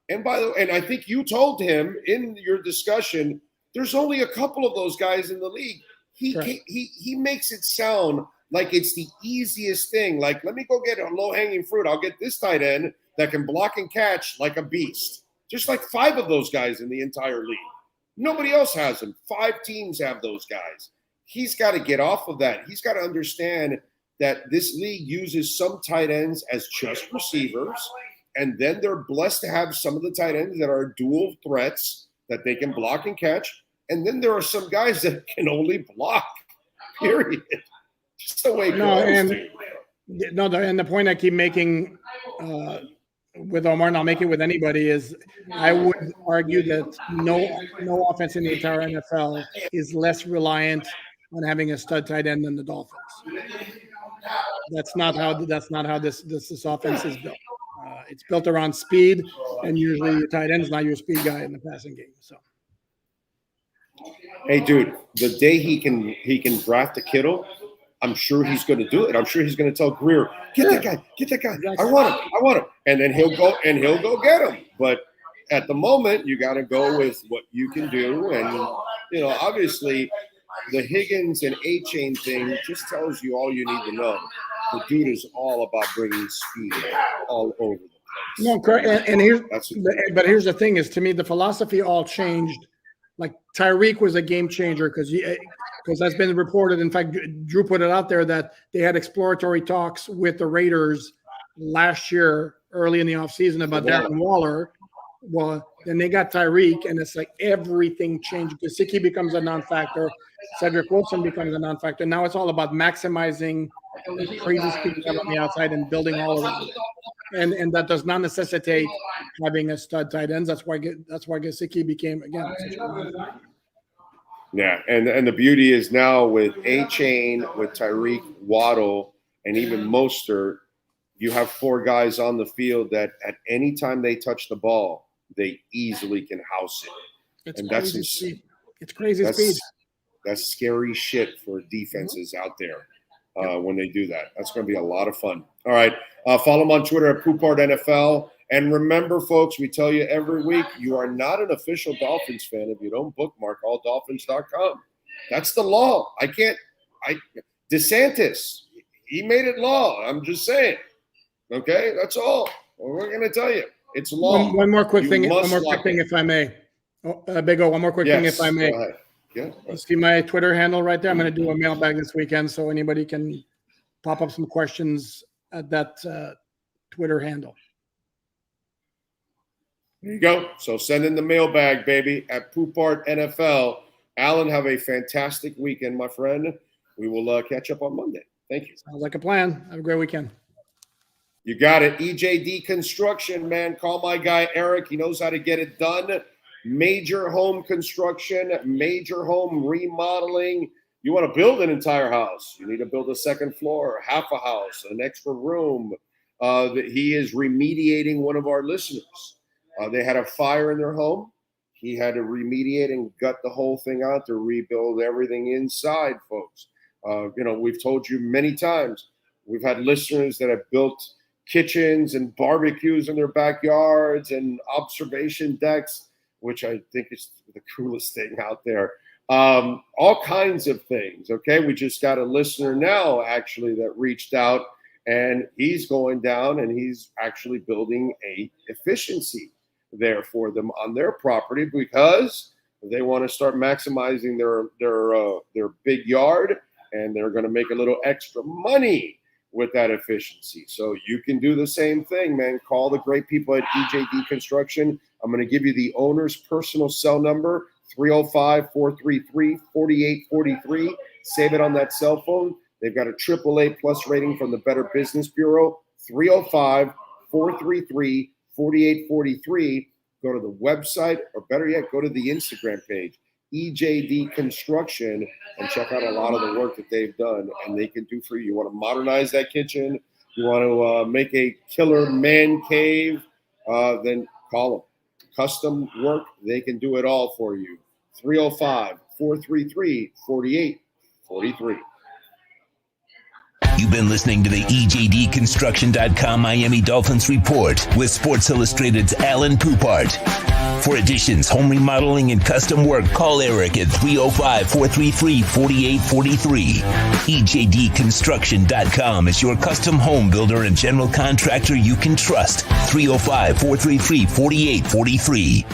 And by the way, and I think you told him in your discussion, there's only a couple of those guys in the league. He makes it sound like it's the easiest thing. Like, let me go get a low-hanging fruit. I'll get this tight end that can block and catch like a beast. Just like 5 of those guys in the entire league. Nobody else has them. 5 teams have those guys. He's got to get off of that. He's got to understand that this league uses some tight ends as just receivers, and then they're blessed to have some of the tight ends that are dual threats that they can block and catch. And then there are some guys that can only block, period. Just the way it goes. And the point I keep making with Omar, and I'll make it with anybody, is I would argue that no offense in the entire NFL is less reliant on having a stud tight end than the Dolphins. That's not how this offense is built. It's built around speed, and usually your tight end is not your speed guy in the passing game. So, hey, dude, the day he can draft a Kittle, I'm sure he's going to do it. I'm sure he's going to tell Greer, get that guy. Exactly. I want him. And then he'll go get him. But at the moment, you got to go with what you can do. And, obviously the Higgins and A-Chain thing just tells you all you need to know. The dude is all about bringing speed all over the place. No, correct. And here's the thing is, to me, the philosophy all changed. Like Tyreek was a game changer because that's been reported. In fact, Drew put it out there that they had exploratory talks with the Raiders last year, early in the offseason, about Darren Waller. Well, then they got Tyreek, and it's like everything changed. Gesicki becomes a non-factor. Cedric Wilson becomes a non-factor. Now it's all about maximizing the crazy speed on the outside and building all around it. And that does not necessitate having a stud tight ends. That's why Gesicki became, again, such a non-factor. Yeah, and the beauty is now with A-Chain, with Tyreek, Waddle, and even Mostert, you have 4 guys on the field that at any time they touch the ball, they easily can house it. It's crazy speed. That's scary shit for defenses out there when they do that. That's going to be a lot of fun. All right, follow them on Twitter at Poupart NFL. And remember, folks, we tell you every week, you are not an official Dolphins fan if you don't bookmark alldolphins.com. That's the law. DeSantis, he made it law. I'm just saying. Okay, that's all. We're going to tell you. It's law. One more quick thing, if I may. Big O, one more quick thing, if I may. Go ahead. Yeah. You see my Twitter handle right there? I'm going to do a mailbag this weekend, so anybody can pop up some questions at that Twitter handle. There you go. So send in the mailbag, baby, at Poupart NFL. Alan, have a fantastic weekend, my friend. We will catch up on Monday. Thank you. Sounds like a plan. Have a great weekend. You got it. EJD Construction, man. Call my guy, Eric. He knows how to get it done. Major home construction, major home remodeling. You want to build an entire house. You need to build a second floor, half a house, an extra room. He is remediating one of our listeners. They had a fire in their home. He had to remediate and gut the whole thing out to rebuild everything inside, folks. We've told you many times, we've had listeners that have built kitchens and barbecues in their backyards and observation decks, which I think is the coolest thing out there. All kinds of things. Okay. We just got a listener now actually that reached out, and he's going down and he's actually building a efficiency there for them on their property because they want to start maximizing their big yard, and they're going to make a little extra money with that efficiency. So you can do the same thing, man. Call the great people at EJD Construction. I'm going to give you the owner's personal cell number, 305-433-4843. Save it on that cell phone. They've got a AAA plus rating from the Better Business Bureau, 305-433-4843. Go to the website, or better yet, go to the Instagram page, EJD Construction, and check out a lot of the work that they've done and they can do for you. You want to modernize that kitchen, you want to make a killer man cave, then call them. Custom work, they can do it all for you. 305-433-4843. You've been listening to the EJDConstruction.com Miami Dolphins Report with Sports Illustrated's Alan Poupart. For additions, home remodeling, and custom work, call Eric at 305-433-4843. EJDConstruction.com is your custom home builder and general contractor you can trust. 305-433-4843.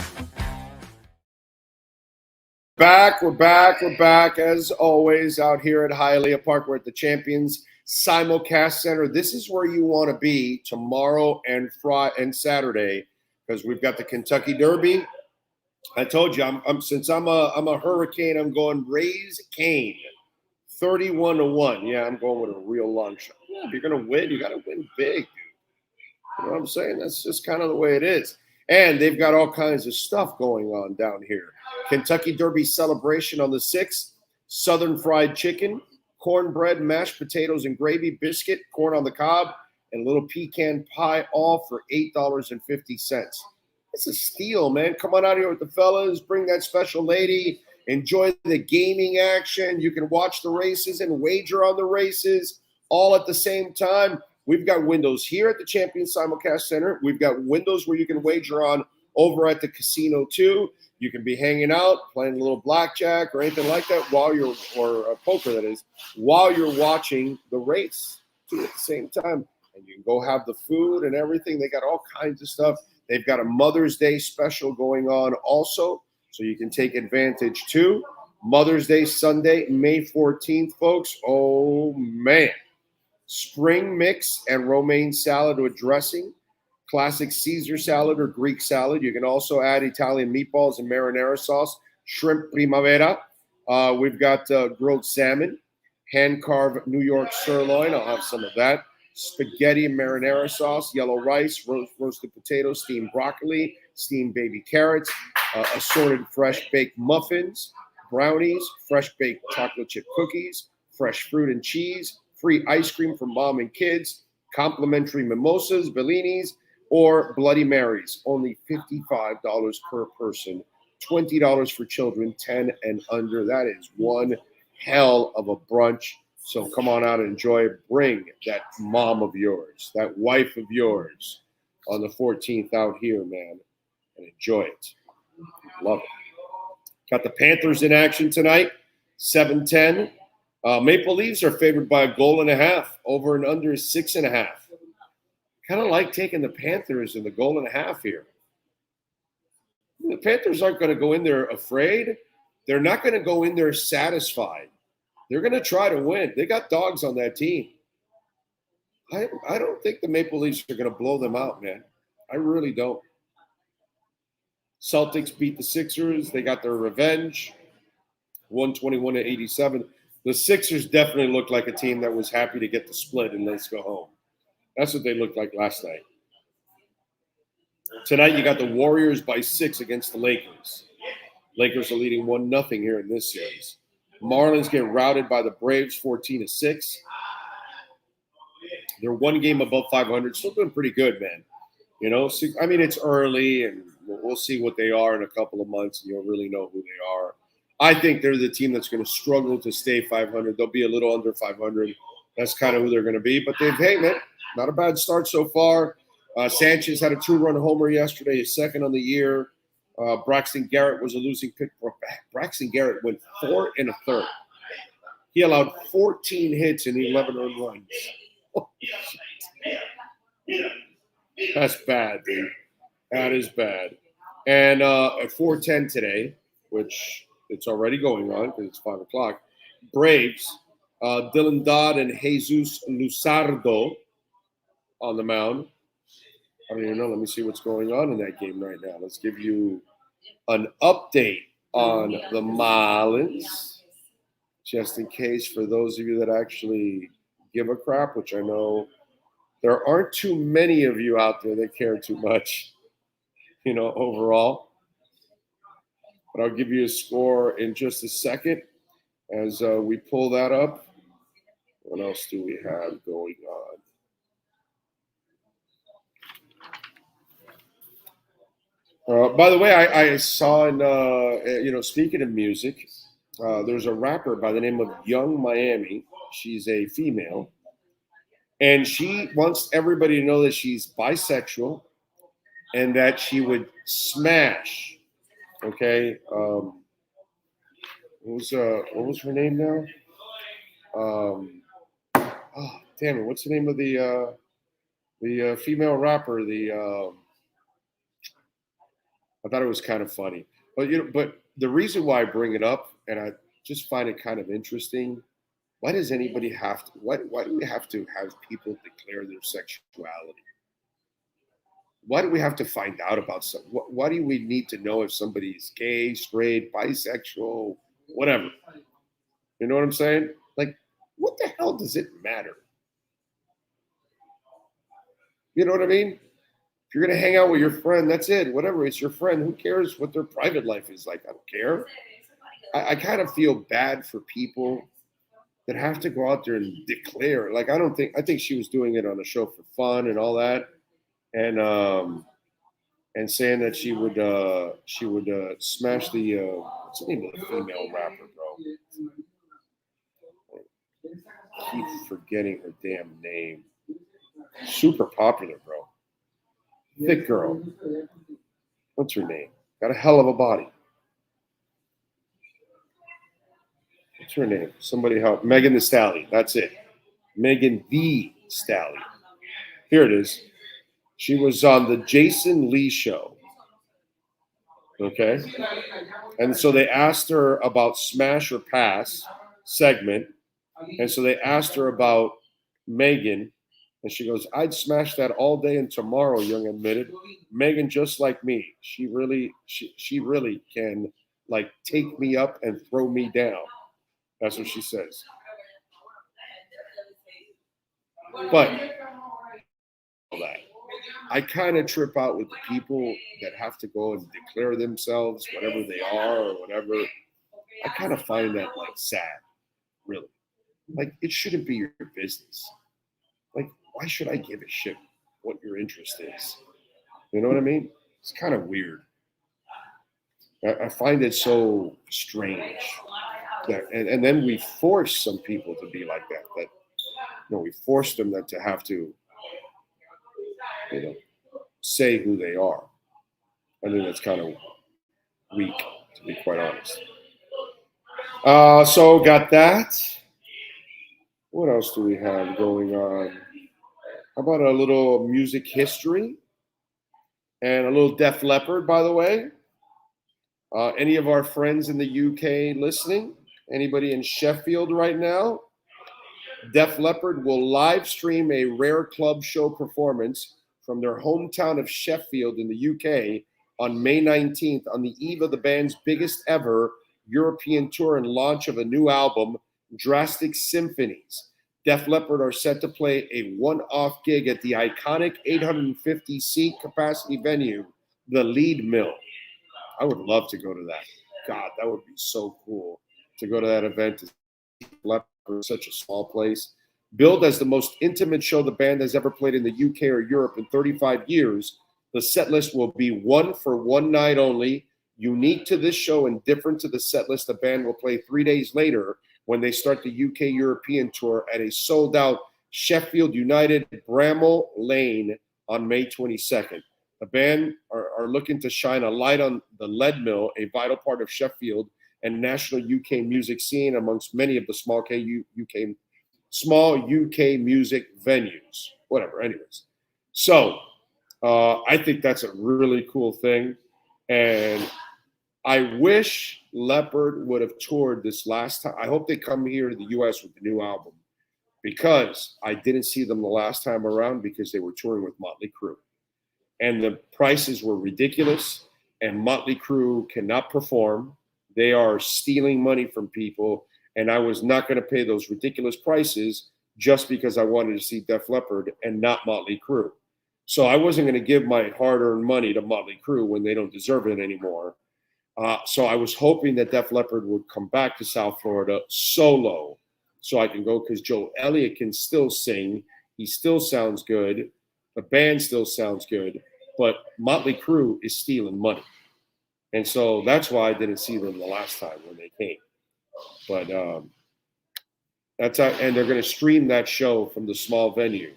We're back as always out here at Hialeah Park. We're at the Champions Simulcast Center. This is where you want to be tomorrow and Friday and Saturday, because we've got the Kentucky Derby. I told you, since I'm a Hurricane, I'm going Raise Cane, 31-1. Yeah, I'm going with a real long shot. Yeah, if you're gonna win, you got to win big, dude. You know what I'm saying? That's just kind of the way it is. And they've got all kinds of stuff going on down here. Kentucky Derby celebration on the 6th. Southern fried chicken, cornbread, mashed potatoes and gravy, biscuit, corn on the cob, and a little pecan pie, all for $8.50. It's a steal, man. Come on out here with the fellas. Bring that special lady. Enjoy the gaming action. You can watch the races and wager on the races all at the same time. We've got windows here at the Champions Simulcast Center. We've got windows where you can wager on over at the casino too. You can be hanging out, playing a little blackjack or anything like that or poker, that is, while you're watching the race too at the same time. And you can go have the food and everything. They got all kinds of stuff. They've got a Mother's Day special going on also, so you can take advantage too. Mother's Day Sunday, May 14th, folks. Oh, man. Spring mix and romaine salad with dressing. Classic Caesar salad or Greek salad. You can also add Italian meatballs and marinara sauce. Shrimp primavera. We've got grilled salmon. Hand-carved New York sirloin. I'll have some of that. Spaghetti and marinara sauce. Yellow rice. Roasted potatoes. Steamed broccoli. Steamed baby carrots. Assorted fresh baked muffins. Brownies. Fresh baked chocolate chip cookies. Fresh fruit and cheese. Free ice cream for mom and kids. Complimentary mimosas, Bellinis, or Bloody Marys. Only $55 per person. $20 for children 10 and under. That is one hell of a brunch. So come on out and enjoy it. Bring that mom of yours, that wife of yours on the 14th out here, man, and enjoy it. Love it. Got the Panthers in action tonight, 7-10. Maple Leafs are favored by 1.5 goals. Over and under is 6.5. Kind of like taking the Panthers and the 1.5 here. The Panthers aren't going to go in there afraid. They're not going to go in there satisfied. They're going to try to win. They got dogs on that team. I don't think the Maple Leafs are going to blow them out, man. I really don't. Celtics beat the Sixers. They got their revenge, 121-87. The Sixers definitely looked like a team that was happy to get the split and let's go home. That's what they looked like last night. Tonight, you got the Warriors by 6 against the Lakers. Lakers are leading 1-0 here in this series. Marlins get routed by the Braves 14-6. They're one game above 500. Still doing pretty good, man. You know, I mean, it's early, and we'll see what they are in a couple of months, and you'll really know who they are. I think they're the team that's going to struggle to stay 500. They'll be a little under 500. That's kind of who they're going to be. But hey, man, not a bad start so far. Sanchez had a 2-run homer yesterday, his second on the year. Braxton Garrett was a losing pick. Braxton Garrett went 4 1/3. He allowed 14 hits and 11 earned runs. That's bad, dude. That is bad. And at 4:10 today, which it's already going on because it's 5 o'clock, Braves, Dylan Dodd and Jesus Luzardo on the mound. I don't even know. Let me see what's going on in that game right now. Let's give you an update on the Marlins, just in case for those of you that actually give a crap, which I know there aren't too many of you out there that care too much, overall. But I'll give you a score in just a second as we pull that up. What else do we have going on? By the way, I saw in, speaking of music, there's a rapper by the name of Young Miami. She's a female. And she wants everybody to know that she's bisexual and that she would smash. Okay. What was her name now? Damn it. What's the name of the female rapper? I thought it was kind of funny, but the reason why I bring it up, and I just find it kind of interesting. Why does anybody have to? Why do we have to have people declare their sexuality? Why do we have to find out about something? Why do we need to know if somebody's gay, straight, bisexual, whatever? You know what I'm saying? Like, what the hell does it matter? You know what I mean? If you're going to hang out with your friend, that's it. Whatever, it's your friend. Who cares what their private life is like? I don't care. I kind of feel bad for people that have to go out there and declare. Like, I think she was doing it on a show for fun and all that. And saying that she would smash the what's the name of the female rapper, bro? I keep forgetting her damn name. Super popular, bro. Thick girl. What's her name? Got a hell of a body. What's her name? Somebody help. Megan Thee Stallion. That's it. Megan Thee Stallion. Here it is. She was on the Jason Lee show. Okay. And so they asked her about Smash or Pass segment. And so they asked her about Megan. And she goes, I'd smash that all day and tomorrow, Young admitted. Megan, just like me. She really can, like, take me up and throw me down. That's what she says. But I kind of trip out with the people that have to go and declare themselves, whatever they are or whatever. I kind of find that, like, sad, really. Like, it shouldn't be your business. Like, why should I give a shit what your interest is? You know what I mean? It's kind of weird. I find it so strange. And then we force some people to be like that. We force them to have to, say who they are. I think that's kind of weak, to be quite honest. So got that. What else do we have going on? How about a little music history and a little Def Leppard, by the way? Any of our friends in the UK listening? Anybody in Sheffield right now? Def Leppard will live stream a rare club show performance from their hometown of Sheffield in the UK on May 19th on the eve of the band's biggest ever European tour and launch of a new album, Drastic Symphonies. Def Leppard are set to play a one-off gig at the iconic 850-seat capacity venue, the Lead Mill. I would love to go to that. God, that would be so cool to go to that event. Leppard, such a small place. Billed as the most intimate show the band has ever played in the UK or Europe in 35 years, the set list will be one for one night only, Unique to this show and different to the set list, the band will play 3 days later when they start the UK European tour at a sold-out Sheffield United Bramall Lane on May 22nd. The band are looking to shine a light on the lead mill, a vital part of Sheffield and national UK music scene amongst many of the small UK music venues. Whatever, anyways. So I think that's a really cool thing. And I wish Leopard would have toured this last time. I hope they come here to the U.S. with the new album, because I didn't see them the last time around because they were touring with Motley Crue. And the prices were ridiculous, and Motley Crue cannot perform. They are stealing money from people, and I was not going to pay those ridiculous prices just because I wanted to see Def Leppard and not Motley Crue. So I wasn't going to give my hard-earned money to Motley Crue when they don't deserve it anymore. So I was hoping that Def Leppard would come back to South Florida solo so I can go, because Joe Elliott can still sing. He still sounds good. The band still sounds good. But Motley Crue is stealing money. And so that's why I didn't see them the last time when they came. But and they're going to stream that show from the small venue.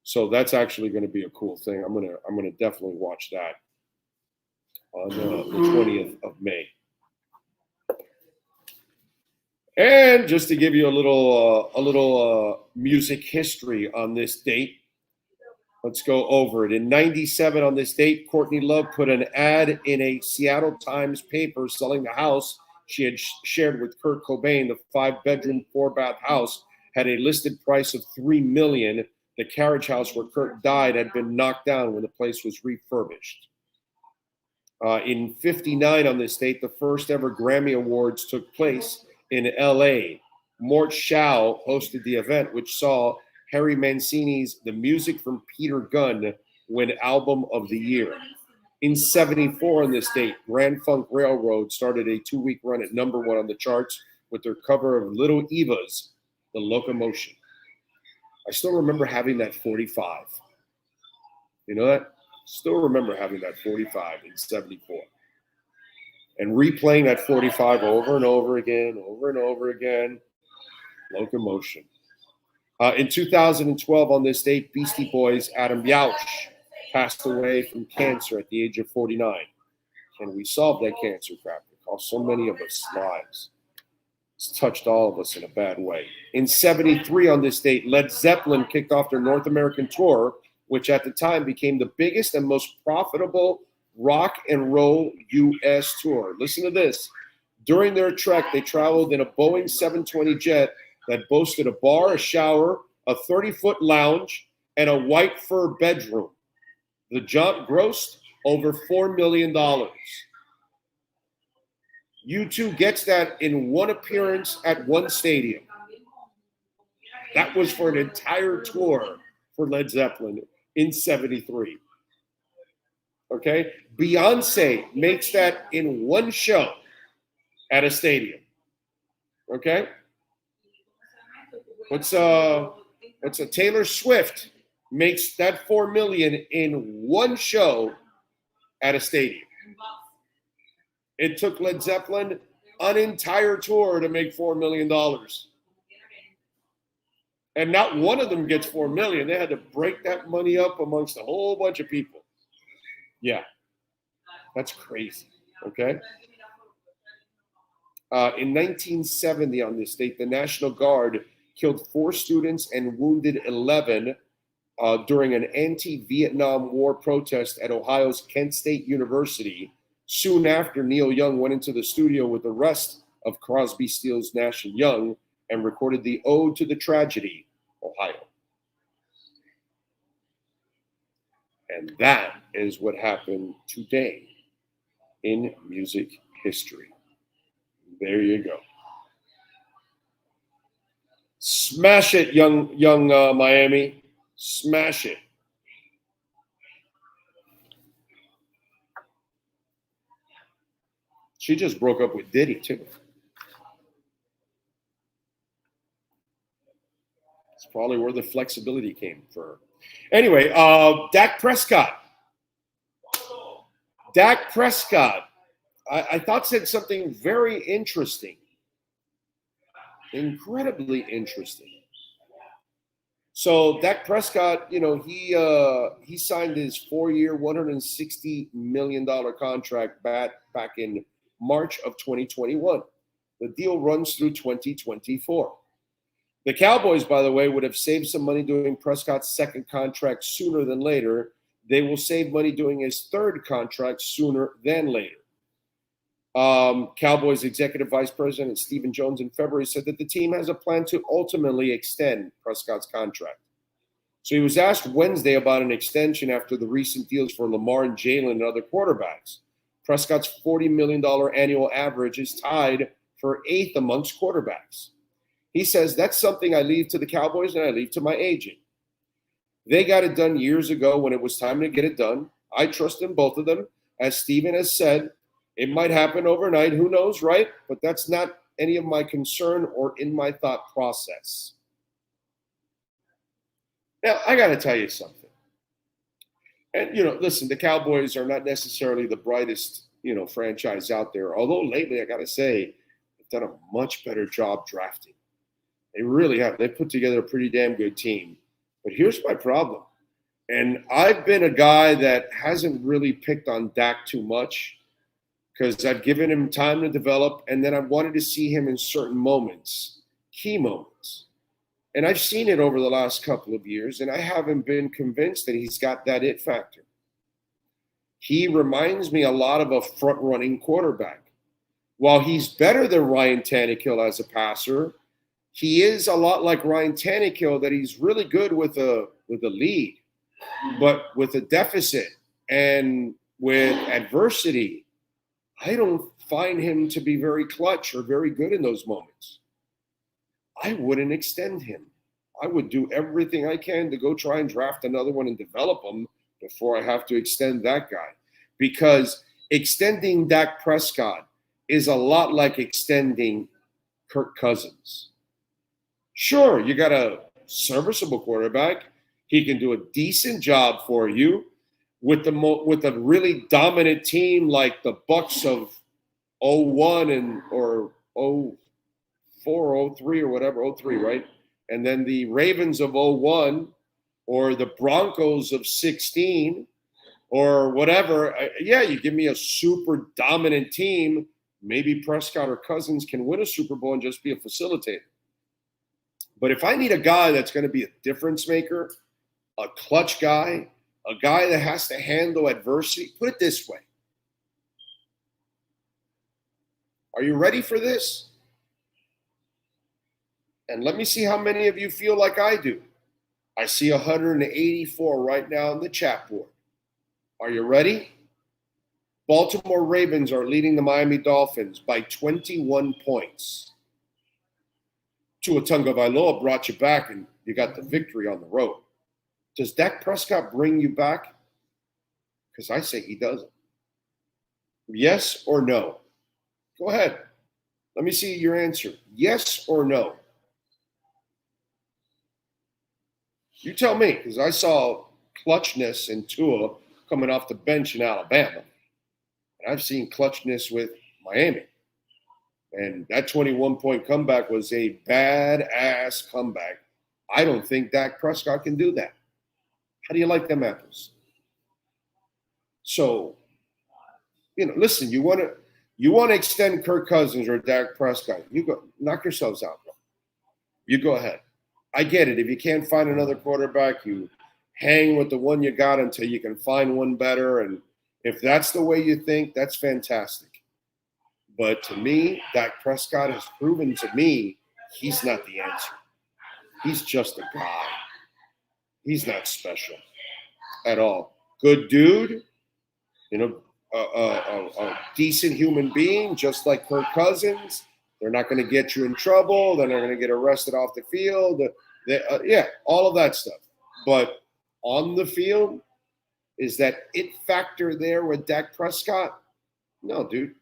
So that's actually going to be a cool thing. I'm gonna definitely watch that on the 20th of May. And just to give you a little music history on this date, let's go over it. In '97, on this date, Courtney Love put an ad in a Seattle Times paper selling the house she had shared with Kurt Cobain. The 5-bedroom, 4-bath house had a listed price of $3 million. The carriage house where Kurt died had been knocked down when the place was refurbished. In '59, on this date, the first ever Grammy Awards took place in L.A. Mort Shaw hosted the event, which saw Harry Mancini's The Music from Peter Gunn win Album of the Year. In '74, on this date, Grand Funk Railroad started a 2-week run at #1 on the charts with their cover of Little Eva's The Locomotion. I still remember having that 45. You know that? Still remember having that 45 in '74. And replaying that 45 over and over again. Locomotion. In 2012, on this date, Beastie Boys' Adam Yauch passed away from cancer at the age of 49. Can we solve that cancer crap? It cost so many of us lives. It's touched all of us in a bad way. In '73, on this date, Led Zeppelin kicked off their North American tour, which at the time became the biggest and most profitable rock and roll U.S. tour. Listen to this. During their trek, they traveled in a Boeing 720 jet that boasted a bar, a shower, a 30-foot lounge, and a white fur bedroom. The jaunt grossed over $4 million. U2 gets that in one appearance at one stadium. That was for an entire tour for Led Zeppelin in '73. Okay? Beyonce makes that in one show at a stadium. Okay? What's Taylor Swift makes that $4 million in one show at a stadium. It took Led Zeppelin an entire tour to make $4 million. And not one of them gets $4 million. They had to break that money up amongst a whole bunch of people. Yeah, that's crazy. Okay. In 1970, on this date, the National Guard killed 4 students and wounded 11 during an anti-Vietnam War protest at Ohio's Kent State University. Soon after, Neil Young went into the studio with the rest of Crosby, Stills, Nash & Young and recorded the Ode to the Tragedy, Ohio. And that is what happened today in music history. There you go. Smash it, young Miami. Smash it. She just broke up with Diddy, too. It's probably where the flexibility came for her. Anyway, Dak Prescott. Dak Prescott I thought said something very interesting, incredibly interesting. So Dak Prescott, he signed his 4-year, $160 million contract back in March of 2021. The deal runs through 2024. The Cowboys, by the way, would have saved some money doing Prescott's second contract sooner than later. They will save money doing his third contract sooner than later. Cowboys executive vice president Stephen Jones in February said that the team has a plan to ultimately extend Prescott's contract. So he was asked Wednesday about an extension after the recent deals for Lamar and Jalen and other quarterbacks. Prescott's $40 million annual average is tied for 8th amongst quarterbacks. He says, that's something I leave to the Cowboys and I leave to my agent. They got it done years ago when it was time to get it done. I trust in both of them. As Stephen has said, it might happen overnight. Who knows, right? But that's not any of my concern or in my thought process. Now, I got to tell you something. And, listen, the Cowboys are not necessarily the brightest, franchise out there. Although lately, I got to say, they've done a much better job drafting. They really have. They put together a pretty damn good team. But here's my problem. And I've been a guy that hasn't really picked on Dak too much because I've given him time to develop, and then I wanted to see him in certain moments, key moments. And I've seen it over the last couple of years, and I haven't been convinced that he's got that it factor. He reminds me a lot of a front-running quarterback. While he's better than Ryan Tannehill as a passer, he is a lot like Ryan Tannehill, that he's really good with a lead, but with a deficit and with adversity, I don't find him to be very clutch or very good in those moments. I wouldn't extend him. I would do everything I can to go try and draft another one and develop him before I have to extend that guy. Because extending Dak Prescott is a lot like extending Kirk Cousins. Sure, you got a serviceable quarterback. He can do a decent job for you with a really dominant team like the Bucks of 01 or 04, 03 or whatever, 03, right? And then the Ravens of 01 or the Broncos of 16 or whatever. Yeah, you give me a super dominant team. Maybe Prescott or Cousins can win a Super Bowl and just be a facilitator. But if I need a guy that's going to be a difference maker, a clutch guy, a guy that has to handle adversity, put it this way. Are you ready for this? And let me see how many of you feel like I do. I see 184 right now on the chat board. Are you ready? Baltimore Ravens are leading the Miami Dolphins by 21 points. Tua Tagovailoa brought you back, and you got the victory on the road. Does Dak Prescott bring you back? Because I say he doesn't. Yes or no? Go ahead. Let me see your answer. Yes or no? You tell me, because I saw clutchness in Tua coming off the bench in Alabama. And I've seen clutchness with Miami. And that 21-point comeback was a badass comeback. I don't think Dak Prescott can do that. How do you like them apples? So, listen, you want to extend Kirk Cousins or Dak Prescott, you go knock yourselves out, bro. You go ahead. I get it. If you can't find another quarterback, you hang with the one you got until you can find one better. And if that's the way you think, that's fantastic. But to me, Dak Prescott has proven to me he's not the answer. He's just a guy. He's not special at all. Good dude, a decent human being, just like Kirk Cousins. They're not going to get you in trouble. They're not going to get arrested off the field. All of that stuff. But on the field, is that it factor there with Dak Prescott? No, dude.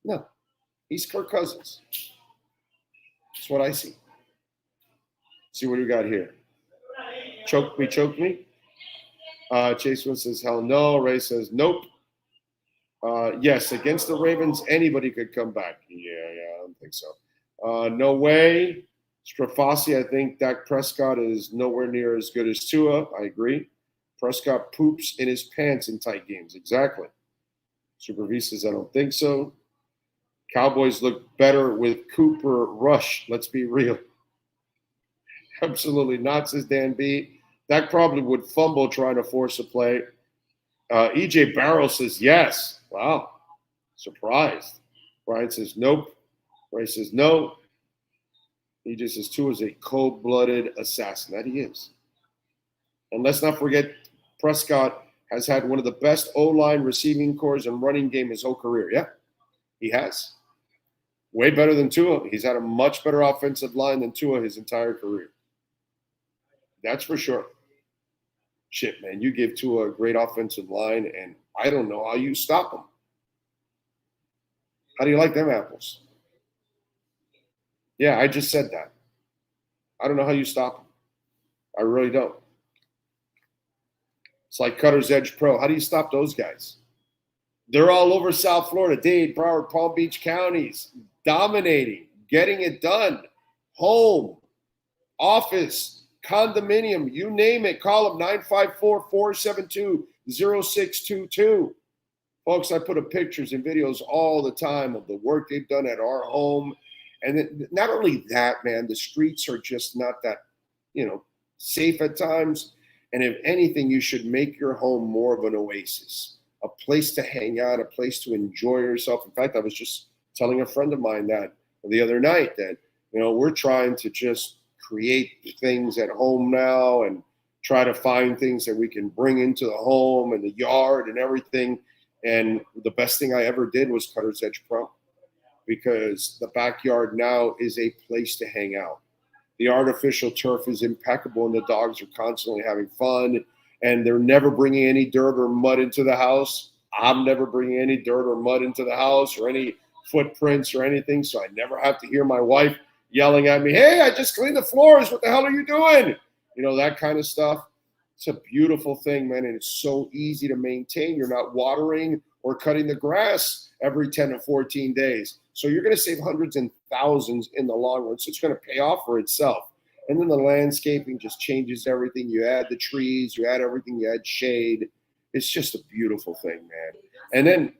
No. He's Kirk Cousins. That's what I see. See what we got here. Choke me. Chase one says, hell no. Ray says, nope. Yes, against the Ravens, anybody could come back. Yeah, I don't think so. No way. Strafasi, I think Dak Prescott is nowhere near as good as Tua. I agree. Prescott poops in his pants in tight games. Exactly. Super V says, I don't think so. Cowboys look better with Cooper Rush. Let's be real. Absolutely not, says Dan B. Dak probably would fumble trying to force a play. EJ Barrow says, yes. Wow. Surprised. Brian says, nope. Ray says, no. He just says, Tua is a cold-blooded assassin. That he is. And let's not forget, Prescott has had one of the best O-line receiving cores and running game his whole career. Yeah, he has. Way better than Tua. He's had a much better offensive line than Tua his entire career. That's for sure. Shit, man, you give Tua a great offensive line, and I don't know how you stop him. How do you like them apples? Yeah, I just said that. I don't know how you stop him. I really don't. It's like Cutter's Edge Pro. How do you stop those guys? They're all over South Florida, Dade, Broward, Palm Beach counties, dominating, getting it done. Home, office, condominium, you name it. Call them 954-472-0622. Folks, I put up pictures and videos all the time of the work they've done at our home. And then not only that, man, the streets are just not that, safe at times. And if anything, you should make your home more of an oasis, a place to hang out, a place to enjoy yourself. In fact, I was just telling a friend of mine that the other night that, we're trying to just create things at home now and try to find things that we can bring into the home and the yard and everything. And the best thing I ever did was Cutter's Edge Pro, because the backyard now is a place to hang out. The artificial turf is impeccable, and the dogs are constantly having fun, and they're never bringing any dirt or mud into the house. I'm never bringing any dirt or mud into the house or any footprints or anything, so I never have to hear my wife yelling at me, hey, I just cleaned the floors. What the hell are you doing? That kind of stuff. It's a beautiful thing, man, and it's so easy to maintain. You're not watering or cutting the grass every 10 to 14 days. So you're going to save hundreds and thousands in the long run. So it's going to pay off for itself. And then the landscaping just changes everything. You add the trees, you add everything, you add shade. It's just a beautiful thing, man. And then,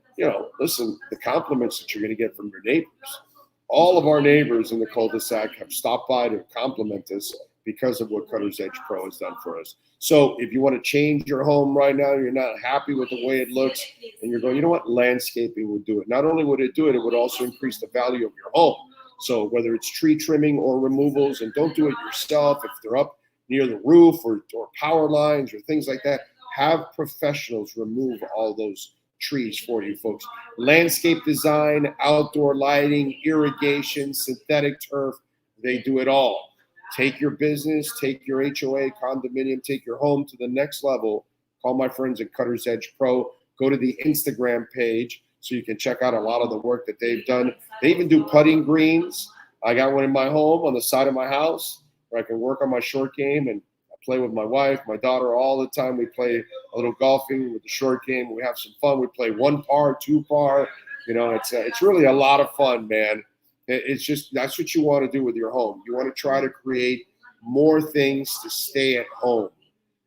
listen, the compliments that you're going to get from your neighbors. All of our neighbors in the cul-de-sac have stopped by to compliment us because of what Cutter's Edge Pro has done for us. So if you want to change your home right now, you're not happy with the way it looks, and you're going, you know what, landscaping would do it. Not only would it do it, it would also increase the value of your home. So whether it's tree trimming or removals, and don't do it yourself if they're up near the roof or power lines or things like that, have professionals remove all those trees for you, folks. Landscape design, outdoor lighting, irrigation, synthetic turf, they do it all. Take your business, take your HOA, condominium, take your home to the next level. Call my friends at Cutter's Edge Pro. Go to the Instagram page so you can check out a lot of the work that they've done. They even do putting greens. I got one in my home on the side of my house where I can work on my short game, and I play with my wife, my daughter all the time. We play a little golfing with the short game. We have some fun. We play 1 par, 2 par. It's really a lot of fun, man. It's just, that's what you want to do with your home. You want to try to create more things to stay at home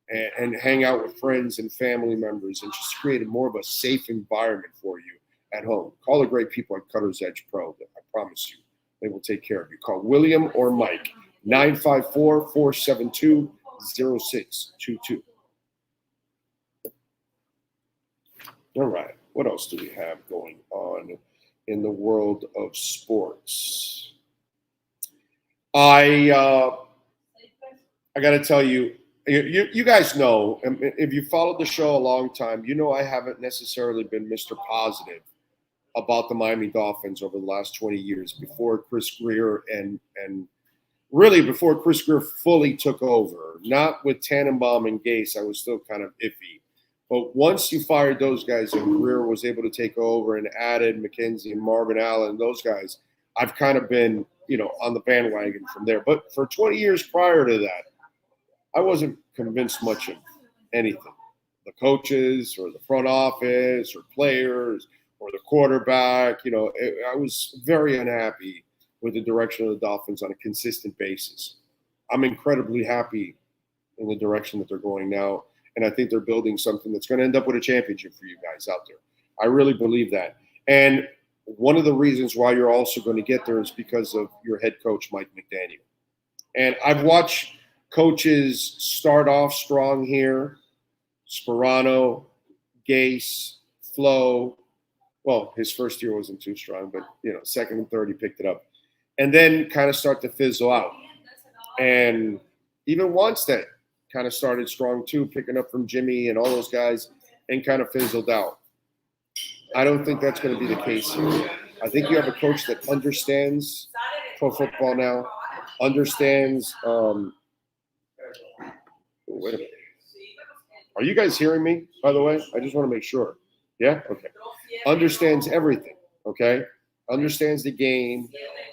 and hang out with friends and family members and just create more of a safe environment for you at home. Call the great people at Cutter's Edge Pro. I promise you, they will take care of you. Call William or Mike, 954-472-0622. All right. What else do we have going on in the world of sports? I got to tell you, you guys know, if you followed the show a long time, I haven't necessarily been Mr. Positive about the Miami Dolphins over the last 20 years before Chris Greer and really before Chris Greer fully took over. Not with Tannenbaum and Gase, I was still kind of iffy. But once you fired those guys and Greer was able to take over and added McKenzie and Marvin Allen, those guys, I've kind of been, on the bandwagon from there. But for 20 years prior to that, I wasn't convinced much of anything. The coaches or the front office or players or the quarterback. I was very unhappy with the direction of the Dolphins on a consistent basis. I'm incredibly happy in the direction that they're going now, and I think they're building something that's going to end up with a championship for you guys out there. I really believe that. And one of the reasons why you're also going to get there is because of your head coach, Mike McDaniel. And I've watched coaches start off strong here. Sperano, Gase, Flo. Well, his first year wasn't too strong, but, second and third, he picked it up. And then kind of start to fizzle out. And even Wannstedt kind of started strong too, picking up from Jimmy and all those guys, and kind of fizzled out. I don't think that's going to be the case here. I think you have a coach that understands pro football now, understands wait a minute. Are you guys hearing me, by the way? I just want to make sure. Yeah? Okay. Understands everything, okay? Understands the game,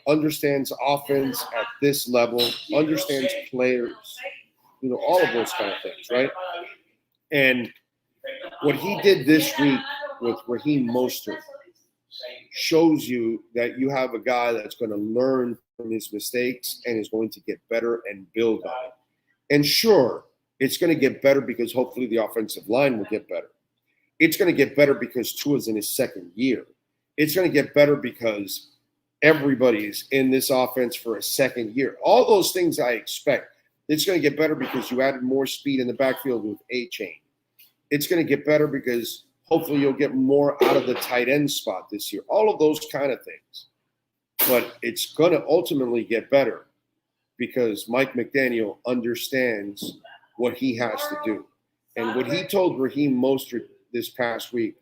understands offense at this level, understands players, all of those kind of things, right? And what he did this week with Raheem Mostert shows you that you have a guy that's going to learn from his mistakes and is going to get better and build on it. And sure, it's going to get better because hopefully the offensive line will get better. It's going to get better because Tua's in his second year. It's going to get better because everybody's in this offense for a second year. All those things I expect. It's going to get better because you added more speed in the backfield with A-Chain. It's going to get better because hopefully you'll get more out of the tight end spot this year. All of those kind of things. But it's going to ultimately get better because Mike McDaniel understands what he has to do. And what he told Raheem Mostert this past week,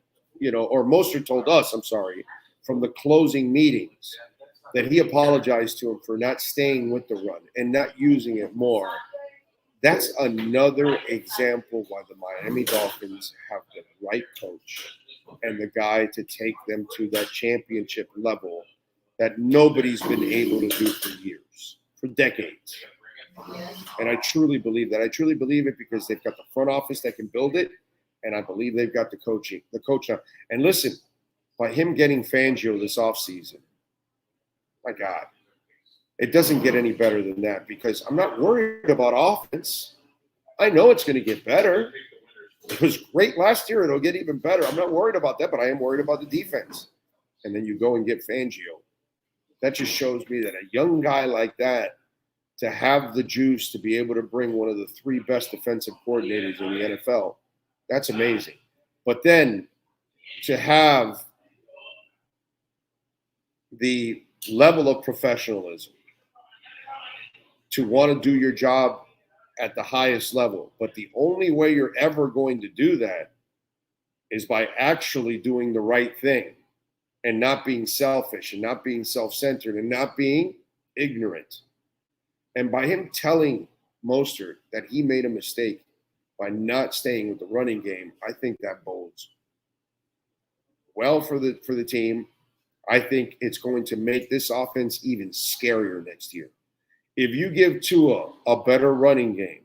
or Mostert told us, from the closing meetings, that he apologized to him for not staying with the run and not using it more. That's another example why the Miami Dolphins have the right coach and the guy to take them to that championship level that nobody's been able to do for years, for decades. And I truly believe that. I truly believe it because they've got the front office that can build it, and I believe they've got the coach now. And listen, by him getting Fangio this offseason, my God, it doesn't get any better than that because I'm not worried about offense. I know it's going to get better. It was great last year. It'll get even better. I'm not worried about that, but I am worried about the defense. And then you go and get Fangio. That just shows me that a young guy like that, to have the juice to be able to bring one of the three best defensive coordinators in the NFL, that's amazing. But then to have the level of professionalism, to want to do your job at the highest level. But the only way you're ever going to do that is by actually doing the right thing and not being selfish and not being self-centered and not being ignorant. And by him telling Mostert that he made a mistake by not staying with the running game, I think that bodes well for the team. I think it's going to make this offense even scarier next year. If you give Tua a better running game,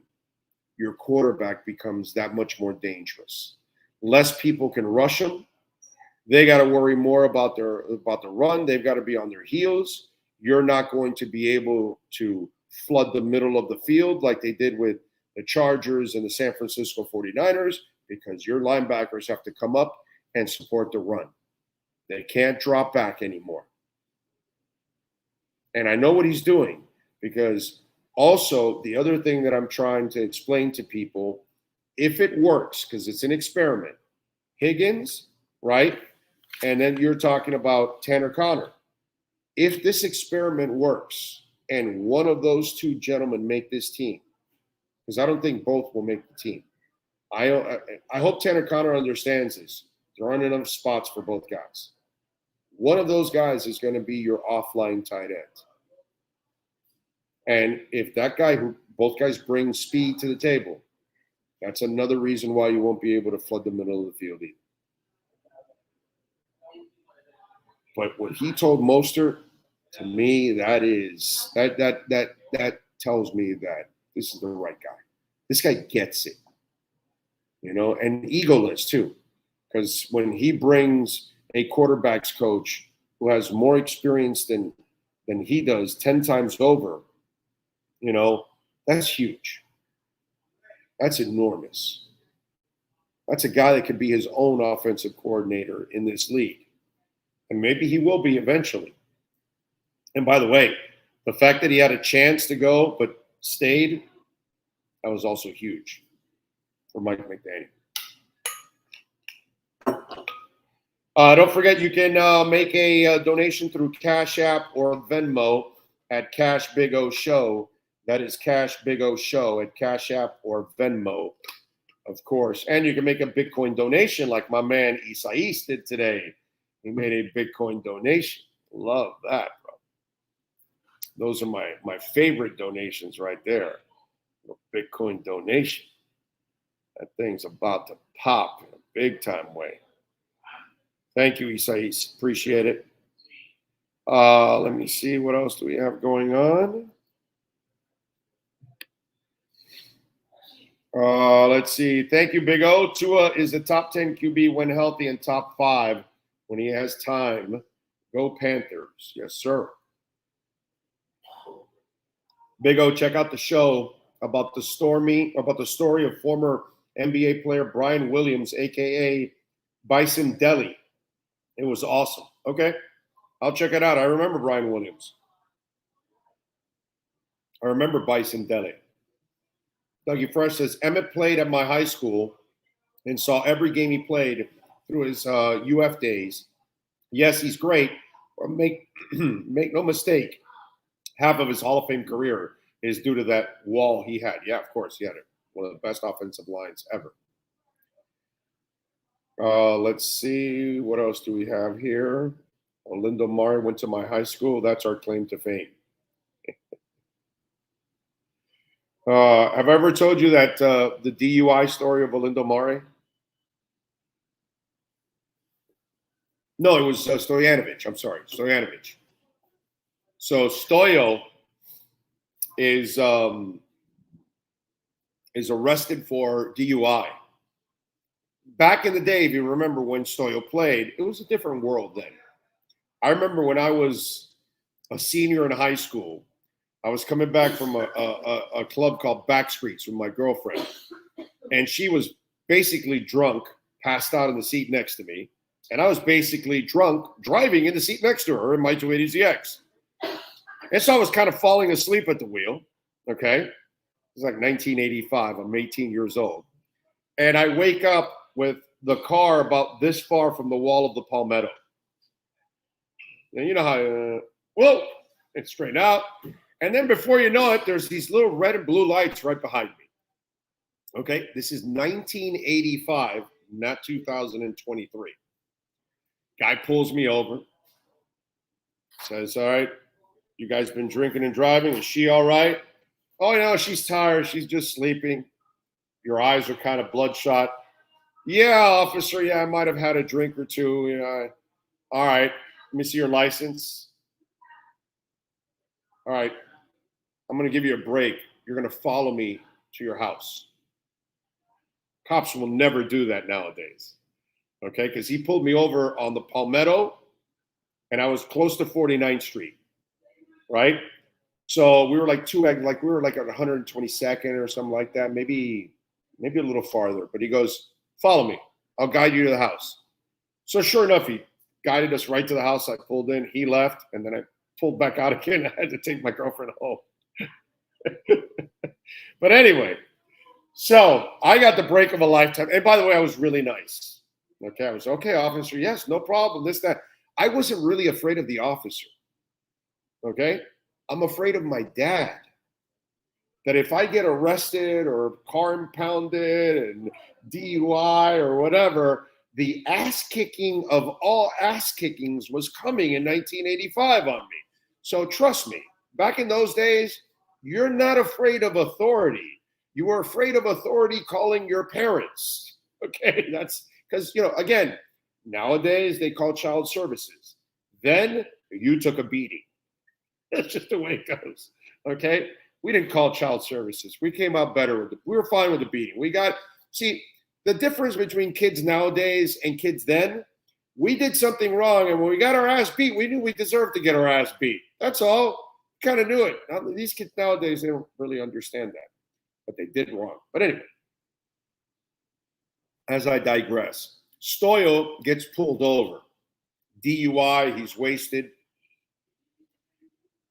your quarterback becomes that much more dangerous. Less people can rush him. They got to worry more about the run. They've got to be on their heels. You're not going to be able to flood the middle of the field like they did with the Chargers and the San Francisco 49ers because your linebackers have to come up and support the run. They can't drop back anymore. And I know what he's doing because also the other thing that I'm trying to explain to people, if it works, because it's an experiment, Higgins, right? And then you're talking about Tanner Conner. If this experiment works and one of those two gentlemen make this team, because I don't think both will make the team. I hope Tanner Conner understands this. There aren't enough spots for both guys. One of those guys is going to be your offline tight end. And if that guy, both guys bring speed to the table, that's another reason why you won't be able to flood the middle of the field either. But what he told Mostert, to me, that tells me that this is the right guy. This guy gets it, and egoless too, because when he brings a quarterbacks coach who has more experience than he does 10 times over, that's huge. That's enormous. That's a guy that could be his own offensive coordinator in this league. And maybe he will be eventually. And by the way, the fact that he had a chance to go but stayed, that was also huge for Mike McDaniel. Don't forget, you can make a donation through Cash App or Venmo at Cash Big O Show. That is Cash Big O Show at Cash App or Venmo, of course. And you can make a Bitcoin donation like my man Isais did today. He made a Bitcoin donation. Love that, bro. Those are my favorite donations right there. A Bitcoin donation. That thing's about to pop in a big time way. Thank you, Isais. Appreciate it. Let me see. What else do we have going on? Let's see. Thank you, Big O. Tua is the top 10 QB when healthy and top 5 when he has time. Go Panthers. Yes, sir. Big O, check out the show about the story of former NBA player Brian Williams, a.k.a. Bison Deli. It was awesome. Okay. I'll check it out. I remember Brian Williams. I remember Bison Deli. Dougie Fresh says, Emmett played at my high school and saw every game he played through his UF days. Yes, he's great. Make no mistake, half of his Hall of Fame career is due to that wall he had. Yeah, of course, he had it. One of the best offensive lines ever. Let's see. What else do we have here? Olindo Mare went to my high school. That's our claim to fame. Have I ever told you that the DUI story of Olindo Mare? No, it was Stoyanovich. I'm sorry, Stoyanovich. So Stoyo is arrested for DUI. Back in the day, if you remember when Stoyo played, it was a different world then. I remember when I was a senior in high school, I was coming back from a club called Backstreets with my girlfriend, and she was basically drunk, passed out in the seat next to me, and I was basically drunk driving in the seat next to her in my 280ZX. And so I was kind of falling asleep at the wheel, okay? It was like 1985. I'm 18 years old. And I wake up with the car about this far from the wall of the Palmetto. And you know how, whoa, it's straight out. And then before you know it, there's these little red and blue lights right behind me. Okay, this is 1985, not 2023. Guy pulls me over, says, all right, you guys been drinking and driving? Is she all right? Oh, no, she's tired. She's just sleeping. Your eyes are kind of bloodshot. Yeah, officer, yeah, I might have had a drink or two. You know. All right, let me see your license. All right, I'm going to give you a break. You're going to follow me to your house. Cops will never do that nowadays, okay? Because he pulled me over on the Palmetto, and I was close to 49th Street, right? So we were like at 122nd or something like that, maybe a little farther. But he goes, follow me. I'll guide you to the house. So sure enough, he guided us right to the house. I pulled in, he left, and then I pulled back out again. I had to take my girlfriend home. But anyway, so I got the break of a lifetime. And by the way, I was really nice. Okay, I was, okay, officer, yes, no problem, this, that. I wasn't really afraid of the officer. Okay? I'm afraid of my dad. That if I get arrested or car impounded and DUI or whatever, the ass kicking of all ass kickings was coming in 1985 on me. So trust me, back in those days, you're not afraid of authority. You were afraid of authority calling your parents. Okay, that's because, again, nowadays they call child services. Then you took a beating. That's just the way it goes. Okay, we didn't call child services. We came out better with it. We were fine with the beating. See, the difference between kids nowadays and kids then We did something wrong, and when we got our ass beat, we knew we deserved to get our ass beat. That's all. Kind of knew it. Now, these kids nowadays, they don't really understand that, but they did wrong. But anyway, as I digress, Stoyle gets pulled over. DUI, he's wasted.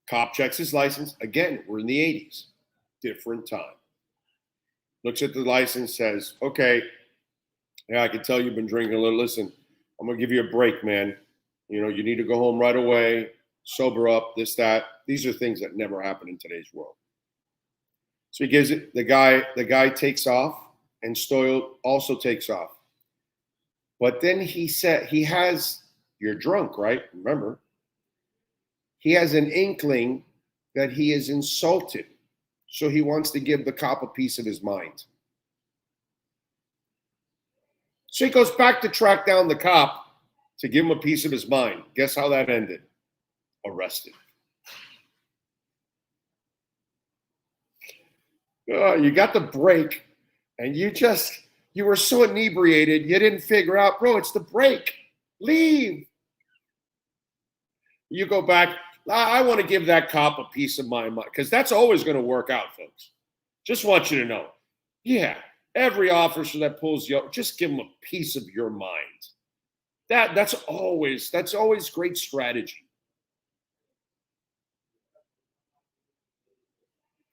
Cop checks his license. Again, we're in the 80s. Different time. Looks at the license, says, okay, yeah, I can tell you've been drinking a little. Listen, I'm going to give you a break, man. You need to go home right away, sober up, this, that. These are things that never happen in today's world. So he gives it, the guy takes off, and Stoyle also takes off. But then he said, you're drunk, right? Remember, he has an inkling that he is insulted. So he wants to give the cop a piece of his mind. So he goes back to track down the cop to give him a piece of his mind. Guess how that ended? Arrested. You got the break, and you were so inebriated, you didn't figure out, bro, it's the break. Leave. You go back. I want to give that cop a piece of my mind, because that's always going to work out, folks. Just want you to know. Yeah, every officer that pulls you up, just give them a piece of your mind. That's always great strategy.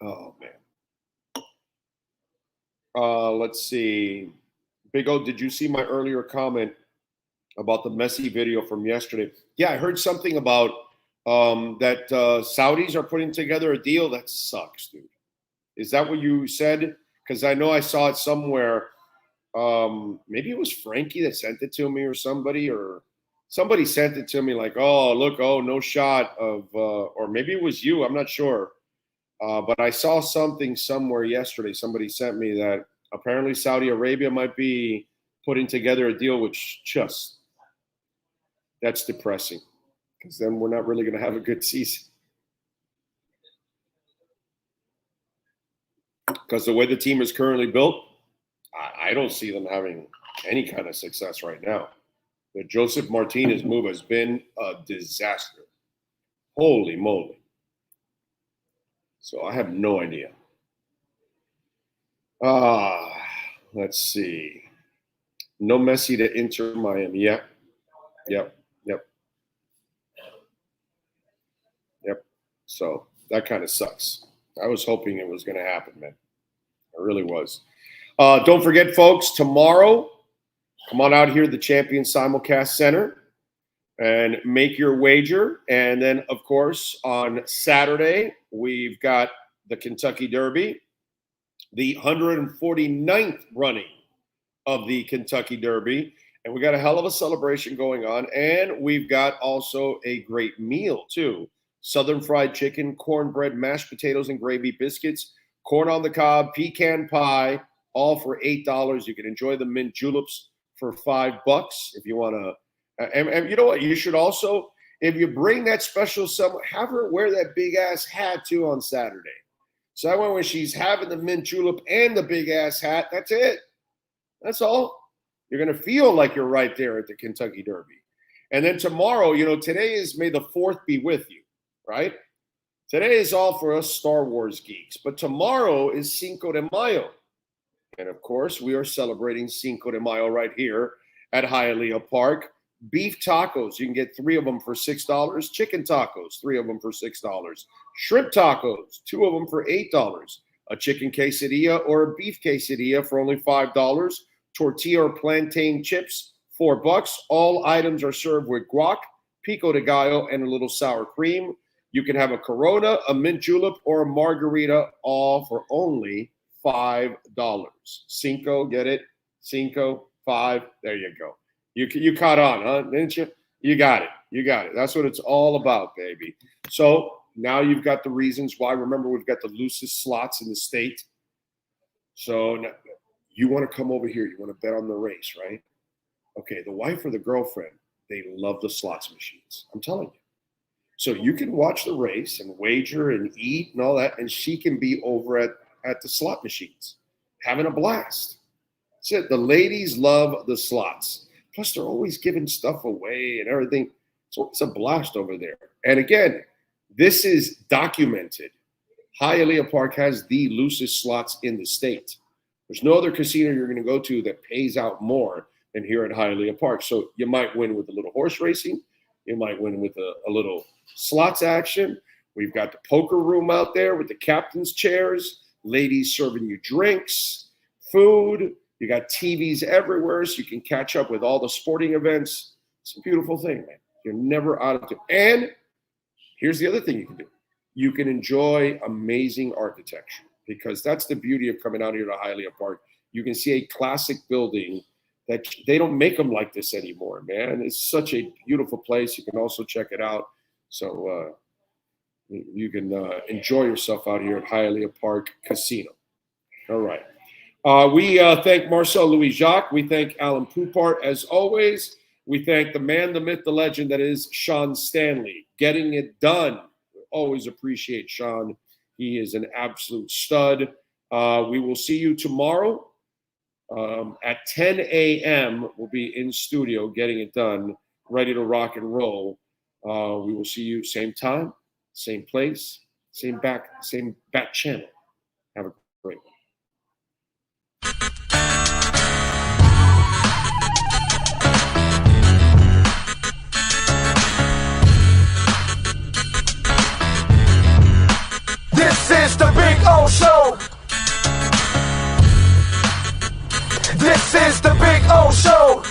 Oh, man. Let's see. Big O, did you see my earlier comment about the messy video from yesterday? Yeah, I heard something about that Saudis are putting together a deal. That sucks, dude. Is that what you said? Because I know I saw it somewhere. Maybe it was Frankie that sent it to me, or somebody sent it to me like, oh, look, oh, no shot of, or maybe it was you. I'm not sure. But I saw something somewhere yesterday. Somebody sent me that apparently Saudi Arabia might be putting together a deal, which that's depressing, because then we're not really going to have a good season. Because the way the team is currently built, I don't see them having any kind of success right now. The Joseph Martinez move has been a disaster. Holy moly. So I have no idea. Let's see. No Messi to Inter Miami. Yep. So that kind of sucks. I was hoping it was going to happen, man. I really was. Don't forget, folks, tomorrow, come on out here at the Champions Simulcast Center and make your wager. And then, of course, on Saturday, we've got the Kentucky Derby, the 149th running of the Kentucky Derby. And we got a hell of a celebration going on. And we've got also a great meal, too. Southern fried chicken, cornbread, mashed potatoes and gravy, biscuits, corn on the cob, pecan pie, all for $8. You can enjoy the mint juleps for $5 if you want to. And you know what? You should also, if you bring that special someone, have her wear that big ass hat too on Saturday. So that way, when she's having the mint julep and the big ass hat, that's it. That's all. You're going to feel like you're right there at the Kentucky Derby. And then tomorrow, today is May the 4th be with you, right? Today is all for us Star Wars geeks. But tomorrow is Cinco de Mayo. And of course, we are celebrating Cinco de Mayo right here at Hialeah Park. Beef tacos, you can get 3 of them for $6. Chicken tacos, 3 of them for $6. Shrimp tacos, 2 of them for $8. A chicken quesadilla or a beef quesadilla for only $5. Tortilla or plantain chips, $4. All items are served with guac, pico de gallo, and a little sour cream. You can have a Corona, a mint julep, or a margarita, all for only $5. Cinco, get it? Cinco, 5. There you go. You caught on, huh? Didn't you? You got it. That's what it's all about, baby. So now you've got the reasons why. Remember, we've got the loosest slots in the state. So now, you want to come over here. You want to bet on the race, right? Okay, the wife or the girlfriend, they love the slots machines. I'm telling you. So you can watch the race and wager and eat and all that, and she can be over at the slot machines, having a blast. That's it. The ladies love the slots. Plus, they're always giving stuff away and everything. So it's a blast over there. And again, this is documented. Hialeah Park has the loosest slots in the state. There's no other casino you're going to go to that pays out more than here at Hialeah Park. So you might win with a little horse racing. You might win with a little slots action. We've got the poker room out there with the captain's chairs, ladies serving you drinks, food. You got TVs everywhere, so you can catch up with all the sporting events. It's a beautiful thing, man. You're never out of it. And here's the other thing you can do. You can enjoy amazing architecture, because that's the beauty of coming out here to Hialeah Park. You can see a classic building that they don't make them like this anymore, man. It's such a beautiful place. You can also check it out. So you can enjoy yourself out here at Hialeah Park Casino. All right. We thank Marcel Louis-Jacques. We thank Alan Poupart, as always. We thank the man, the myth, the legend that is Sean Stanley. Getting it done. We always appreciate Sean. He is an absolute stud. We will see you tomorrow at 10 a.m. We'll be in studio getting it done, ready to rock and roll. We will see you same time, same place, same back channel. Have a great one. This is the Big O Show. This is the Big O Show.